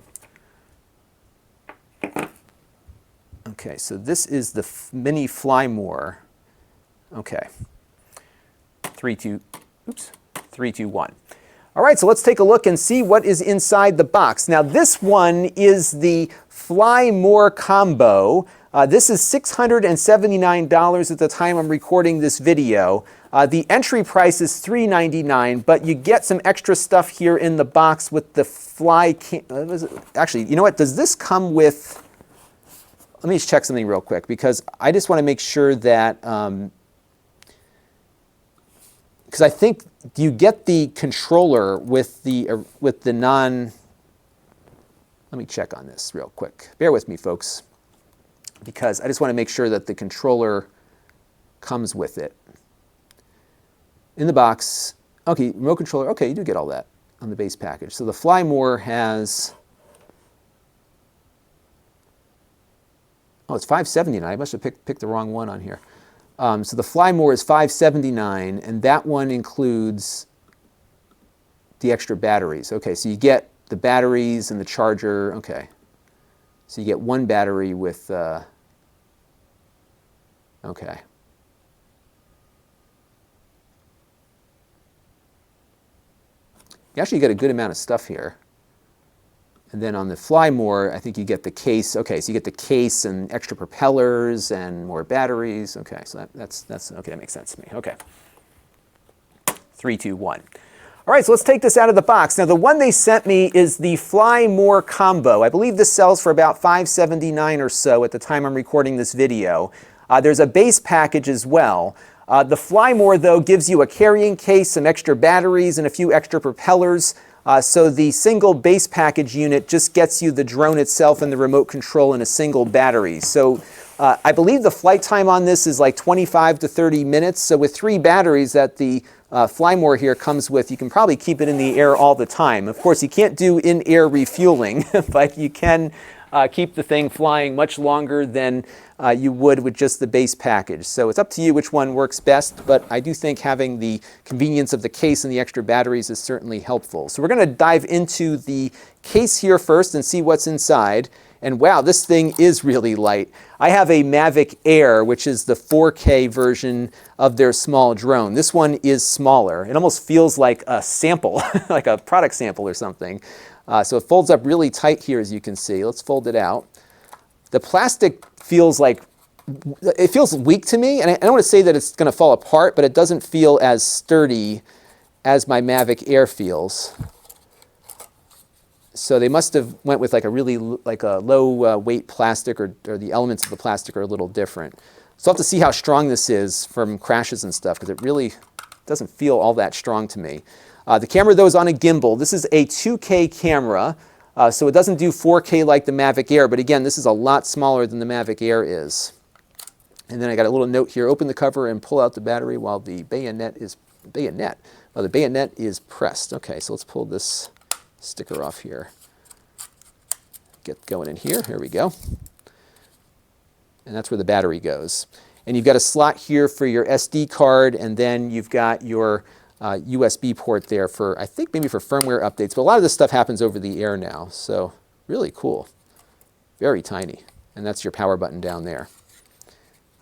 okay, so this is the Mini Fly More. Okay, 3, 2, 1. All right, so let's take a look and see what is inside the box. Now this one is the Fly More Combo. This is $679 at the time I'm recording this video. The entry price is $399, but you get some extra stuff here in the box with the actually, you know what? Does this come with, let me just check something real quick because I just want to make sure that, because I think you get the controller with the let me check on this real quick. Bear with me, folks, because I just want to make sure that the controller comes with it. In the box, okay, remote controller, okay, you do get all that on the base package. So the Fly More has, oh, it's $579. I must have picked the wrong one on here. So the Fly More is $579, and that one includes the extra batteries. Okay, so you get the batteries and the charger. Okay, so you get one battery with, okay. You actually get a good amount of stuff here. And then on the Fly More, I think you get the case. Okay, so you get the case and extra propellers and more batteries. Okay, so that's okay, that makes sense to me. Okay. 3, 2, 1. All right, so let's take this out of the box. Now the one they sent me is the Fly More Combo. I believe this sells for about $579 or so at the time I'm recording this video. There's a base package as well. The Fly More, though, gives you a carrying case, some extra batteries, and a few extra propellers. So the single base package unit just gets you the drone itself and the remote control in a single battery. So I believe the flight time on this is like 25 to 30 minutes. So with 3 batteries that the Fly More here comes with, you can probably keep it in the air all the time. Of course, you can't do in-air refueling, but you can keep the thing flying much longer than you would with just the base package. So it's up to you which one works best, but I do think having the convenience of the case and the extra batteries is certainly helpful. So we're going to dive into the case here first and see what's inside. And wow, this thing is really light. I have a Mavic Air, which is the 4K version of their small drone. This one is smaller. It almost feels like a sample, like a product sample or something. So it folds up really tight here, as you can see. Let's fold it out. The plastic feels like, it feels weak to me, and I don't want to say that it's going to fall apart, but it doesn't feel as sturdy as my Mavic Air feels. So they must have went with like a really low weight plastic, or the elements of the plastic are a little different. So I'll have to see how strong this is from crashes and stuff, because it really doesn't feel all that strong to me. The camera, though, is on a gimbal. This is a 2K camera, so it doesn't do 4K like the Mavic Air, but again, this is a lot smaller than the Mavic Air is. And then I got a little note here: open the cover and pull out the battery while the bayonet is pressed. Okay, so let's pull this sticker off here. Get going in here. Here we go. And that's where the battery goes. And you've got a slot here for your SD card, and then you've got your USB port there for, I think, maybe for firmware updates. But a lot of this stuff happens over the air now, so really cool. Very tiny. And that's your power button down there.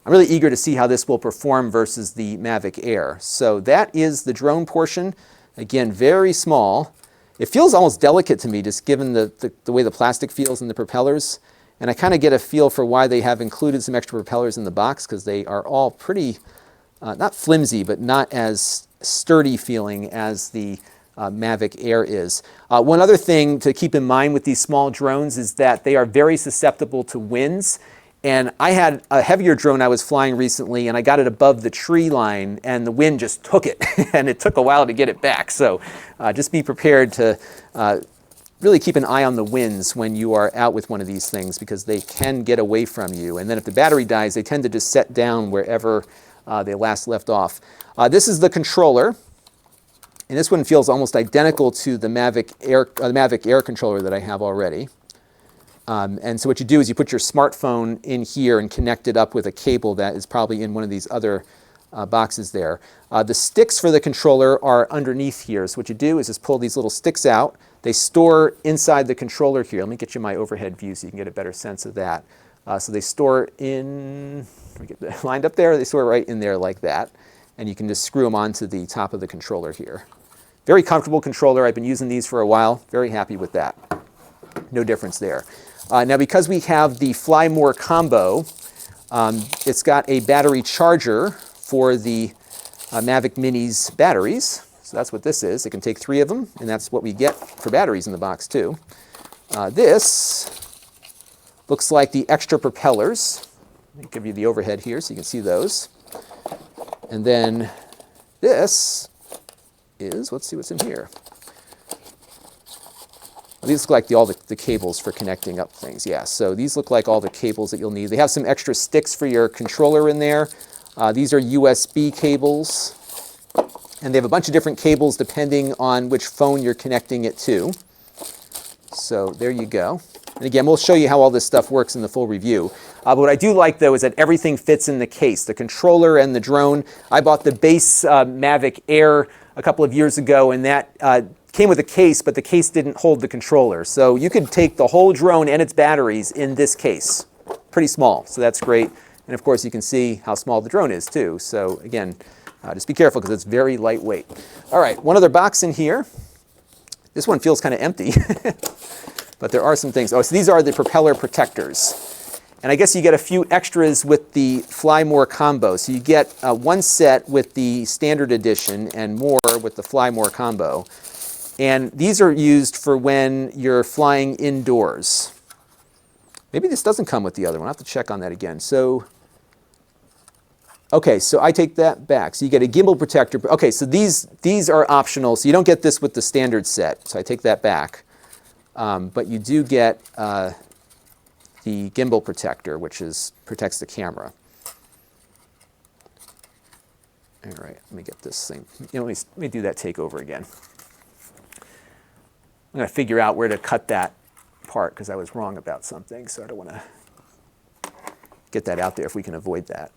I'm really eager to see how this will perform versus the Mavic Air. So that is the drone portion. Again, very small. It feels almost delicate to me, just given the way the plastic feels in the propellers. And I kind of get a feel for why they have included some extra propellers in the box, because they are all pretty, not flimsy, but not as sturdy feeling as the Mavic Air is. One other thing to keep in mind with these small drones is that they are very susceptible to winds. And I had a heavier drone I was flying recently, and I got it above the tree line, and the wind just took it, and it took a while to get it back. So just be prepared to really keep an eye on the winds when you are out with one of these things, because they can get away from you. And then if the battery dies, they tend to just set down wherever they last left off. This is the controller, and this one feels almost identical to the Mavic Air controller that I have already. And so what you do is you put your smartphone in here and connect it up with a cable that is probably in one of these other boxes there. The sticks for the controller are underneath here. So what you do is just pull these little sticks out. They store inside the controller here. Let me get you my overhead view so you can get a better sense of that. So they store in, let me get that lined up there. They store right in there like that. And you can just screw them onto the top of the controller here. Very comfortable controller. I've been using these for a while. Very happy with that. No difference there. Now, because we have the Fly More combo, it's got a battery charger for the Mavic Mini's batteries. So that's what this is. It can take 3 of them, and that's what we get for batteries in the box too. This looks like the extra propellers. Let me give you the overhead here so you can see those. And then this is, let's see what's in here. These look like all the cables for connecting up things. Yeah, so these look like all the cables that you'll need. They have some extra sticks for your controller in there. These are USB cables. And they have a bunch of different cables depending on which phone you're connecting it to. So there you go. And again, we'll show you how all this stuff works in the full review. But what I do like, though, is that everything fits in the case. The controller and the drone. I bought the base Mavic Air a couple of years ago, and that came with a case, but the case didn't hold the controller. So you could take the whole drone and its batteries in this case. Pretty small, so that's great. And of course, you can see how small the drone is too. So again, just be careful because it's very lightweight. All right, one other box in here. This one feels kind of empty, but there are some things. Oh, so these are the propeller protectors. And I guess you get a few extras with the Fly More combo. So you get one set with the standard edition and more with the Fly More combo. And these are used for when you're flying indoors. Maybe this doesn't come with the other one. I'll have to check on that again. So, okay, so I take that back. So you get a gimbal protector. Okay, so these are optional. So you don't get this with the standard set. So I take that back. But you do get the gimbal protector, which protects the camera. All right, let me get this thing. Let me do that takeover again. I'm going to figure out where to cut that part because I was wrong about something, so I don't want to get that out there if we can avoid that.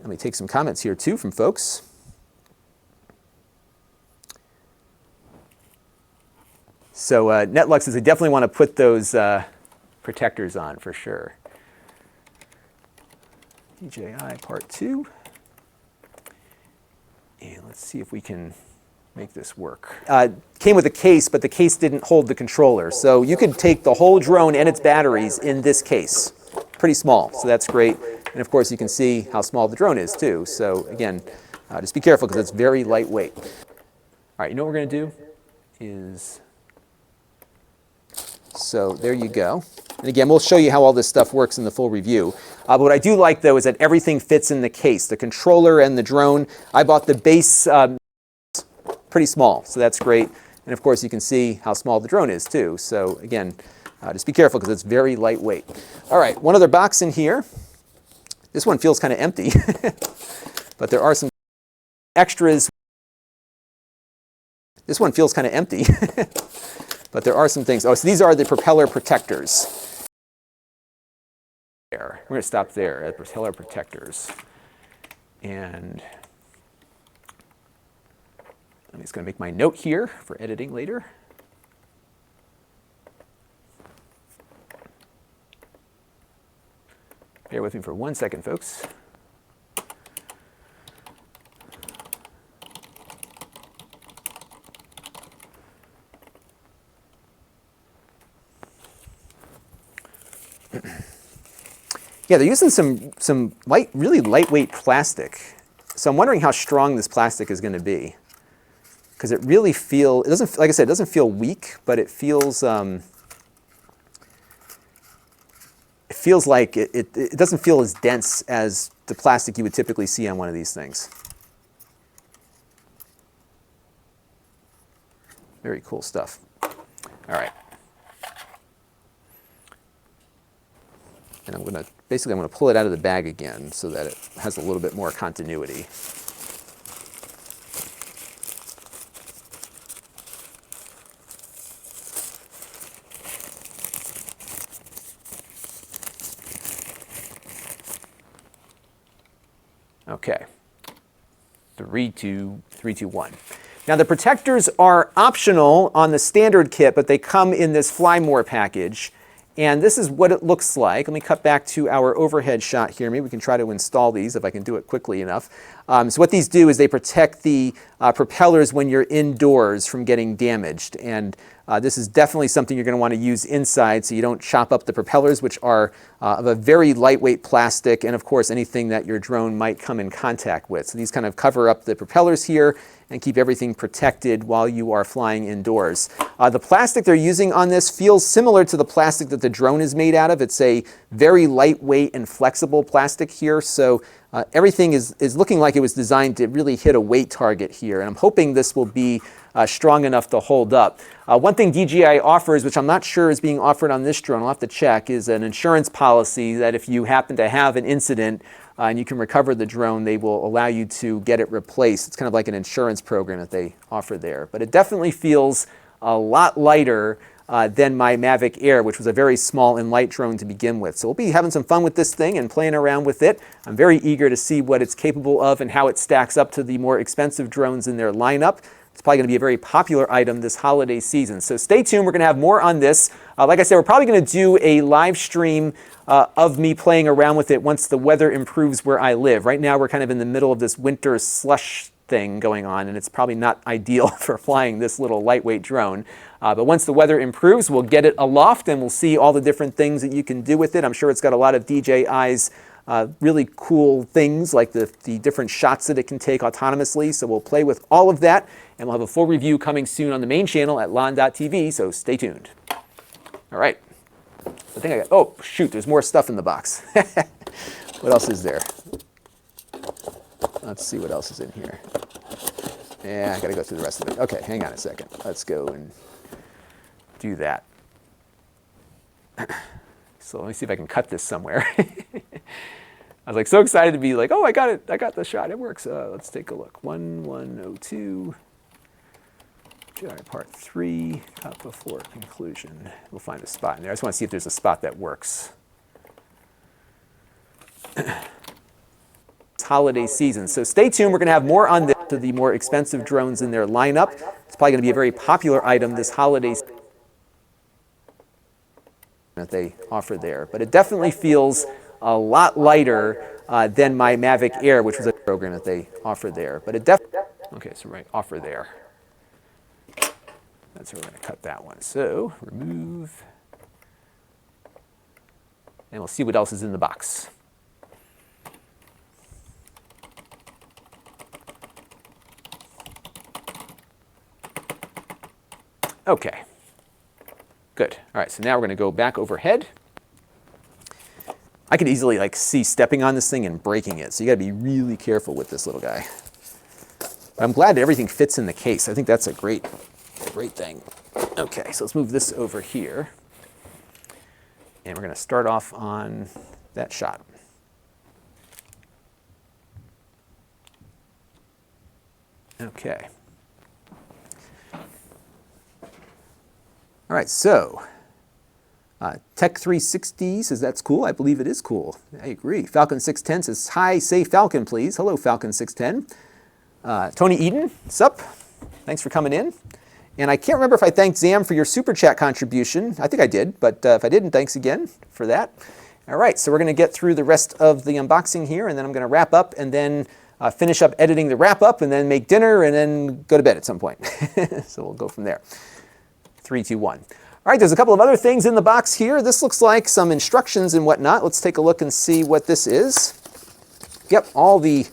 Let me take some comments here too from folks. So Netlux says I definitely want to put those protectors on for sure. DJI Part 2. And let's see if we can make this work. Came with a case, but the case didn't hold the controller. So you could take the whole drone and its batteries in this case. Pretty small, so that's great. And of course, you can see how small the drone is too. So again, just be careful because it's very lightweight. All right, you know what we're going to do is, so there you go. And again, we'll show you how all this stuff works in the full review. But what I do like, though, is that everything fits in the case. The controller and the drone. I bought the base pretty small, so that's great. And of course, you can see how small the drone is too. So again, just be careful because it's very lightweight. All right, one other box in here. This one feels kind of empty, but there are some extras. This one feels kind of empty, but there are some things. Oh, so these are the propeller protectors. We're going to stop there at propeller protectors. And I'm just going to make my note here for editing later. Bear with me for 1 second, folks. Yeah, they're using some really lightweight plastic. So I'm wondering how strong this plastic is going to be. because it really it doesn't, like I said, it doesn't feel weak, but it feels like it doesn't feel as dense as the plastic you would typically see on one of these things. Very cool stuff. All right. And I'm going to pull it out of the bag again so that it has a little bit more continuity. Okay. 3, 2, 1. Now the protectors are optional on the standard kit, but they come in this Fly More package. And this is what it looks like. Let me cut back to our overhead shot here. Maybe we can try to install these if I can do it quickly enough. So what these do is they protect the propellers when you're indoors from getting damaged. And this is definitely something you're going to want to use inside so you don't chop up the propellers, which are of a very lightweight plastic, and of course anything that your drone might come in contact with. So these kind of cover up the propellers here and keep everything protected while you are flying indoors. The plastic they're using on this feels similar to the plastic that the drone is made out of. It's a very lightweight and flexible plastic here, so everything is looking like it was designed to really hit a weight target here, and I'm hoping this will be strong enough to hold up. One thing DJI offers, which I'm not sure is being offered on this drone, I'll have to check, is an insurance policy that if you happen to have an incident and you can recover the drone, they will allow you to get it replaced. It's kind of like an insurance program that they offer there. But it definitely feels a lot lighter than my Mavic Air, which was a very small and light drone to begin with. So we'll be having some fun with this thing and playing around with it. I'm very eager to see what it's capable of and how it stacks up to the more expensive drones in their lineup. It's probably going to be a very popular item this holiday season. So stay tuned. We're going to have more on this. Like I said, we're probably going to do a live stream of me playing around with it once the weather improves where I live. Right now, we're kind of in the middle of this winter slush thing going on, and it's probably not ideal for flying this little lightweight drone. But once the weather improves, we'll get it aloft and we'll see all the different things that you can do with it. I'm sure it's got a lot of DJI's really cool things, like the different shots that it can take autonomously. So we'll play with all of that, and we'll have a full review coming soon on the main channel at Lon.TV, so stay tuned. All right. I think oh, shoot, there's more stuff in the box. What else is there? Let's see what else is in here. Yeah, I got to go through the rest of it. Okay, hang on a second. Let's go and do that. So let me see if I can cut this somewhere. I was like so excited to be like, oh, I got it. I got the shot. It works. Let's take a look. 1102. Part 3, cut before conclusion. We'll find a spot in there. I just want to see if there's a spot that works. It's holiday season, so stay tuned. We're going to have more on this to the more expensive drones in their lineup. It's probably going to be a very popular item this holiday season that they offer there. But it definitely feels a lot lighter than my Mavic Air, which was a program that they offer there. But it definitely, okay, so right, offer there. That's where we're going to cut that one. So remove, and we'll see what else is in the box. Okay, good. All right, so now we're going to go back overhead. I could easily see stepping on this thing and breaking it, so you got to be really careful with this little guy. But I'm glad that everything fits in the case. I think that's a great thing. Okay, so let's move this over here. And we're going to start off on that shot. Okay. All right, so Tech 360 says that's cool. I believe it is cool. I agree. Falcon 610 says, hi, say Falcon, please. Hello, Falcon 610. Tony Eden, sup? Thanks for coming in. And I can't remember if I thanked Zam for your super chat contribution. I think I did, but if I didn't, thanks again for that. All right, so we're going to get through the rest of the unboxing here, and then I'm going to wrap up and then finish up editing the wrap up and then make dinner and then go to bed at some point. So we'll go from there. 3, 2, 1. All right, there's a couple of other things in the box here. This looks like some instructions and whatnot. Let's take a look and see what this is. Yep, all the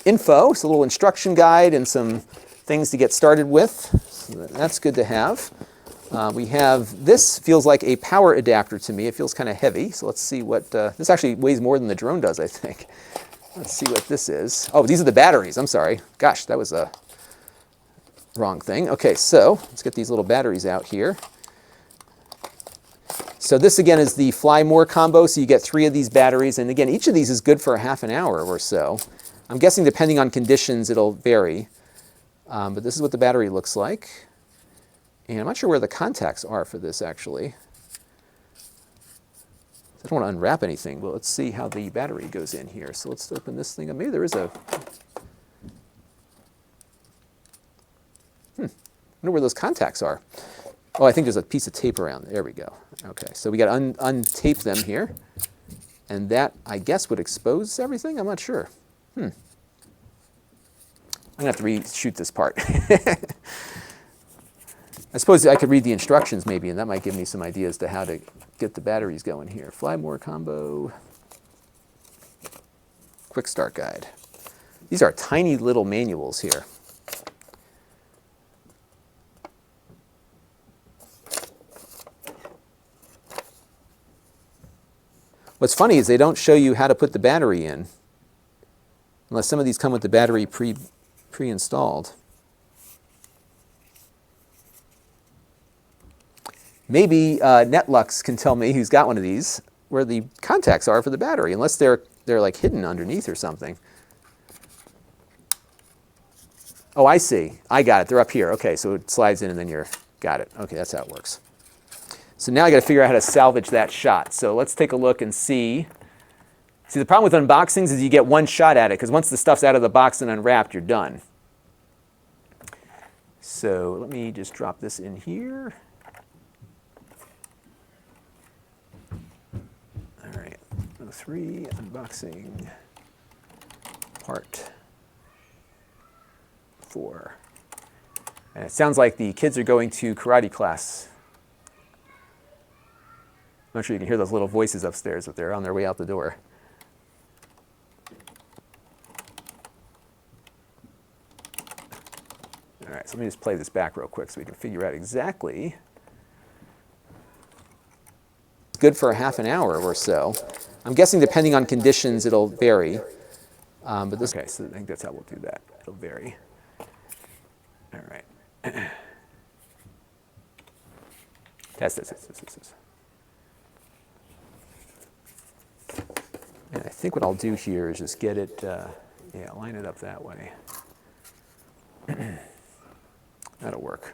info. It's a little instruction guide and some things to get started with. So that's good to have. We have, this feels like a power adapter to me. It feels kind of heavy. So let's see what, this actually weighs more than the drone does, I think. Let's see what this is. Oh, these are the batteries. I'm sorry. Gosh, that was a wrong thing. Okay, so let's get these little batteries out here. So this again is the Fly More combo. So you get 3 of these batteries. And again, each of these is good for a half an hour or so. I'm guessing depending on conditions, it'll vary. But this is what the battery looks like. And I'm not sure where the contacts are for this, actually. I don't want to unwrap anything, but let's see how the battery goes in here. So let's open this thing up. Maybe there is a... I wonder where those contacts are. Oh, I think there's a piece of tape around. There we go. Okay, so we got to untape them here. And that, I guess, would expose everything? I'm not sure. I'm going to have to reshoot this part. I suppose I could read the instructions maybe, and that might give me some ideas to how to get the batteries going here. Fly More combo. Quick start guide. These are tiny little manuals here. What's funny is they don't show you how to put the battery in, unless some of these come with the battery pre-installed. Maybe Netlux can tell me, who's got one of these, where the contacts are for the battery, unless they're like hidden underneath or something. Oh, I see. I got it. They're up here. Okay, so it slides in and then you're got it. Okay, that's how it works. So now I got to figure out how to salvage that shot. So let's take a look and see. See, the problem with unboxings is you get one shot at it, because once the stuff's out of the box and unwrapped, you're done. So let me just drop this in here. All right, 03 unboxing part 4. And it sounds like the kids are going to karate class. I'm not sure you can hear those little voices upstairs, but they're on their way out the door. All right, so let me just play this back real quick so we can figure out exactly. It's good for a half an hour or so. I'm guessing depending on conditions, it'll vary. But this, okay, so I think that's how we'll do that. It'll vary. All right. Test this. And I think what I'll do here is just get it, yeah, line it up that way. That'll work.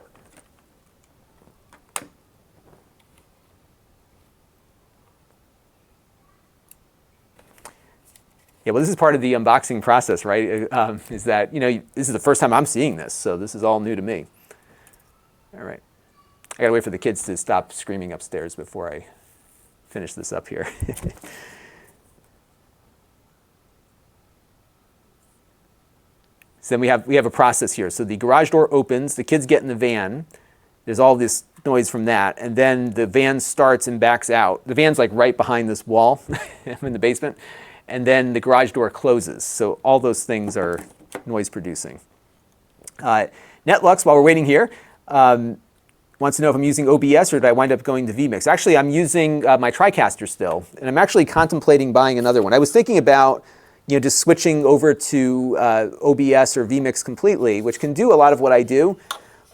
Yeah, well, this is part of the unboxing process, right? Is that, you know, this is the first time I'm seeing this, so this is all new to me. All right. I gotta wait for the kids to stop screaming upstairs before I finish this up here. So then we have a process here. So the garage door opens, the kids get in the van, there's all this noise from that, and then the van starts and backs out. The van's like right behind this wall in the basement, and then the garage door closes. So all those things are noise producing. Netlux, while we're waiting here, wants to know if I'm using OBS or did I wind up going to vMix. Actually, I'm using my TriCaster still, and I'm actually contemplating buying another one. I was thinking about, you know, just switching over to OBS or vMix completely, which can do a lot of what I do.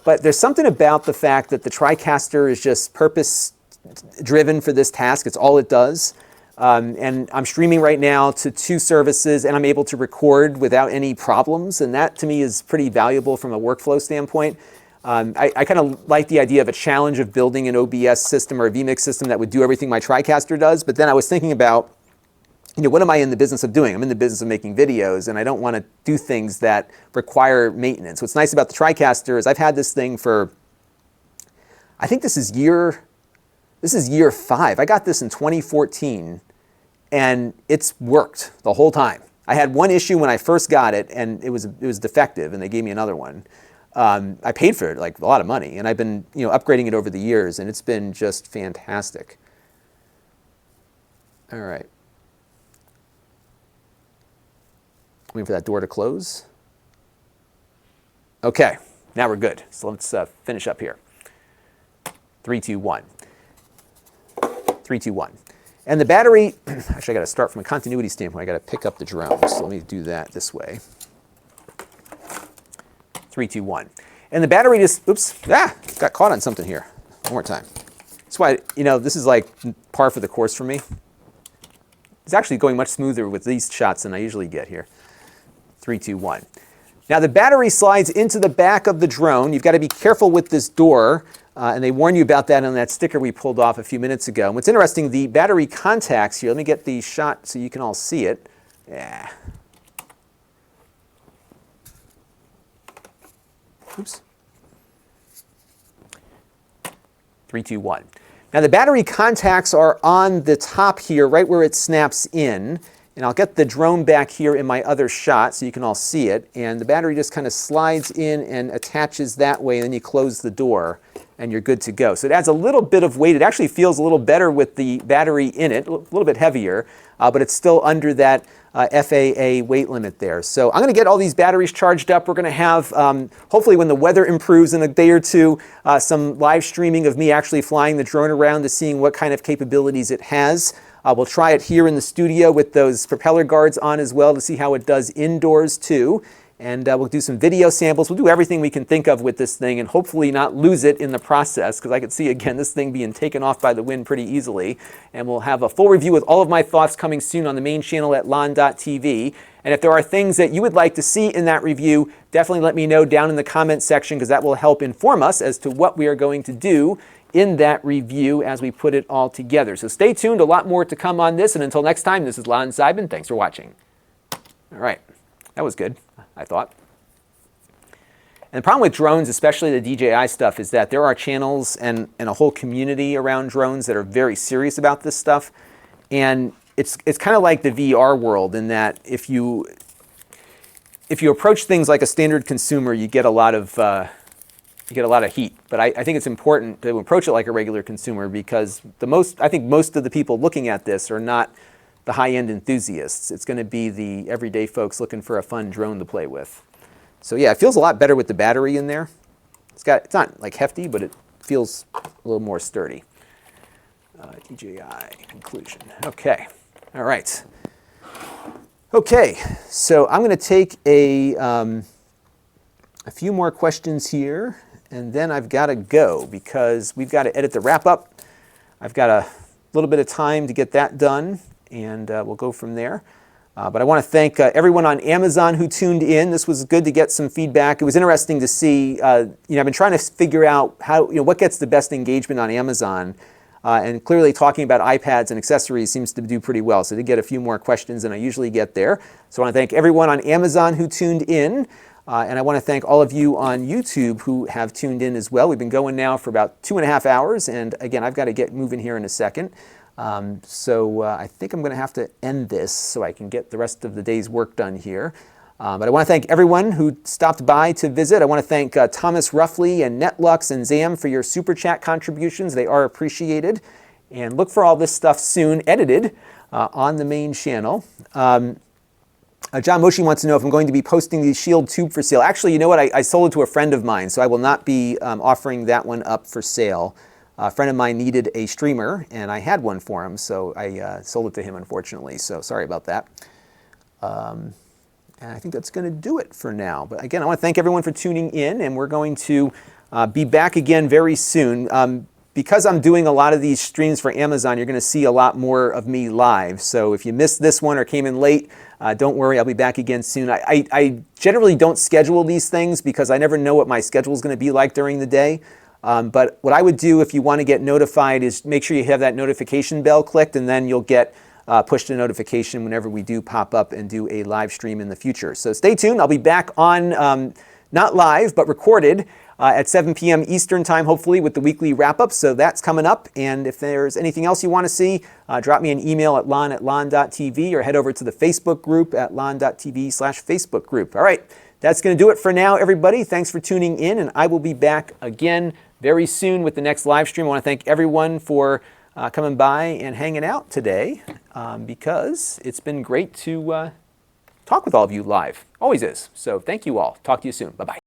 But there's something about the fact that the TriCaster is just purpose-driven for this task. It's all it does. And I'm streaming right now to 2 services, and I'm able to record without any problems. And that, to me, is pretty valuable from a workflow standpoint. I kind of like the idea of a challenge of building an OBS system or a vMix system that would do everything my TriCaster does. But then I was thinking about, you know, what am I in the business of doing? I'm in the business of making videos, and I don't want to do things that require maintenance. What's nice about the TriCaster is I've had this thing for, I think this is year 5. I got this in 2014, and it's worked the whole time. I had one issue when I first got it, and it was defective, and they gave me another one. I paid for it like a lot of money, and I've been, you know, upgrading it over the years, and it's been just fantastic. All right. Waiting for that door to close. Okay, now we're good. So let's finish up here. 3, 2, 1. 3, 2, 1. And the battery, actually I got to start from a continuity standpoint. I got to pick up the drone. So let me do that this way. 3, 2, 1. And the battery just, oops, got caught on something here. One more time. That's why, you know, this is like par for the course for me. It's actually going much smoother with these shots than I usually get here. 3, 2, 1. Now the battery slides into the back of the drone. You've got to be careful with this door, and they warn you about that on that sticker we pulled off a few minutes ago. And what's interesting, the battery contacts here, let me get the shot so you can all see it. Yeah. Oops. 3, 2, 1. Now the battery contacts are on the top here, right where it snaps in. And I'll get the drone back here in my other shot so you can all see it. And the battery just kind of slides in and attaches that way, and then you close the door and you're good to go. So it adds a little bit of weight. It actually feels a little better with the battery in it, a little bit heavier, but it's still under that FAA weight limit there. So I'm going to get all these batteries charged up. We're going to have, hopefully when the weather improves in a day or two, some live streaming of me actually flying the drone around to seeing what kind of capabilities it has. We'll try it here in the studio with those propeller guards on as well to see how it does indoors too. And we'll do some video samples. We'll do everything we can think of with this thing and hopefully not lose it in the process, because I could see, again, this thing being taken off by the wind pretty easily. And we'll have a full review with all of my thoughts coming soon on the main channel at Lon.TV. And if there are things that you would like to see in that review, definitely let me know down in the comments section, because that will help inform us as to what we are going to do in that review as we put it all together. So stay tuned, a lot more to come on this. And until next time, this is Lon.TV. Thanks for watching. All right, that was good, I thought. And the problem with drones, especially the DJI stuff, is that there are channels and a whole community around drones that are very serious about this stuff. And it's kind of like the VR world in that if you approach things like a standard consumer, you get a lot of heat. But I think it's important to approach it like a regular consumer, because I think most of the people looking at this are not the high-end enthusiasts. It's going to be the everyday folks looking for a fun drone to play with. So yeah, it feels a lot better with the battery in there. It's not like hefty, but it feels a little more sturdy. DJI conclusion. Okay, all right. Okay, so I'm going to take a few more questions here, and then I've got to go because we've got to edit the wrap-up. I've got a little bit of time to get that done, and we'll go from there. But I want to thank everyone on Amazon who tuned in. This was good to get some feedback. It was interesting to see, I've been trying to figure out how, what gets the best engagement on Amazon. And clearly talking about iPads and accessories seems to do pretty well. So I did get a few more questions than I usually get there. So I want to thank everyone on Amazon who tuned in. And I want to thank all of you on YouTube who have tuned in as well. We've been going now for about 2.5 hours. And again, I've got to get moving here in a second. So I think I'm going to have to end this so I can get the rest of the day's work done here. But I want to thank everyone who stopped by to visit. I want to thank Thomas Ruffley and Netlux and Zam for your super chat contributions. They are appreciated. And look for all this stuff soon edited on the main channel. John Moshi wants to know if I'm going to be posting the Shield tube for sale. Actually, you know what? I sold it to a friend of mine, so I will not be offering that one up for sale. A friend of mine needed a streamer, and I had one for him, so I sold it to him, unfortunately. So sorry about that. And I think that's going to do it for now. But again, I want to thank everyone for tuning in, and we're going to be back again very soon. Because I'm doing a lot of these streams for Amazon, you're going to see a lot more of me live. So if you missed this one or came in late, don't worry, I'll be back again soon. I generally don't schedule these things because I never know what my schedule is going to be like during the day. But what I would do if you want to get notified is make sure you have that notification bell clicked, and then you'll get pushed a notification whenever we do pop up and do a live stream in the future. So stay tuned. I'll be back on, not live, but recorded at 7 p.m. Eastern time, hopefully, with the weekly wrap-up. So that's coming up. And if there's anything else you want to see, drop me an email at lon@lon.tv or head over to the Facebook group at lon.tv/Facebook group. All right, that's going to do it for now, everybody. Thanks for tuning in, and I will be back again very soon with the next live stream. I want to thank everyone for coming by and hanging out today because it's been great to talk with all of you live. Always is. So thank you all. Talk to you soon. Bye-bye.